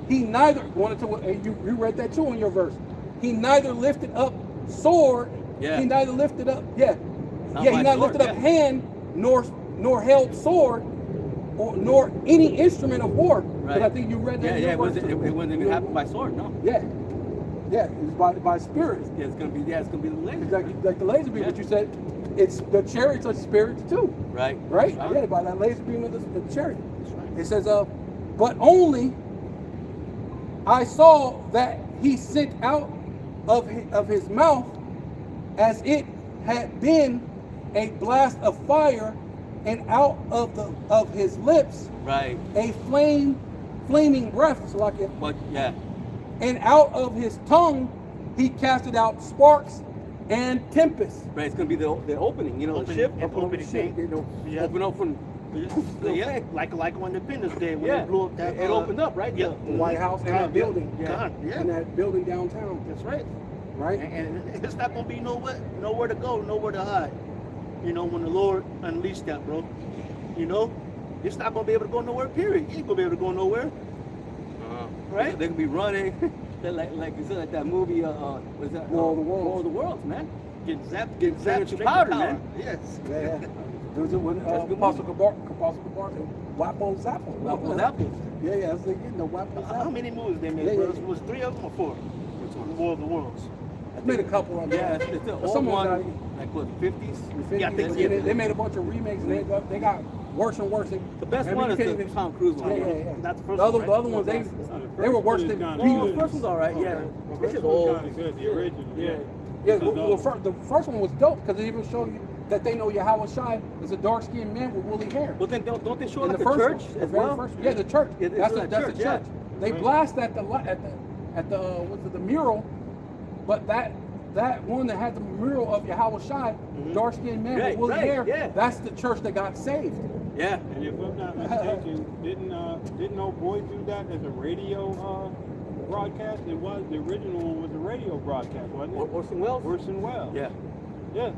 he neither wanted to. You read that too in your verse. He neither lifted up sword. Yeah. He neither lifted up. Yeah. Not Yeah. He by neither sword, lifted up hand nor held sword. Nor any instrument of war. Right. I think you read that. Yeah. It wasn't even happened by sword. No. Yeah. It's by spirit. Yeah, it's gonna be the laser. Like the laser beam. Yeah. But you said it's the chariots are spirits too. Right. Right. Yeah. By that laser beam of the chariot. It says, but only I saw that he sent out of his mouth as it had been a blast of fire. And out of his lips, right, a flaming breath, so like it. But yeah. And out of his tongue, he casted out sparks and tempest. Right, it's gonna be the opening, you know, the ship. Opening thing. You know, Yeah. open up from. Yeah, like on Independence Day when they blew up that. It opened up, right? Yeah. The White House and that building. Yeah. And that building downtown. That's right. Right. And it's not gonna be nowhere to go, nowhere to hide. You know, when the Lord unleashed that, bro, you know, it's not going to be able to go nowhere, period. You ain't going to be able to go nowhere. Right? They can be running. like you said, like that movie, what is that? War of the Worlds. War of the Worlds, man. Getting zapped into straight powder, to power. man. Yes. Yeah. There was when Apostle Kabar Wapo Zappo. Wapo Zappo. Yeah, that's the Wapo Zappo. How many movies they made, Yeah, bro? yeah. Was 3 of them or 4? Which one? War of the Worlds. I made a couple of them. Yeah, it's the old Someone one, got- like what, 50s? Yeah, I think they made a bunch of remakes and they got worse and worse. The best one is the Tom Cruise one. Yeah. That's the first The other one, right? ones they were worse than Oh, the Peter. first one's all right, yeah. The It's first just one's old. kind of good. The original, yeah. Yeah, the first one was dope because it even showed you that they know Yahweh Shai is a dark-skinned man with woolly hair. But then don't they show In like the the first church one, the as very well? first one. Yeah, the church. Yeah, it's That's like the church, church. yeah. They Right. blast at the mural, but that one that had the mural of Yahweh Shai, dark-skinned man with woolly hair, yeah. that's the church that got saved. Yeah. And if I'm not mistaken, didn't old boy do that as a radio broadcast? It was the original one was a radio broadcast, wasn't it? Orson Welles? Orson Welles. Yeah. Yes.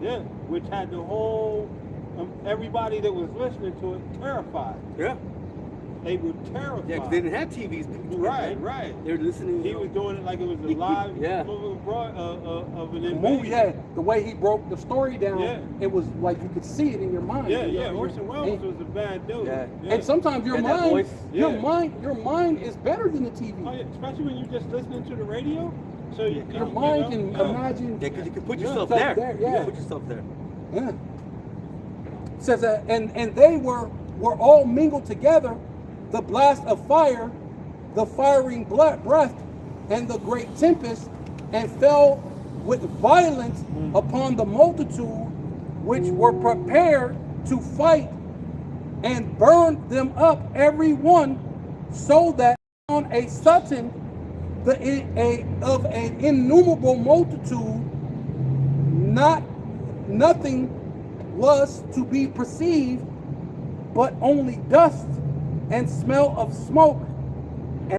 Yeah. Which had the whole everybody that was listening to it terrified. Yeah. They were terrified. Yeah, 'cause they didn't have TVs. Right. They were listening. He was doing it like it was a live Yeah. of an The invasion. movie had the way he broke the story down. Yeah. It was like you could see it in your mind. Yeah. Orson Welles was a bad dude. Yeah. And sometimes your And that mind, voice. your Yeah. mind is better than the TV. Oh, yeah, especially when you're just listening to the radio. So Your mind can imagine. Yeah, because you can put yourself yourself there. there, You yeah. can put yourself there. Yeah. It says that, and they were all mingled together, the blast of fire, the firing breath, and the great tempest, and fell with violence upon the multitude which were prepared to fight, and burned them up every one, so that on a sudden of an innumerable multitude, nothing was to be perceived, but only dust and smell of smoke